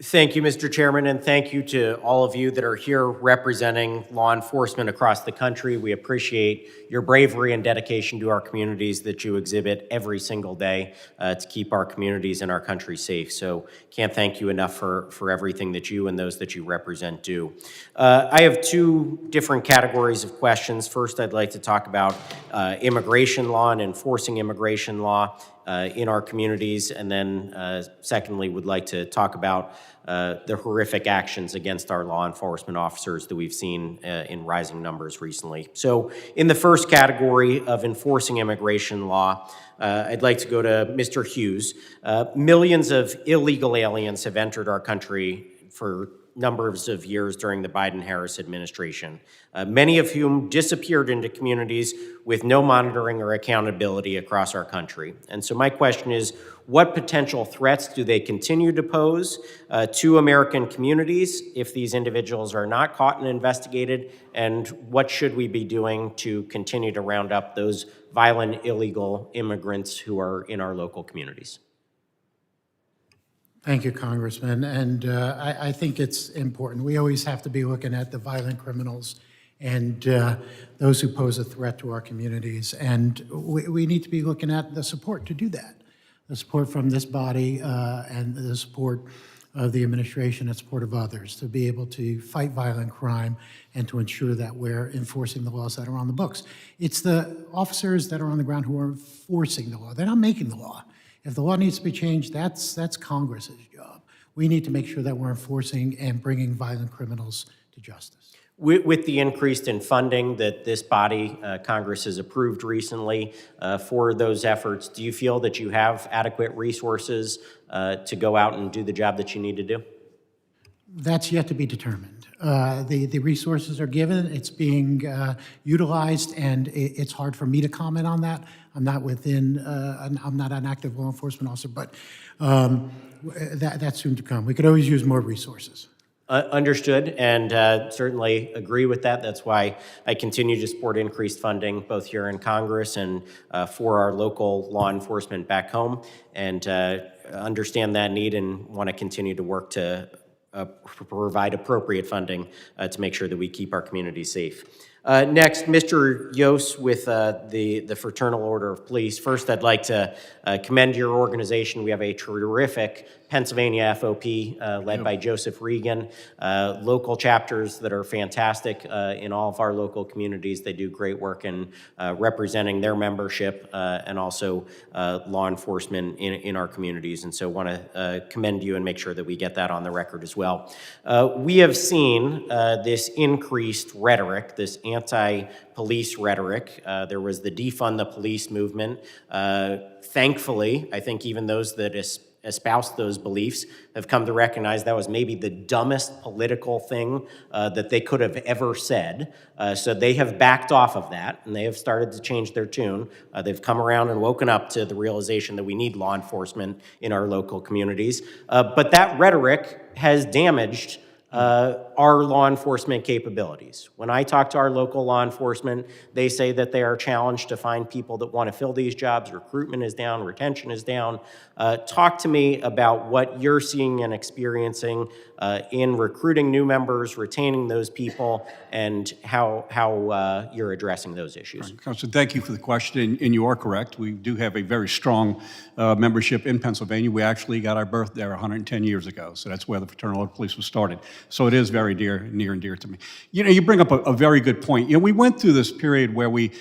Thank you, Mr. Chairman, and thank you to all of you that are here representing law enforcement across the country. We appreciate your bravery and dedication to our communities that you exhibit every single day to keep our communities and our country safe. So can't thank you enough for everything that you and those that you represent do. I have two different categories of questions. First, I'd like to talk about immigration law and enforcing immigration law in our communities, and then secondly, would like to talk about the horrific actions against our law enforcement officers that we've seen in rising numbers recently. So in the first category of enforcing immigration law, I'd like to go to Mr. Hughes. Millions of illegal aliens have entered our country for numbers of years during the Biden-Harris administration, many of whom disappeared into communities with no monitoring or accountability across our country. And so my question is, what potential threats do they continue to pose to American communities if these individuals are not caught and investigated? And what should we be doing to continue to round up those violent illegal immigrants who are in our local communities? Thank you, Congressman. And I think it's important. We always have to be looking at the violent criminals and those who pose a threat to our communities. And we need to be looking at the support to do that. The support from this body and the support of the administration and support of others to be able to fight violent crime and to ensure that we're enforcing the laws that are on the books. It's the officers that are on the ground who are enforcing the law. They're not making the law. If the law needs to be changed, that's Congress's job. We need to make sure that we're enforcing and bringing violent criminals to justice. With the increase in funding that this body, Congress, has approved recently for those efforts, do you feel that you have adequate resources to go out and do the job that you need to do? That's yet to be determined. The resources are given, it's being utilized, and it's hard for me to comment on that. I'm not I'm not an active law enforcement officer, but that's soon to come. We could always use more resources. Understood, and certainly agree with that. That's why I continue to support increased funding both here in Congress and for our local law enforcement back home, and understand that need and want to continue to work to provide appropriate funding to make sure that we keep our communities safe. Next, Mr. Yoes with the Fraternal Order of Police. First, I'd like to commend your organization. We have a terrific Pennsylvania FOP led by Joseph Regan. Local chapters that are fantastic in all of our local communities. They do great work in representing their membership and also law enforcement in our communities. And so want to commend you and make sure that we get that on the record as well. We have seen this increased rhetoric, this anti-police rhetoric. There was the defund the police movement. Thankfully, I think even those that espouse those beliefs have come to recognize that was maybe the dumbest political thing that they could have ever said. So they have backed off of that, and they have started to change their tune. They've come around and woken up to the realization that we need law enforcement in our local communities. But that rhetoric has damaged our law enforcement capabilities. When I talk to our local law enforcement, they say that they are challenged to find people that want to fill these jobs. Recruitment is down, retention is down. Talk to me about what you're seeing and experiencing in recruiting new members, retaining those people, and how you're addressing those issues. Councilor, thank you for the question, and you are correct. We do have a very strong membership in Pennsylvania. We actually got our birth there 110 years ago, so that's where the Fraternal Order of Police was started. So it is very near and dear to me. You know, you bring up a very good point. You know, we went through this period where we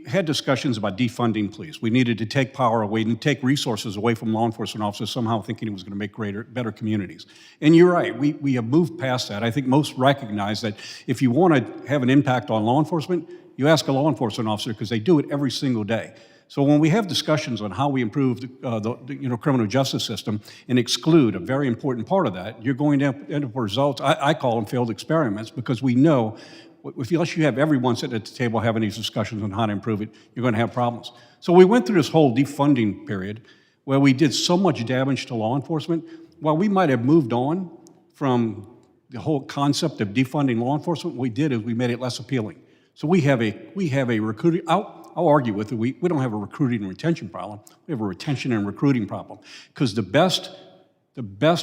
had discussions about defunding police. We needed to take power away and take resources away from law enforcement officers, somehow thinking it was going to make better communities. And you're right, we have moved past that. I think most recognize that if you want to have an impact on law enforcement, you ask a law enforcement officer because they do it every single day. So when we have discussions on how we improve the criminal justice system and exclude a very important part of that, you're going to end up with results, I call them failed experiments, because we know unless you have everyone sitting at the table having these discussions on how to improve it, you're going to have problems. So we went through this whole defunding period where we did so much damage to law enforcement. While we might have moved on from the whole concept of defunding law enforcement, what we did is we made it less appealing. So we have a recruiting, I'll argue with it, we don't have a recruiting and retention problem, we have a retention and recruiting problem. Because the best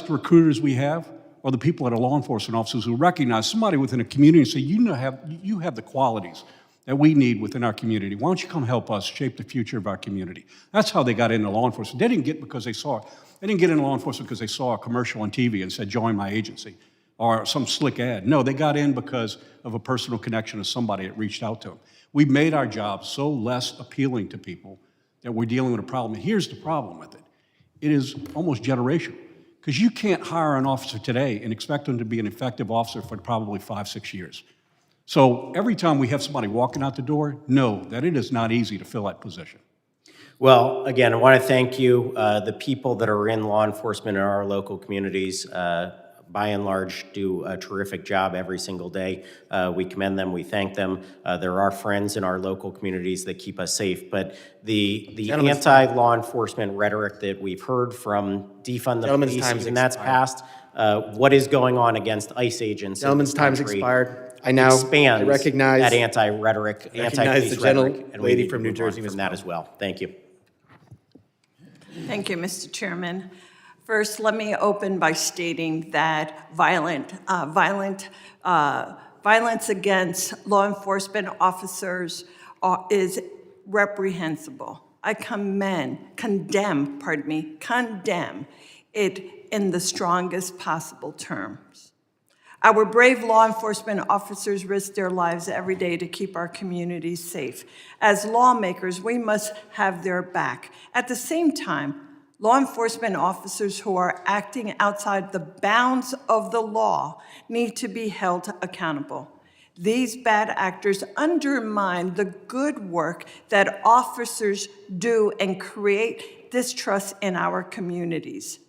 recruiters we have are the people that are law enforcement officers who recognize somebody within a community and say, you have the qualities that we need within our community. Why don't you come help us shape the future of our community? That's how they got into law enforcement. They didn't get into law enforcement because they saw a commercial on TV and said, join my agency, or some slick ad. No, they got in because of a personal connection to somebody that reached out to them. We've made our jobs so less appealing to people that we're dealing with a problem. And here's the problem with it. It is almost generational. Because you can't hire an officer today and expect them to be an effective officer for probably 5-6 years. So every time we have somebody walking out the door, know that it is not easy to fill that position. Well, again, I want to thank you. The people that are in law enforcement in our local communities, by and large, do a terrific job every single day. We commend them, we thank them. There are friends in our local communities that keep us safe, but the anti-law enforcement rhetoric that we've heard from defund the police, and that's passed, what is going on against ICE agents? Gentleman's time's expired. I now recognize that anti-rhetoric, anti-police rhetoric, and we need to move on from that as well. Thank you. Thank you, Mr. Chairman. First, let me open by stating that violence against law enforcement officers is reprehensible. I condemn it in the strongest possible terms. Our brave law enforcement officers risk their lives every day to keep our communities safe. As lawmakers, we must have their back. At the same time, law enforcement officers who are acting outside the bounds of the law need to be held accountable. These bad actors undermine the good work that officers do and create distrust in our communities.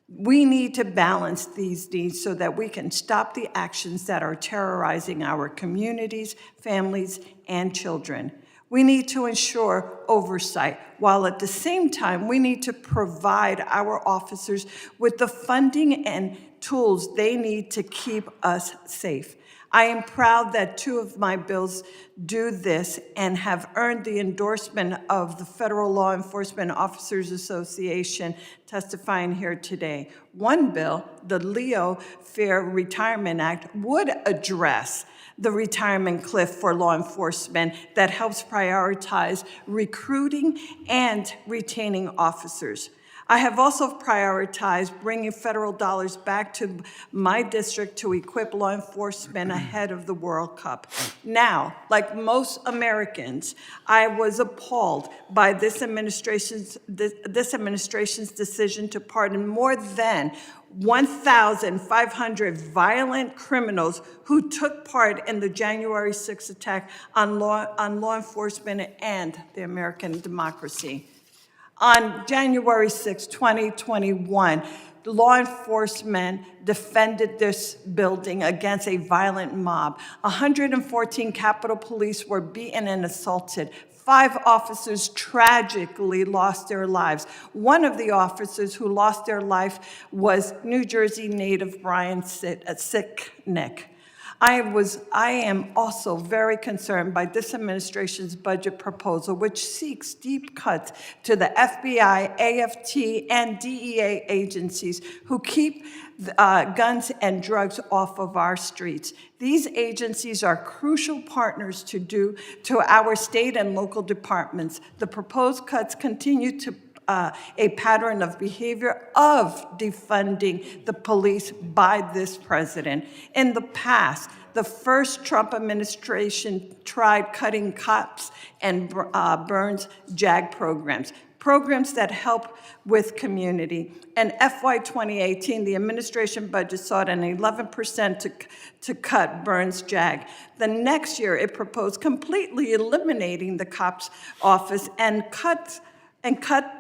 We need to balance these needs so that we can stop the actions that are terrorizing our communities, families, and children. We need to ensure oversight, while at the same time, we need to provide our officers with the funding and tools they need to keep us safe. I am proud that 2 of my bills do this and have earned the endorsement of the Federal Law Enforcement Officers Association testifying here today. One bill, the Leo Fair Retirement Act, would address the retirement cliff for law enforcement that helps prioritize recruiting and retaining officers. I have also prioritized bringing federal dollars back to my district to equip law enforcement ahead of the World Cup. Now, like most Americans, I was appalled by this administration's decision to pardon more than 1,500 violent criminals who took part in the January 6th attack on law enforcement and the American democracy. On January 6, 2021, law enforcement defended this building against a violent mob. 114 Capitol Police were beaten and assaulted. 5 officers tragically lost their lives. One of the officers who lost their life was New Jersey native Brian Sicknick. I am also very concerned by this administration's budget proposal, which seeks deep cuts to the FBI, AFT, and DEA agencies who keep guns and drugs off of our streets. These agencies are crucial partners to our state and local departments. The proposed cuts continue to a pattern of behavior of defunding the police by this president. In the past, the first Trump administration tried cutting cops and Burns JAG programs that help with community. In FY 2018, the administration budget sought an 11% to cut Burns JAG. The next year, it proposed completely eliminating the cops office and cut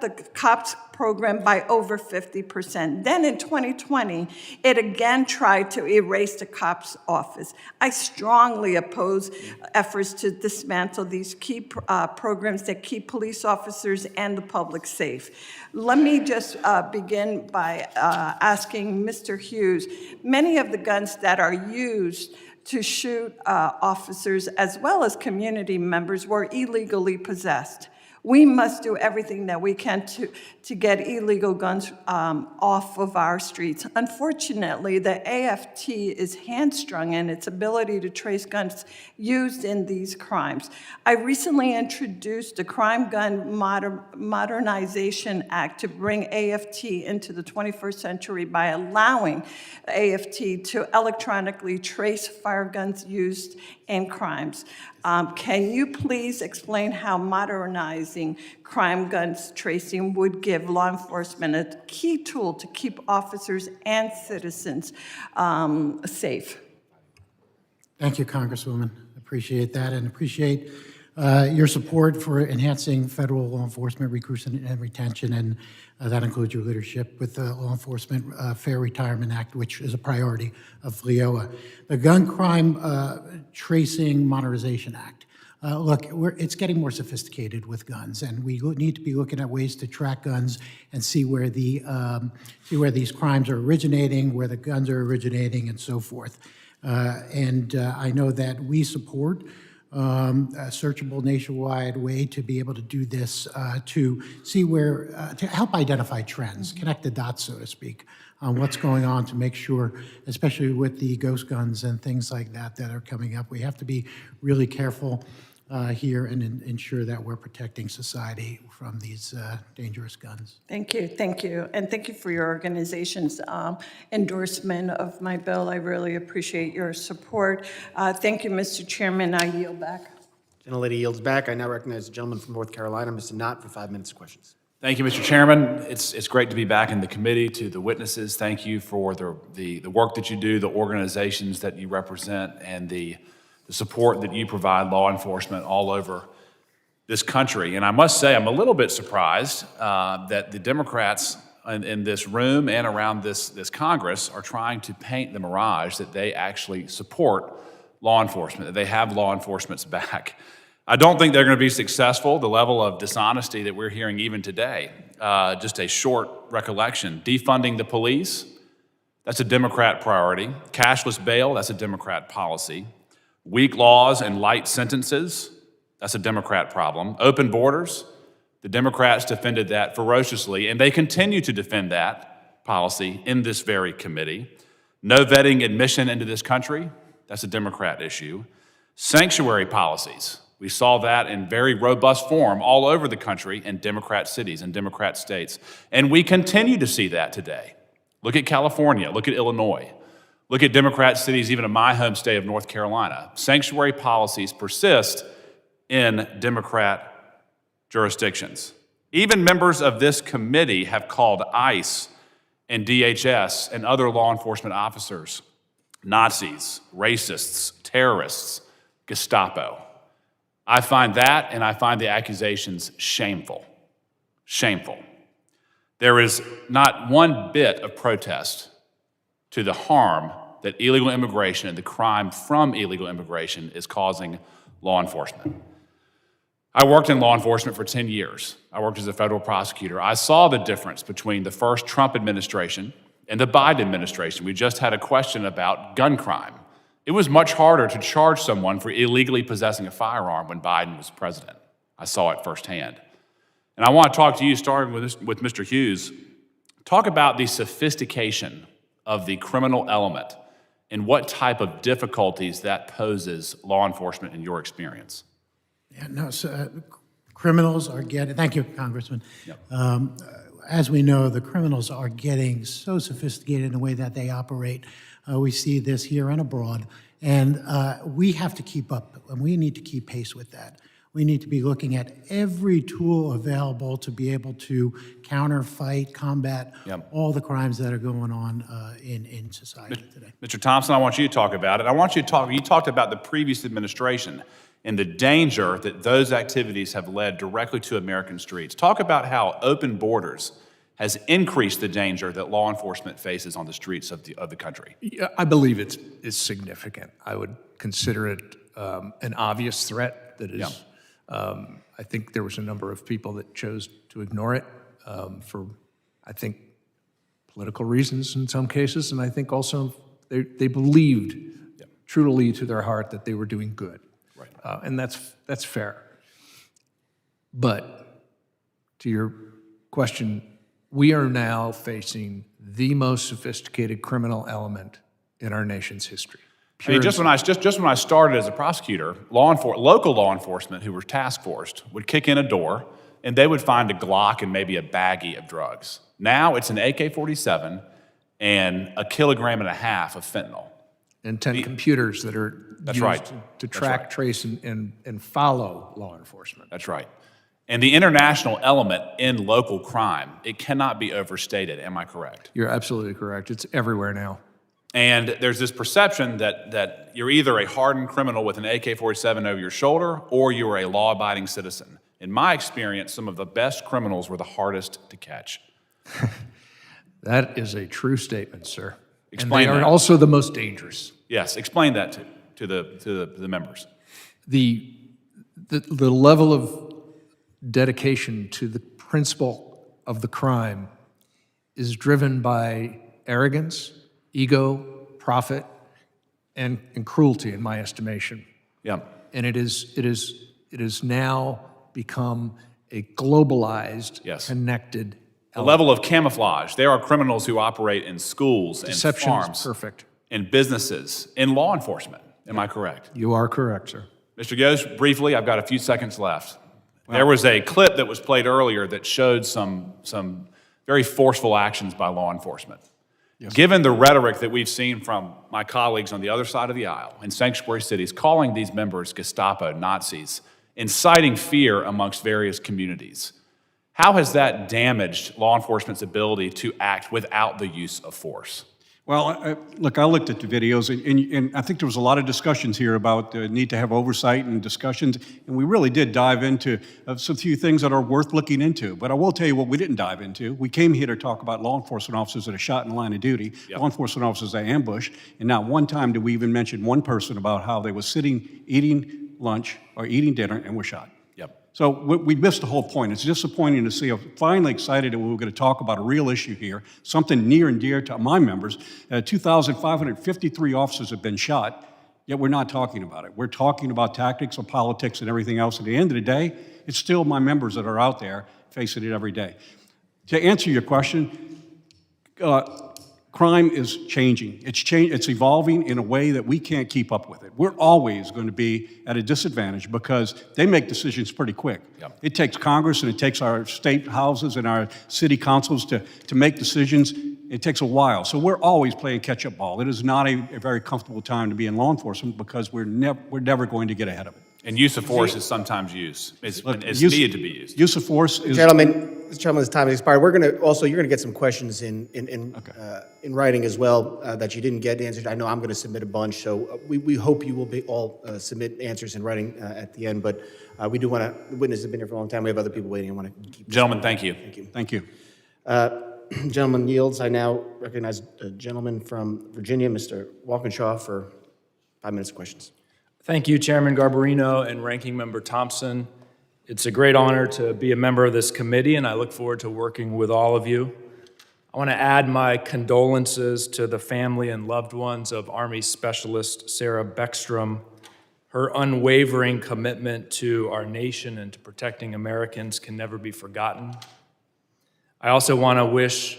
the COPS program by over 50%. Then in 2020, it again tried to erase the COPS office. I strongly oppose efforts to dismantle these key programs that keep police officers and the public safe. Let me just begin by asking Mr. Hughes, many of the guns that are used to shoot officers as well as community members were illegally possessed. We must do everything that we can to get illegal guns off of our streets. Unfortunately, the AFT is hamstrung in its ability to trace guns used in these crimes. I recently introduced the Crime Gun Modernization Act to bring AFT into the 21st century by allowing AFT to electronically trace fire guns used in crimes. Can you please explain how modernizing crime guns tracing would give law enforcement a key tool to keep officers and citizens safe? Thank you, Congresswoman. Appreciate that and appreciate your support for enhancing federal law enforcement recruitment and retention, and that includes your leadership with the Law Enforcement Fair Retirement Act, which is a priority of LEOA. The Gun Crime Tracing Modernization Act. Look, it's getting more sophisticated with guns, and we need to be looking at ways to track guns and see where these crimes are originating, where the guns are originating, and so forth. I know that we support a searchable nationwide way to be able to do this, to see where, to help identify trends, connect the dots, so to speak, on what's going on to make sure, especially with the ghost guns and things like that that are coming up, we have to be really careful here and ensure that we're protecting society from these dangerous guns. Thank you, and thank you for your organization's endorsement of my bill. I really appreciate your support. Thank you, Mr. Chairman. I yield back. Gentlelady yields back. I now recognize the gentleman from North Carolina, Mr. Knott, for 5 minutes of questions. Thank you, Mr. Chairman. It's great to be back in the committee. To the witnesses, thank you for the work that you do, the organizations that you represent, and the support that you provide law enforcement all over this country. And I must say, I'm a little bit surprised that the Democrats in this room and around this Congress are trying to paint the mirage that they actually support law enforcement, that they have law enforcement's back. I don't think they're going to be successful. The level of dishonesty that we're hearing even today, just a short recollection, defunding the police, That's a Democrat priority. Cashless bail, that's a Democrat policy. Weak laws and light sentences, that's a Democrat problem. Open borders, the Democrats defended that ferociously, and they continue to defend that policy in this very committee. No vetting admission into this country, that's a Democrat issue. Sanctuary policies, we saw that in very robust form all over the country in Democrat cities and Democrat states. And we continue to see that today. Look at California, look at Illinois, look at Democrat cities, even in my home state of North Carolina. Sanctuary policies persist in Democrat jurisdictions. Even members of this committee have called ICE and DHS and other law enforcement officers Nazis, racists, terrorists, Gestapo. I find that, and I find the accusations shameful. Shameful. There is not one bit of protest to the harm that illegal immigration and the crime from illegal immigration is causing law enforcement. I worked in law enforcement for 10 years. I worked as a federal prosecutor. I saw the difference between the first Trump administration and the Biden administration. We just had a question about gun crime. It was much harder to charge someone for illegally possessing a firearm when Biden was president. I saw it firsthand. And I want to talk to you, starting with Mr. Hughes, talk about the sophistication of the criminal element and what type of difficulties that poses law enforcement in your experience. Yeah, no, so, criminals are getting, thank you, Congressman. Yep. As we know, the criminals are getting so sophisticated in the way that they operate. We see this here and abroad, and we have to keep up, and we need to keep pace with that. We need to be looking at every tool available to be able to counter, fight, combat all the crimes that are going on in society today. Mr. Thompson, I want you to talk about it. I want you to talk, you talked about the previous administration and the danger that those activities have led directly to American streets. Talk about how open borders has increased the danger that law enforcement faces on the streets of the country. Yeah, I believe it's significant. I would consider it an obvious threat that is, I think there was a number of people that chose to ignore it for, I think, political reasons in some cases, and I think also they believed truly to their heart that they were doing good. Right. And that's fair. But to your question, we are now facing the most sophisticated criminal element in our nation's history. I mean, just when I started as a prosecutor, local law enforcement who were task forced would kick in a door and they would find a Glock and maybe a baggie of drugs. Now it's an AK-47 and 1.5 kilograms of fentanyl. And 10 computers that are used to track, trace, and follow law enforcement. That's right. And the international element in local crime, it cannot be overstated. Am I correct? You're absolutely correct. It's everywhere now. And there's this perception that you're either a hardened criminal with an AK-47 over your shoulder or you're a law-abiding citizen. In my experience, some of the best criminals were the hardest to catch. That is a true statement, sir. Explain and they that. are also the most dangerous. Yes, explain that to the members. The level of dedication to the principle of the crime is driven by arrogance, ego, profit, and cruelty, in my estimation. Yeah. And it is now become a globalized, connected The level of camouflage. There are criminals who operate in schools and Deception farms. is perfect. In businesses, in law enforcement. Am I correct? You are correct, sir. Mr. Yoes, briefly, I've got a few seconds left. There was a clip that was played earlier that showed some very forceful actions by law enforcement. Yes. Given the rhetoric that we've seen from my colleagues on the other side of the aisle in sanctuary cities, calling these members Gestapo, Nazis, inciting fear amongst various communities, how has that damaged law enforcement's ability to act without the use of force? Well, look, I looked at the videos, and I think there was a lot of discussions here about the need to have oversight and discussions, and we really did dive into some few things that are worth looking into. But I will tell you what we didn't dive into. We came here to talk about law enforcement officers that are shot in the line of duty, law enforcement officers that ambushed, and not one time did we even mention one person about how they were sitting, eating lunch or eating dinner, and were shot. Yep. So we missed the whole point. It's disappointing to see. I'm finally excited that we were going to talk about a real issue here, something near and dear to my members. 2,553 officers have been shot, yet we're not talking about it. We're talking about tactics or politics and everything else. At the end of the day, it's still my members that are out there facing it every day. To answer your question, crime is changing. It's evolving in a way that we can't keep up with it. We're always going to be at a disadvantage because they make decisions pretty quick. Yep. It takes Congress and it takes our state houses and our city councils to make decisions. It takes a while. So we're always playing catch-up ball. It is not a very comfortable time to be in law enforcement because we're never going to get ahead of it. And use of force is sometimes used. It's needed to be used. Use of force is... Mr. Gentleman's time has expired. We're going to also, you're going to get some questions in writing as well that you didn't get answered. I know I'm going to submit a bunch, so we hope you will be all submit answers in writing at the end, but we do want to, the witnesses have been here for a long time. We have other people waiting. I want to keep... Gentlemen, thank you. Thank you. Thank you. Gentleman yields. I now recognize a gentleman from Virginia, Mr. Walkinshaw, for 5 minutes of questions. Thank you, Chairman Garbarino and Ranking Member Thompson. It's a great honor to be a member of this committee, and I look forward to working with all of you. I want to add my condolences to the family and loved ones of Army Specialist Sarah Beckstrom. Her unwavering commitment to our nation and to protecting Americans can never be forgotten. I also want to wish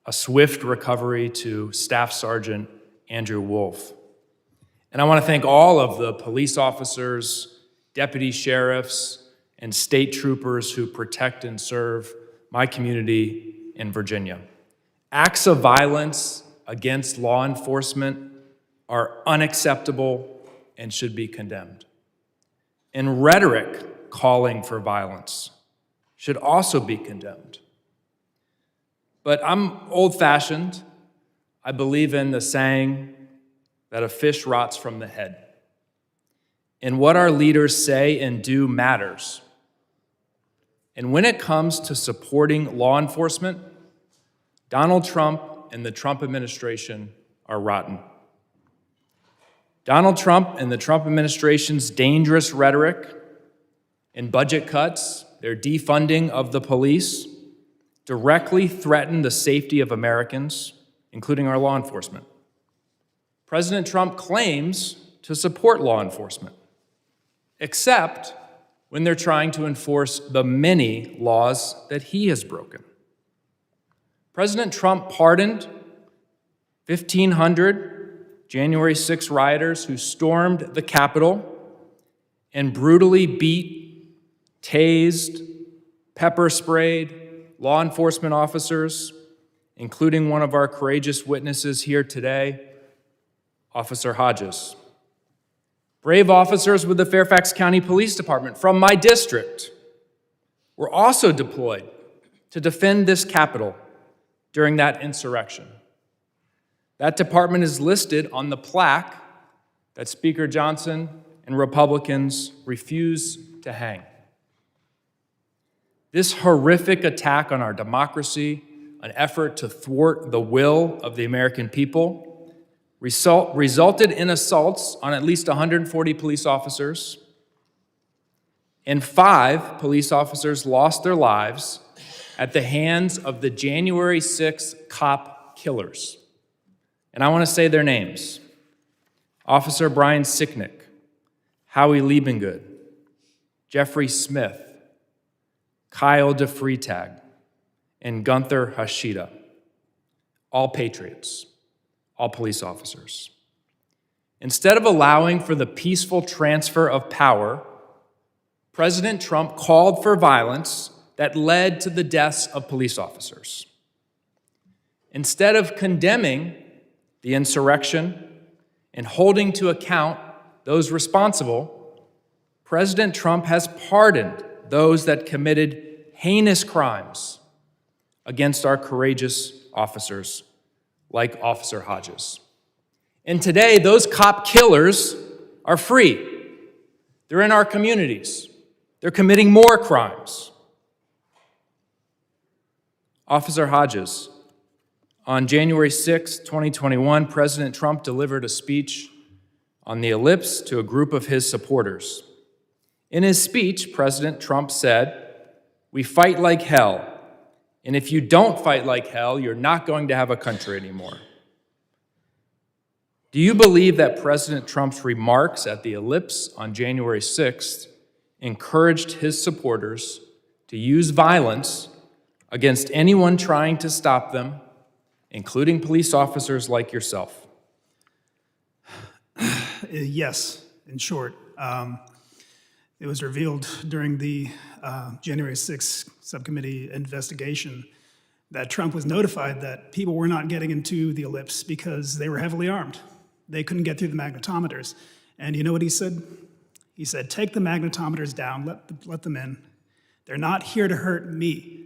a swift recovery to Staff Sergeant Andrew Wolf. And I want to thank all of the police officers, deputy sheriffs, and state troopers who protect and serve my community in Virginia. Acts of violence against law enforcement are unacceptable and should be condemned. And rhetoric calling for violence should also be condemned. But I'm old-fashioned. I believe in the saying that a fish rots from the head. And what our leaders say and do matters. And when it comes to supporting law enforcement, Donald Trump and the Trump administration are rotten. Donald Trump and the Trump administration's dangerous rhetoric and budget cuts, their defunding of the police, directly threaten the safety of Americans, including our law enforcement. President Trump claims to support law enforcement, except when they're trying to enforce the many laws that he has broken. President Trump pardoned 1,500 January 6 rioters who stormed the Capitol and brutally beat, tased, pepper sprayed law enforcement officers, including one of our courageous witnesses here today, Officer Hodges. Brave officers with the Fairfax County Police Department from my district were also deployed to defend this Capitol during that insurrection. That department is listed on the plaque that Speaker Johnson and Republicans refuse to hang. This horrific attack on our democracy, an effort to thwart the will of the American people, resulted in assaults on at least 140 police officers, and 5 police officers lost their lives at the hands of the January 6 cop killers. And I want to say their names: Officer Brian Sicknick, Howie Liebengood, Jeffrey Smith, Kyle DeFreetag, and Gunther Hashida, all patriots, all police officers. Instead of allowing for the peaceful transfer of power, President Trump called for violence that led to the deaths of police officers. Instead of condemning the insurrection and holding to account those responsible, President Trump has pardoned those that committed heinous crimes against our courageous officers, like Officer Hodges. And today, those cop killers are free. They're in our communities. They're committing more crimes. Officer Hodges, on January 6, 2021, President Trump delivered a speech on the ellipse to a group of his supporters. In his speech, President Trump said, "We fight like hell, and if you don't fight like hell, you're not going to have a country anymore." Do you believe that President Trump's remarks at the Ellipse on January 6th encouraged his supporters to use violence against anyone trying to stop them, including police officers like yourself? Yes, in short. It was revealed during the January 6th subcommittee investigation that Trump was notified that people were not getting into the Ellipse because they were heavily armed. They couldn't get through the magnetometers. And you know what he said? He said, "Take the magnetometers down, let them in. They're not here to hurt me."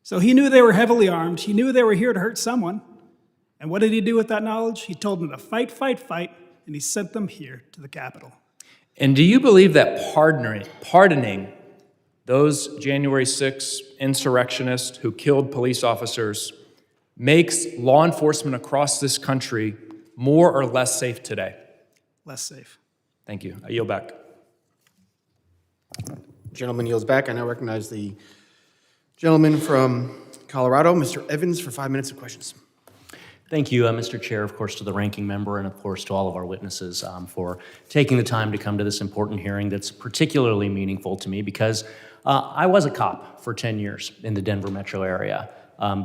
So he knew they were heavily armed. He knew they were here to hurt someone. And what did he do with that knowledge? He told them to fight, fight, fight, and he sent them here to the Capitol. And do you believe that pardoning those January 6 insurrectionists who killed police officers makes law enforcement across this country more or less safe today? Less safe. Thank you. I yield back. Gentleman yields back. I now recognize the gentleman from Colorado, Mr. Evans, for 5 minutes of questions. Thank you, Mr. Chair, of course, to the ranking member, and of course to all of our witnesses for taking the time to come to this important hearing that's particularly meaningful to me because I was a cop for 10 years in the Denver metro area,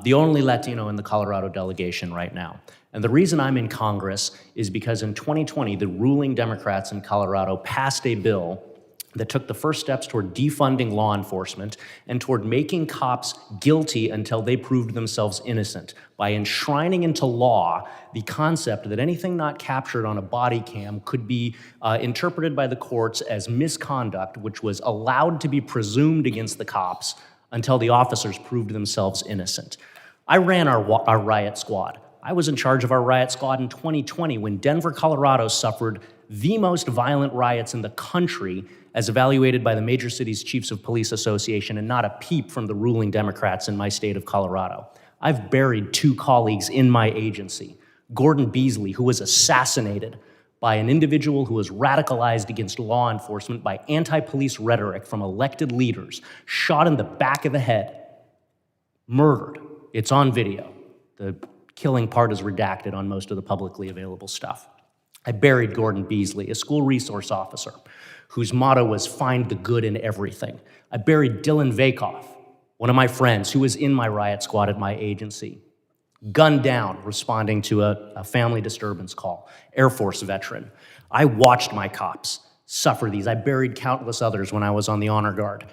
the only Latino in the Colorado delegation right now. And the reason I'm in Congress is because in 2020, the ruling Democrats in Colorado passed a bill that took the first steps toward defunding law enforcement and toward making cops guilty until they proved themselves innocent by enshrining into law the concept that anything not captured on a body cam could be interpreted by the courts as misconduct, which was allowed to be presumed against the cops until the officers proved themselves innocent. I ran our riot squad. I was in charge of our riot squad in 2020 when Denver, Colorado suffered the most violent riots in the country as evaluated by the Major Cities Chiefs of Police Association, and not a peep from the ruling Democrats in my state of Colorado. I've buried 2 colleagues in my agency. Gordon Beasley, who was assassinated by an individual who was radicalized against law enforcement by anti-police rhetoric from elected leaders, shot in the back of the head, murdered. It's on video. The killing part is redacted on most of the publicly available stuff. I buried Gordon Beasley, a school resource officer whose motto was find the good in everything. I buried Dylan Vakoff, one of my friends who was in my riot squad at my agency, gunned down responding to a family disturbance call, Air Force veteran. I watched my cops suffer these. I buried countless others when I was on the honor guard.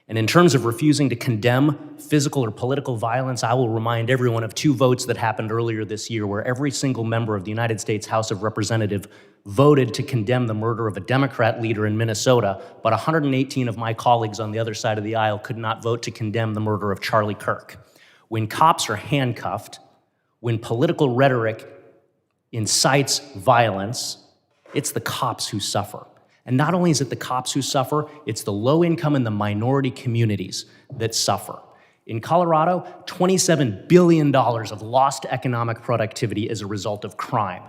And in terms of refusing to condemn physical or political violence, I will remind everyone of 2 votes that happened earlier this year where every single member of the United States House of Representatives voted to condemn the murder of a Democrat leader in Minnesota, but 118 of my colleagues on the other side of the aisle could not vote to condemn the murder of Charlie Kirk. When cops are handcuffed, when political rhetoric incites violence, it's the cops who suffer. And not only is it the cops who suffer, it's the low income and the minority communities that suffer. In Colorado, $27 billion of lost economic productivity as a result of crime.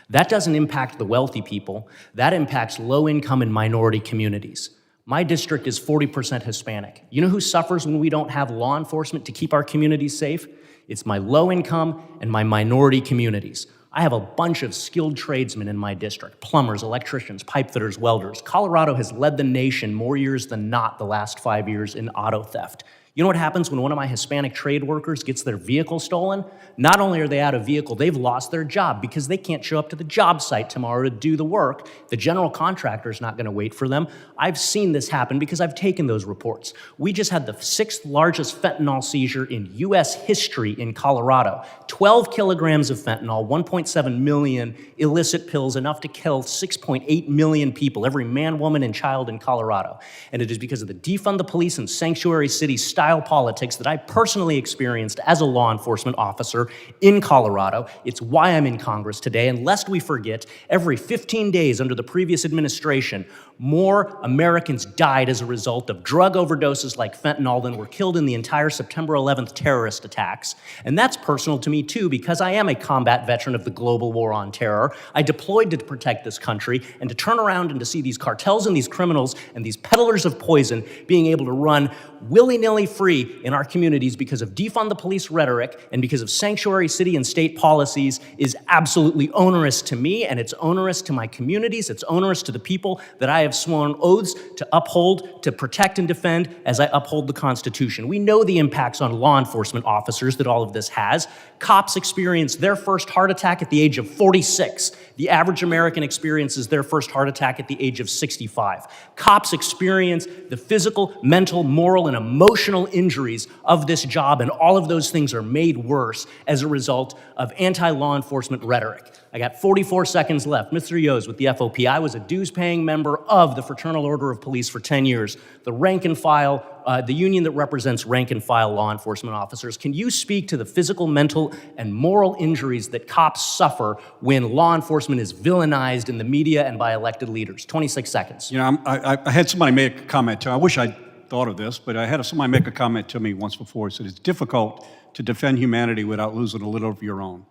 That doesn't impact the wealthy people, that impacts low income and minority communities. My district is 40% Hispanic. You know who suffers when we don't have law enforcement to keep our communities safe? It's my low income and my minority communities. I have a bunch of skilled tradesmen in my district, plumbers, electricians, pipe fitters, welders. Colorado has led the nation more years than not the last 5 years in auto theft. You know what happens when one of my Hispanic trade workers gets their vehicle stolen? Not only are they out of vehicle, they've lost their job because they can't show up to the job site tomorrow to do the work. The general contractor's not gonna wait for them. I've seen this happen because I've taken those reports. We just had the 6th largest fentanyl seizure in US history in Colorado. 12 kilograms of fentanyl, 1.7 million illicit pills, enough to kill 6.8 million people, every man, woman, and child in Colorado. And it is because of the defund the police and sanctuary city style style politics that I personally experienced as a law enforcement officer in Colorado. It's why I'm in Congress today. And lest we forget, every 15 days under the previous administration, more Americans died as a result of drug overdoses like fentanyl than were killed in the entire September 11th terrorist attacks. And that's personal to me too, because I am a combat veteran of the global war on terror. I deployed to protect this country, and to turn around and to see these cartels and these criminals and these peddlers of poison being able to run willy-nilly free in our communities because of defund the police rhetoric and because of sanctuary city and state policies is absolutely onerous to me, and it's onerous to my communities. It's onerous to the people that I have sworn oaths to uphold, to protect and defend as I uphold the Constitution. We know the impacts on law enforcement officers that all of this has. Cops experience their first heart attack at the age of 46. The average American experiences their first heart attack at the age of 65. Cops experience the physical, mental, moral, and emotional injuries of this job, and all of those things are made worse as a result of anti-law enforcement rhetoric. I got 44 seconds left. Mr. Yoes with the FOP. I was a dues-paying member of the Fraternal Order of Police for 10 years, the rank and file, the union that represents rank and file law enforcement officers. Can you speak to the physical, mental, and moral injuries that cops suffer when law enforcement is villainized in the media and by elected leaders? 26 seconds. You know, I had somebody make a comment to, I wish I'd thought of this, but I had somebody make a comment to me once before. It said it's difficult to defend humanity without losing a little of your own.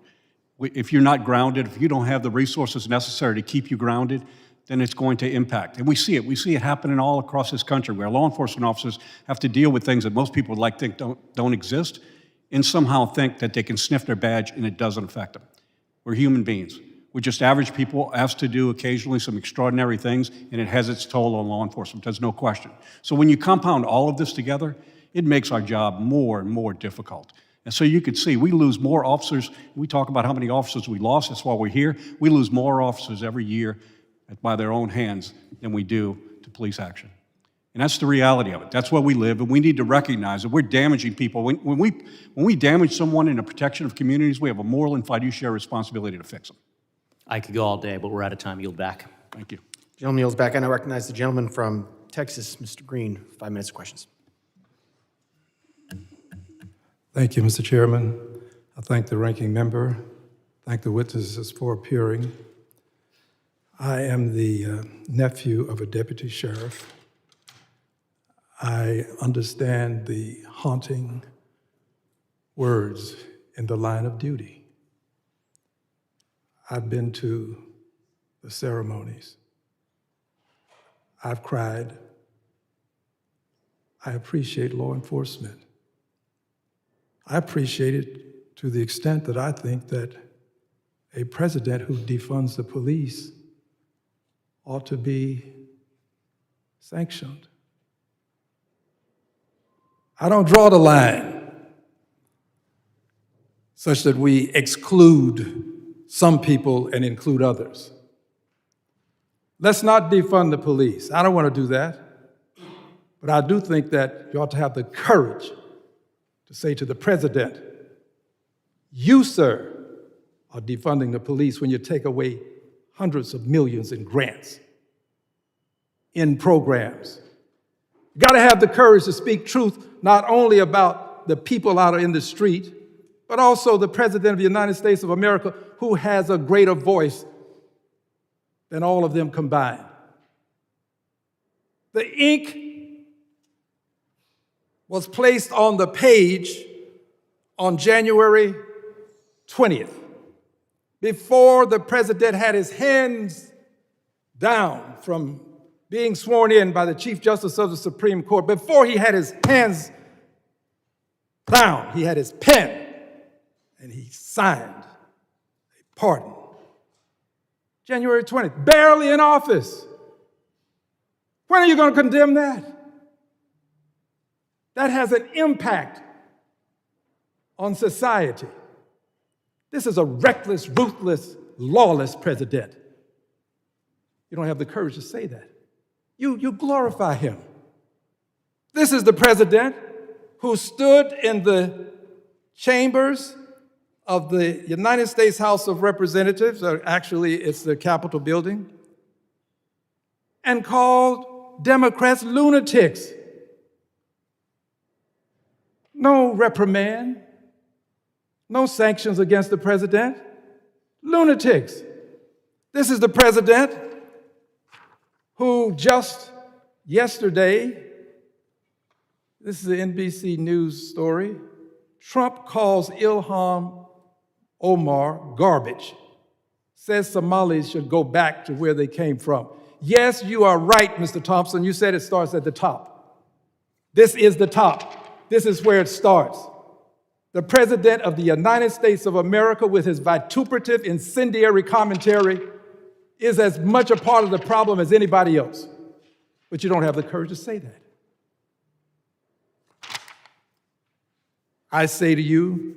If you're not grounded, if you don't have the resources necessary to keep you grounded, then it's going to impact. And we see it. We see it happening all across this country where law enforcement officers have to deal with things that most people would like to think don't exist and somehow think that they can sniff their badge and it doesn't affect them. We're human beings. We're just average people asked to do occasionally some extraordinary things, and it has its toll on law enforcement. There's no question. So when you compound all of this together, it makes our job more and more difficult. And so you could see we lose more officers. We talk about how many officers we lost. That's why we're here. We lose more officers every year by their own hands than we do to police action. And that's the reality of it. That's where we live, and we need to recognize that we're damaging people. When we damage someone in the protection of communities, we have a moral and fiduciary responsibility to fix them. I could go all day, but we're out of time. Yield back. Thank you. Gentleman yields back, and I recognize the gentleman from Texas, Mr. Green, 5 minutes of questions. Thank you, Mr. Chairman. I thank the ranking member, thank the witnesses for appearing. I am the nephew of a deputy sheriff. I understand the haunting words in the line of duty. I've been to the ceremonies. I've cried. I appreciate law enforcement. I appreciate it to the extent that I think that a president who defunds the police ought to be sanctioned. I don't draw the line such that we exclude some people and include others. Let's not defund the police. I don't want to do that. But I do think that you ought to have the courage to say to the president, you, sir, are defunding the police when you take away hundreds of millions in grants, in programs. You got to have the courage to speak truth, not only about the people out in the street, but also the President of the United States of America, who has a greater voice than all of them combined. The ink was placed on the page on January 20th, before the president had his hands down from being sworn in by the Chief Justice of the Supreme Court. Before he had his hands down, he had his pen, and he signed a pardon. January 20th, barely in office. When are you going to condemn that? That has an impact on society. This is a reckless, ruthless, lawless president. You don't have the courage to say that. You glorify him. This is the president who stood in the chambers of the United States House of Representatives, or actually it's the Capitol building, and called Democrats lunatics. no reprimand, no sanctions against the president. Lunatics. This is the president who just yesterday, this is an NBC News story, Trump calls Ilham Omar garbage, says Somalis should go back to where they came from. Yes, you are right, Mr. Thompson. You said it starts at the top. This is the top. This is where it starts. The President of the United States of America, with his vituperative, incendiary commentary, is as much a part of the problem as anybody else. But you don't have the courage to say that. I say to you,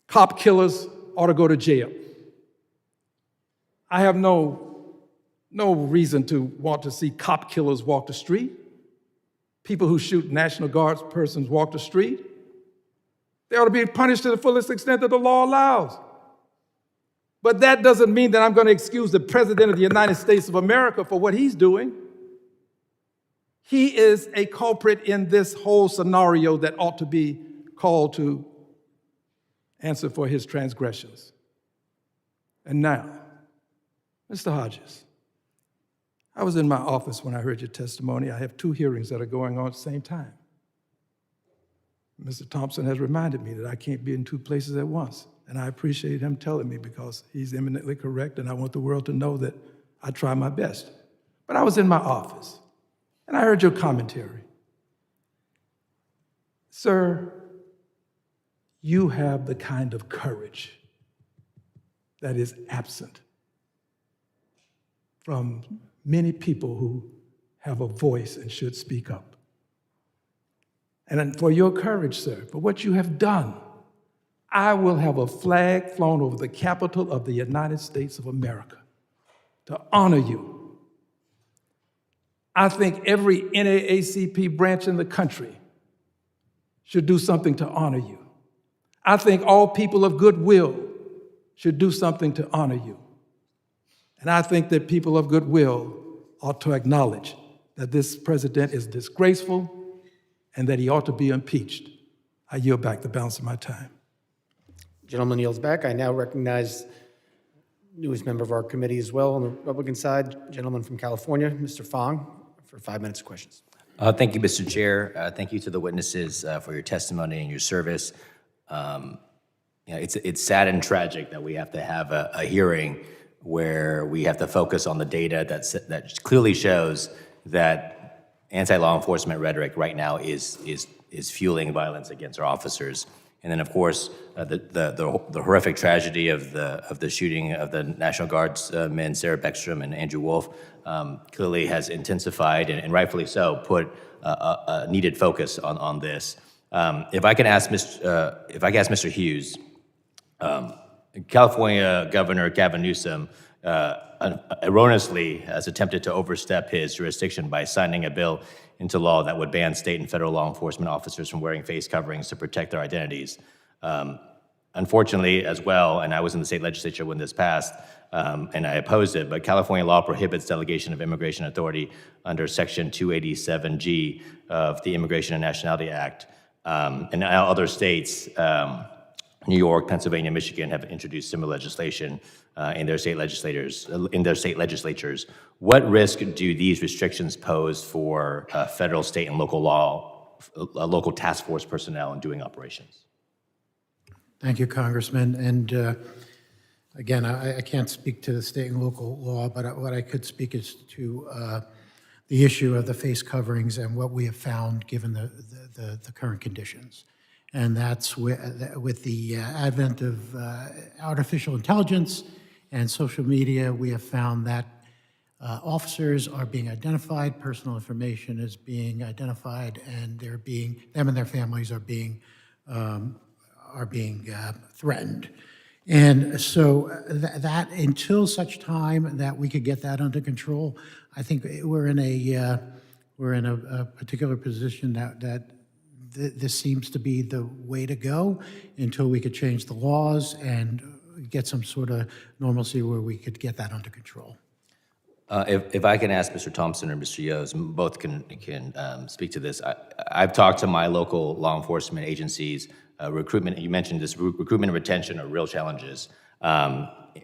cop killers ought to go to jail. I have no reason to want to see cop killers walk the street. People who shoot National Guard persons walk the street. They ought to be punished to the fullest extent that the law allows. But that doesn't mean that I'm going to excuse the President of the United States of America for what he's doing. He is a culprit in this whole scenario that ought to be called to answer for his transgressions. And now, Mr. Hodges, I was in my office when I heard your testimony. I have 2 hearings that are going on at the same time. Mr. Thompson has reminded me that I can't be in 2 places at once. And I appreciate him telling me because he's eminently correct, and I want the world to know that I try my best. But I was in my office, and I heard your commentary. Sir, you have the kind of courage that is absent from many people who have a voice and should speak up. And for your courage, sir, for what you have done, I will have a flag flown over the Capitol of the United States of America to honor you. I think every NAACP branch in the country should do something to honor you. I think all people of goodwill should do something to honor you. And I think that people of goodwill ought to acknowledge that this president is disgraceful and that he ought to be impeached. I yield back the balance of my time. Gentleman yields back. I now recognize newest member of our committee as well on the Republican side, gentleman from California, Mr. Fong, for 5 minutes of questions. Thank you, Mr. Chair. Thank you to the witnesses for your testimony and your service. It's sad and tragic that we have to have a hearing where we have to focus on the data that clearly shows that anti-law enforcement rhetoric right now is fueling violence against our officers. And then, of course, the horrific tragedy of the shooting of the National Guard's men, Sarah Beckstrom and Andrew Wolf, clearly has intensified, and rightfully so, put a needed focus on this. If I can ask Mr. Hughes, California Governor Gavin Newsom erroneously has attempted to overstep his jurisdiction by signing a bill into law that would ban state and federal law enforcement officers from wearing face coverings to protect their identities. Unfortunately, as well, and I was in the state legislature when this passed, and I opposed it, but California law prohibits delegation of immigration authority under Section 287G of the Immigration and Nationality Act. And now other states, New York, Pennsylvania, Michigan have introduced similar legislation in their state legislatures. What risk do these restrictions pose for federal, state, and local task force personnel in doing operations? Thank you, Congressman. And again, I can't speak to the state and local law, but what I could speak is to the issue of the face coverings and what we have found given the current conditions. And that's with the advent of artificial intelligence and social media, we have found that officers are being identified, personal information is being identified, and them and their families are being threatened. And so that until such time that we could get that under control, I think we're in a particular position that this seems to be the way to go until we could change the laws and get some sort of normalcy where we could get that under control. If I can ask Mr. Thompson or Mr. Yoes, both can speak to this. I've talked to my local law enforcement agencies. Recruitment, you mentioned this, recruitment and retention are real challenges.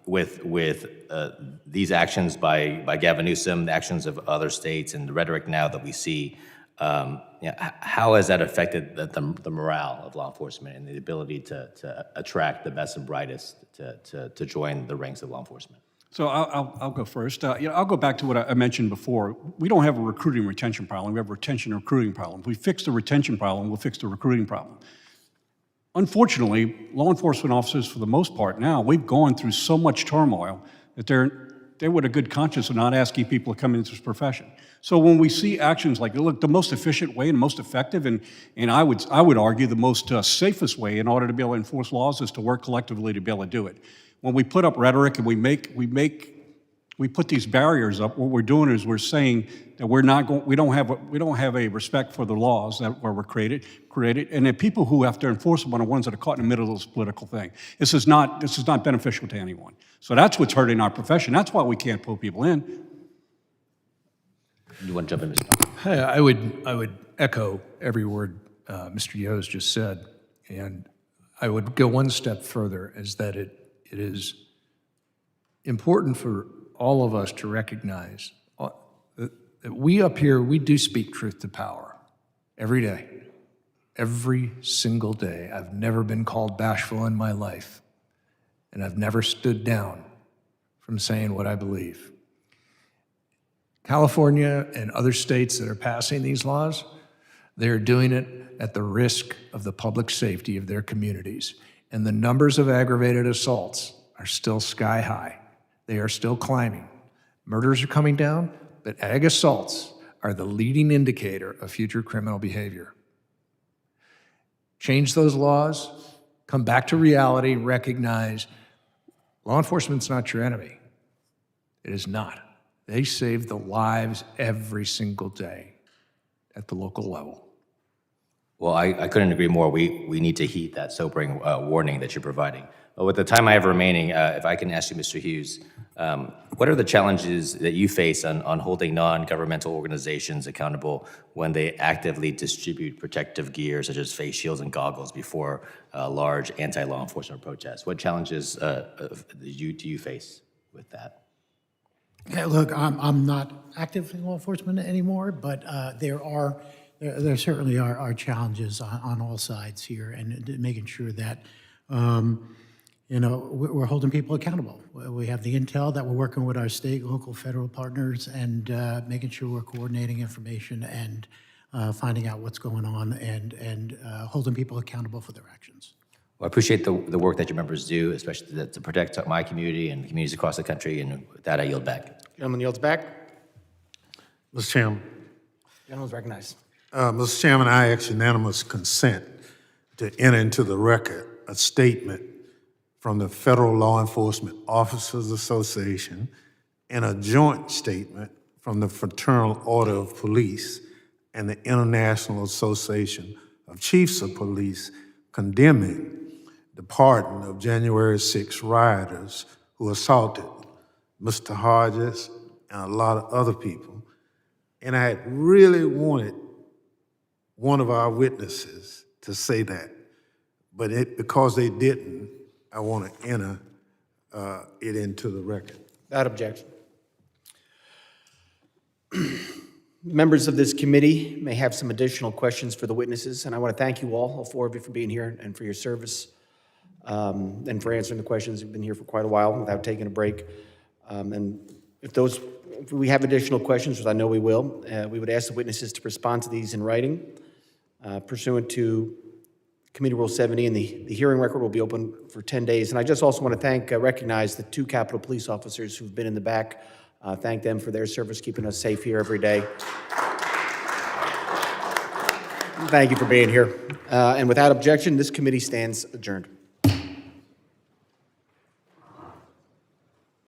With these actions by Gavin Newsom, the actions of other states, and the rhetoric now that we see, how has that affected the morale of law enforcement and the ability to attract the best and brightest to join the ranks of law enforcement? So I'll go first. I'll go back to what I mentioned before. We don't have a recruiting retention problem. We have a retention and recruiting problem. If we fix the retention problem, we'll fix the recruiting problem. Unfortunately, law enforcement officers, for the most part now, we've gone through so much turmoil that they're with a good conscience of not asking people to come into this profession. So when we see actions like, look, the most efficient way and most effective, and I would argue the most safest way in order to be able to enforce laws is to work collectively to be able to do it. When we put up rhetoric and we put these barriers up, what we're doing is we're saying that we don't have a respect for the laws that were created, and the people who have to enforce them are the ones that are caught in the middle of this political thing. This is not beneficial to anyone. So that's what's hurting our profession. That's why we can't pull people in. You want to jump in, Mr. Hey, I would echo every word Mr. Yoes just said, and I would go one step further, is that it is important for all of us to recognize that we up here, we do speak truth to power every day, every single day. I've never been called bashful in my life, and I've never stood down from saying what I believe. California and other states that are passing these laws, they're doing it at the risk of the public safety of their communities. And the numbers of aggravated assaults are still sky high. They are still climbing. Murders are coming down, but ag assaults are the leading indicator of future criminal behavior. Change those laws, come back to reality, recognize law enforcement's not your enemy. It is not. They save the lives every single day at the local level. Well, I couldn't agree more. We need to heed that sobering warning that you're providing. With the time I have remaining, if I can ask you, Mr. Hughes, what are the challenges that you face on holding non-governmental organizations accountable when they actively distribute protective gear such as face shields and goggles before large anti-law enforcement protests? What challenges do you face with that? Yeah, look, I'm not active in law enforcement anymore, but there certainly are challenges on all sides here, and making sure that we're holding people accountable. We have the intel that we're working with our state, local, federal partners, and making sure we're coordinating information and finding out what's going on and holding people accountable for their actions. Well, I appreciate the work that your members do, especially to protect my community and communities across the country, and with that, I yield back. Gentleman yields back. Mr. Chairman. Gentleman's recognized. Mr. Chairman, I ask unanimous consent to enter into the record a statement from the Federal Law Enforcement Officers Association and a joint statement from the Fraternal Order of Police and the International Association of Chiefs of Police condemning the pardon of January 6 rioters who assaulted Mr. Hodges and a lot of other people. And I had really wanted one of our witnesses to say that, but because they didn't, I want to enter it into the record. Without objection. Members of this committee may have some additional questions for the witnesses, and I want to thank you all four of you, for being here and for your service, and for answering the questions. You've been here for quite a while without taking a break. And if we have additional questions, which I know we will, we would ask the witnesses to respond to these in writing pursuant to Committee Rule 70, and the hearing record will be open for 10 days. And I just also want to recognize the two Capitol Police officers who've been in the back. Thank them for their service, keeping us safe here every day. Thank you for being here. And without objection, this committee stands adjourned.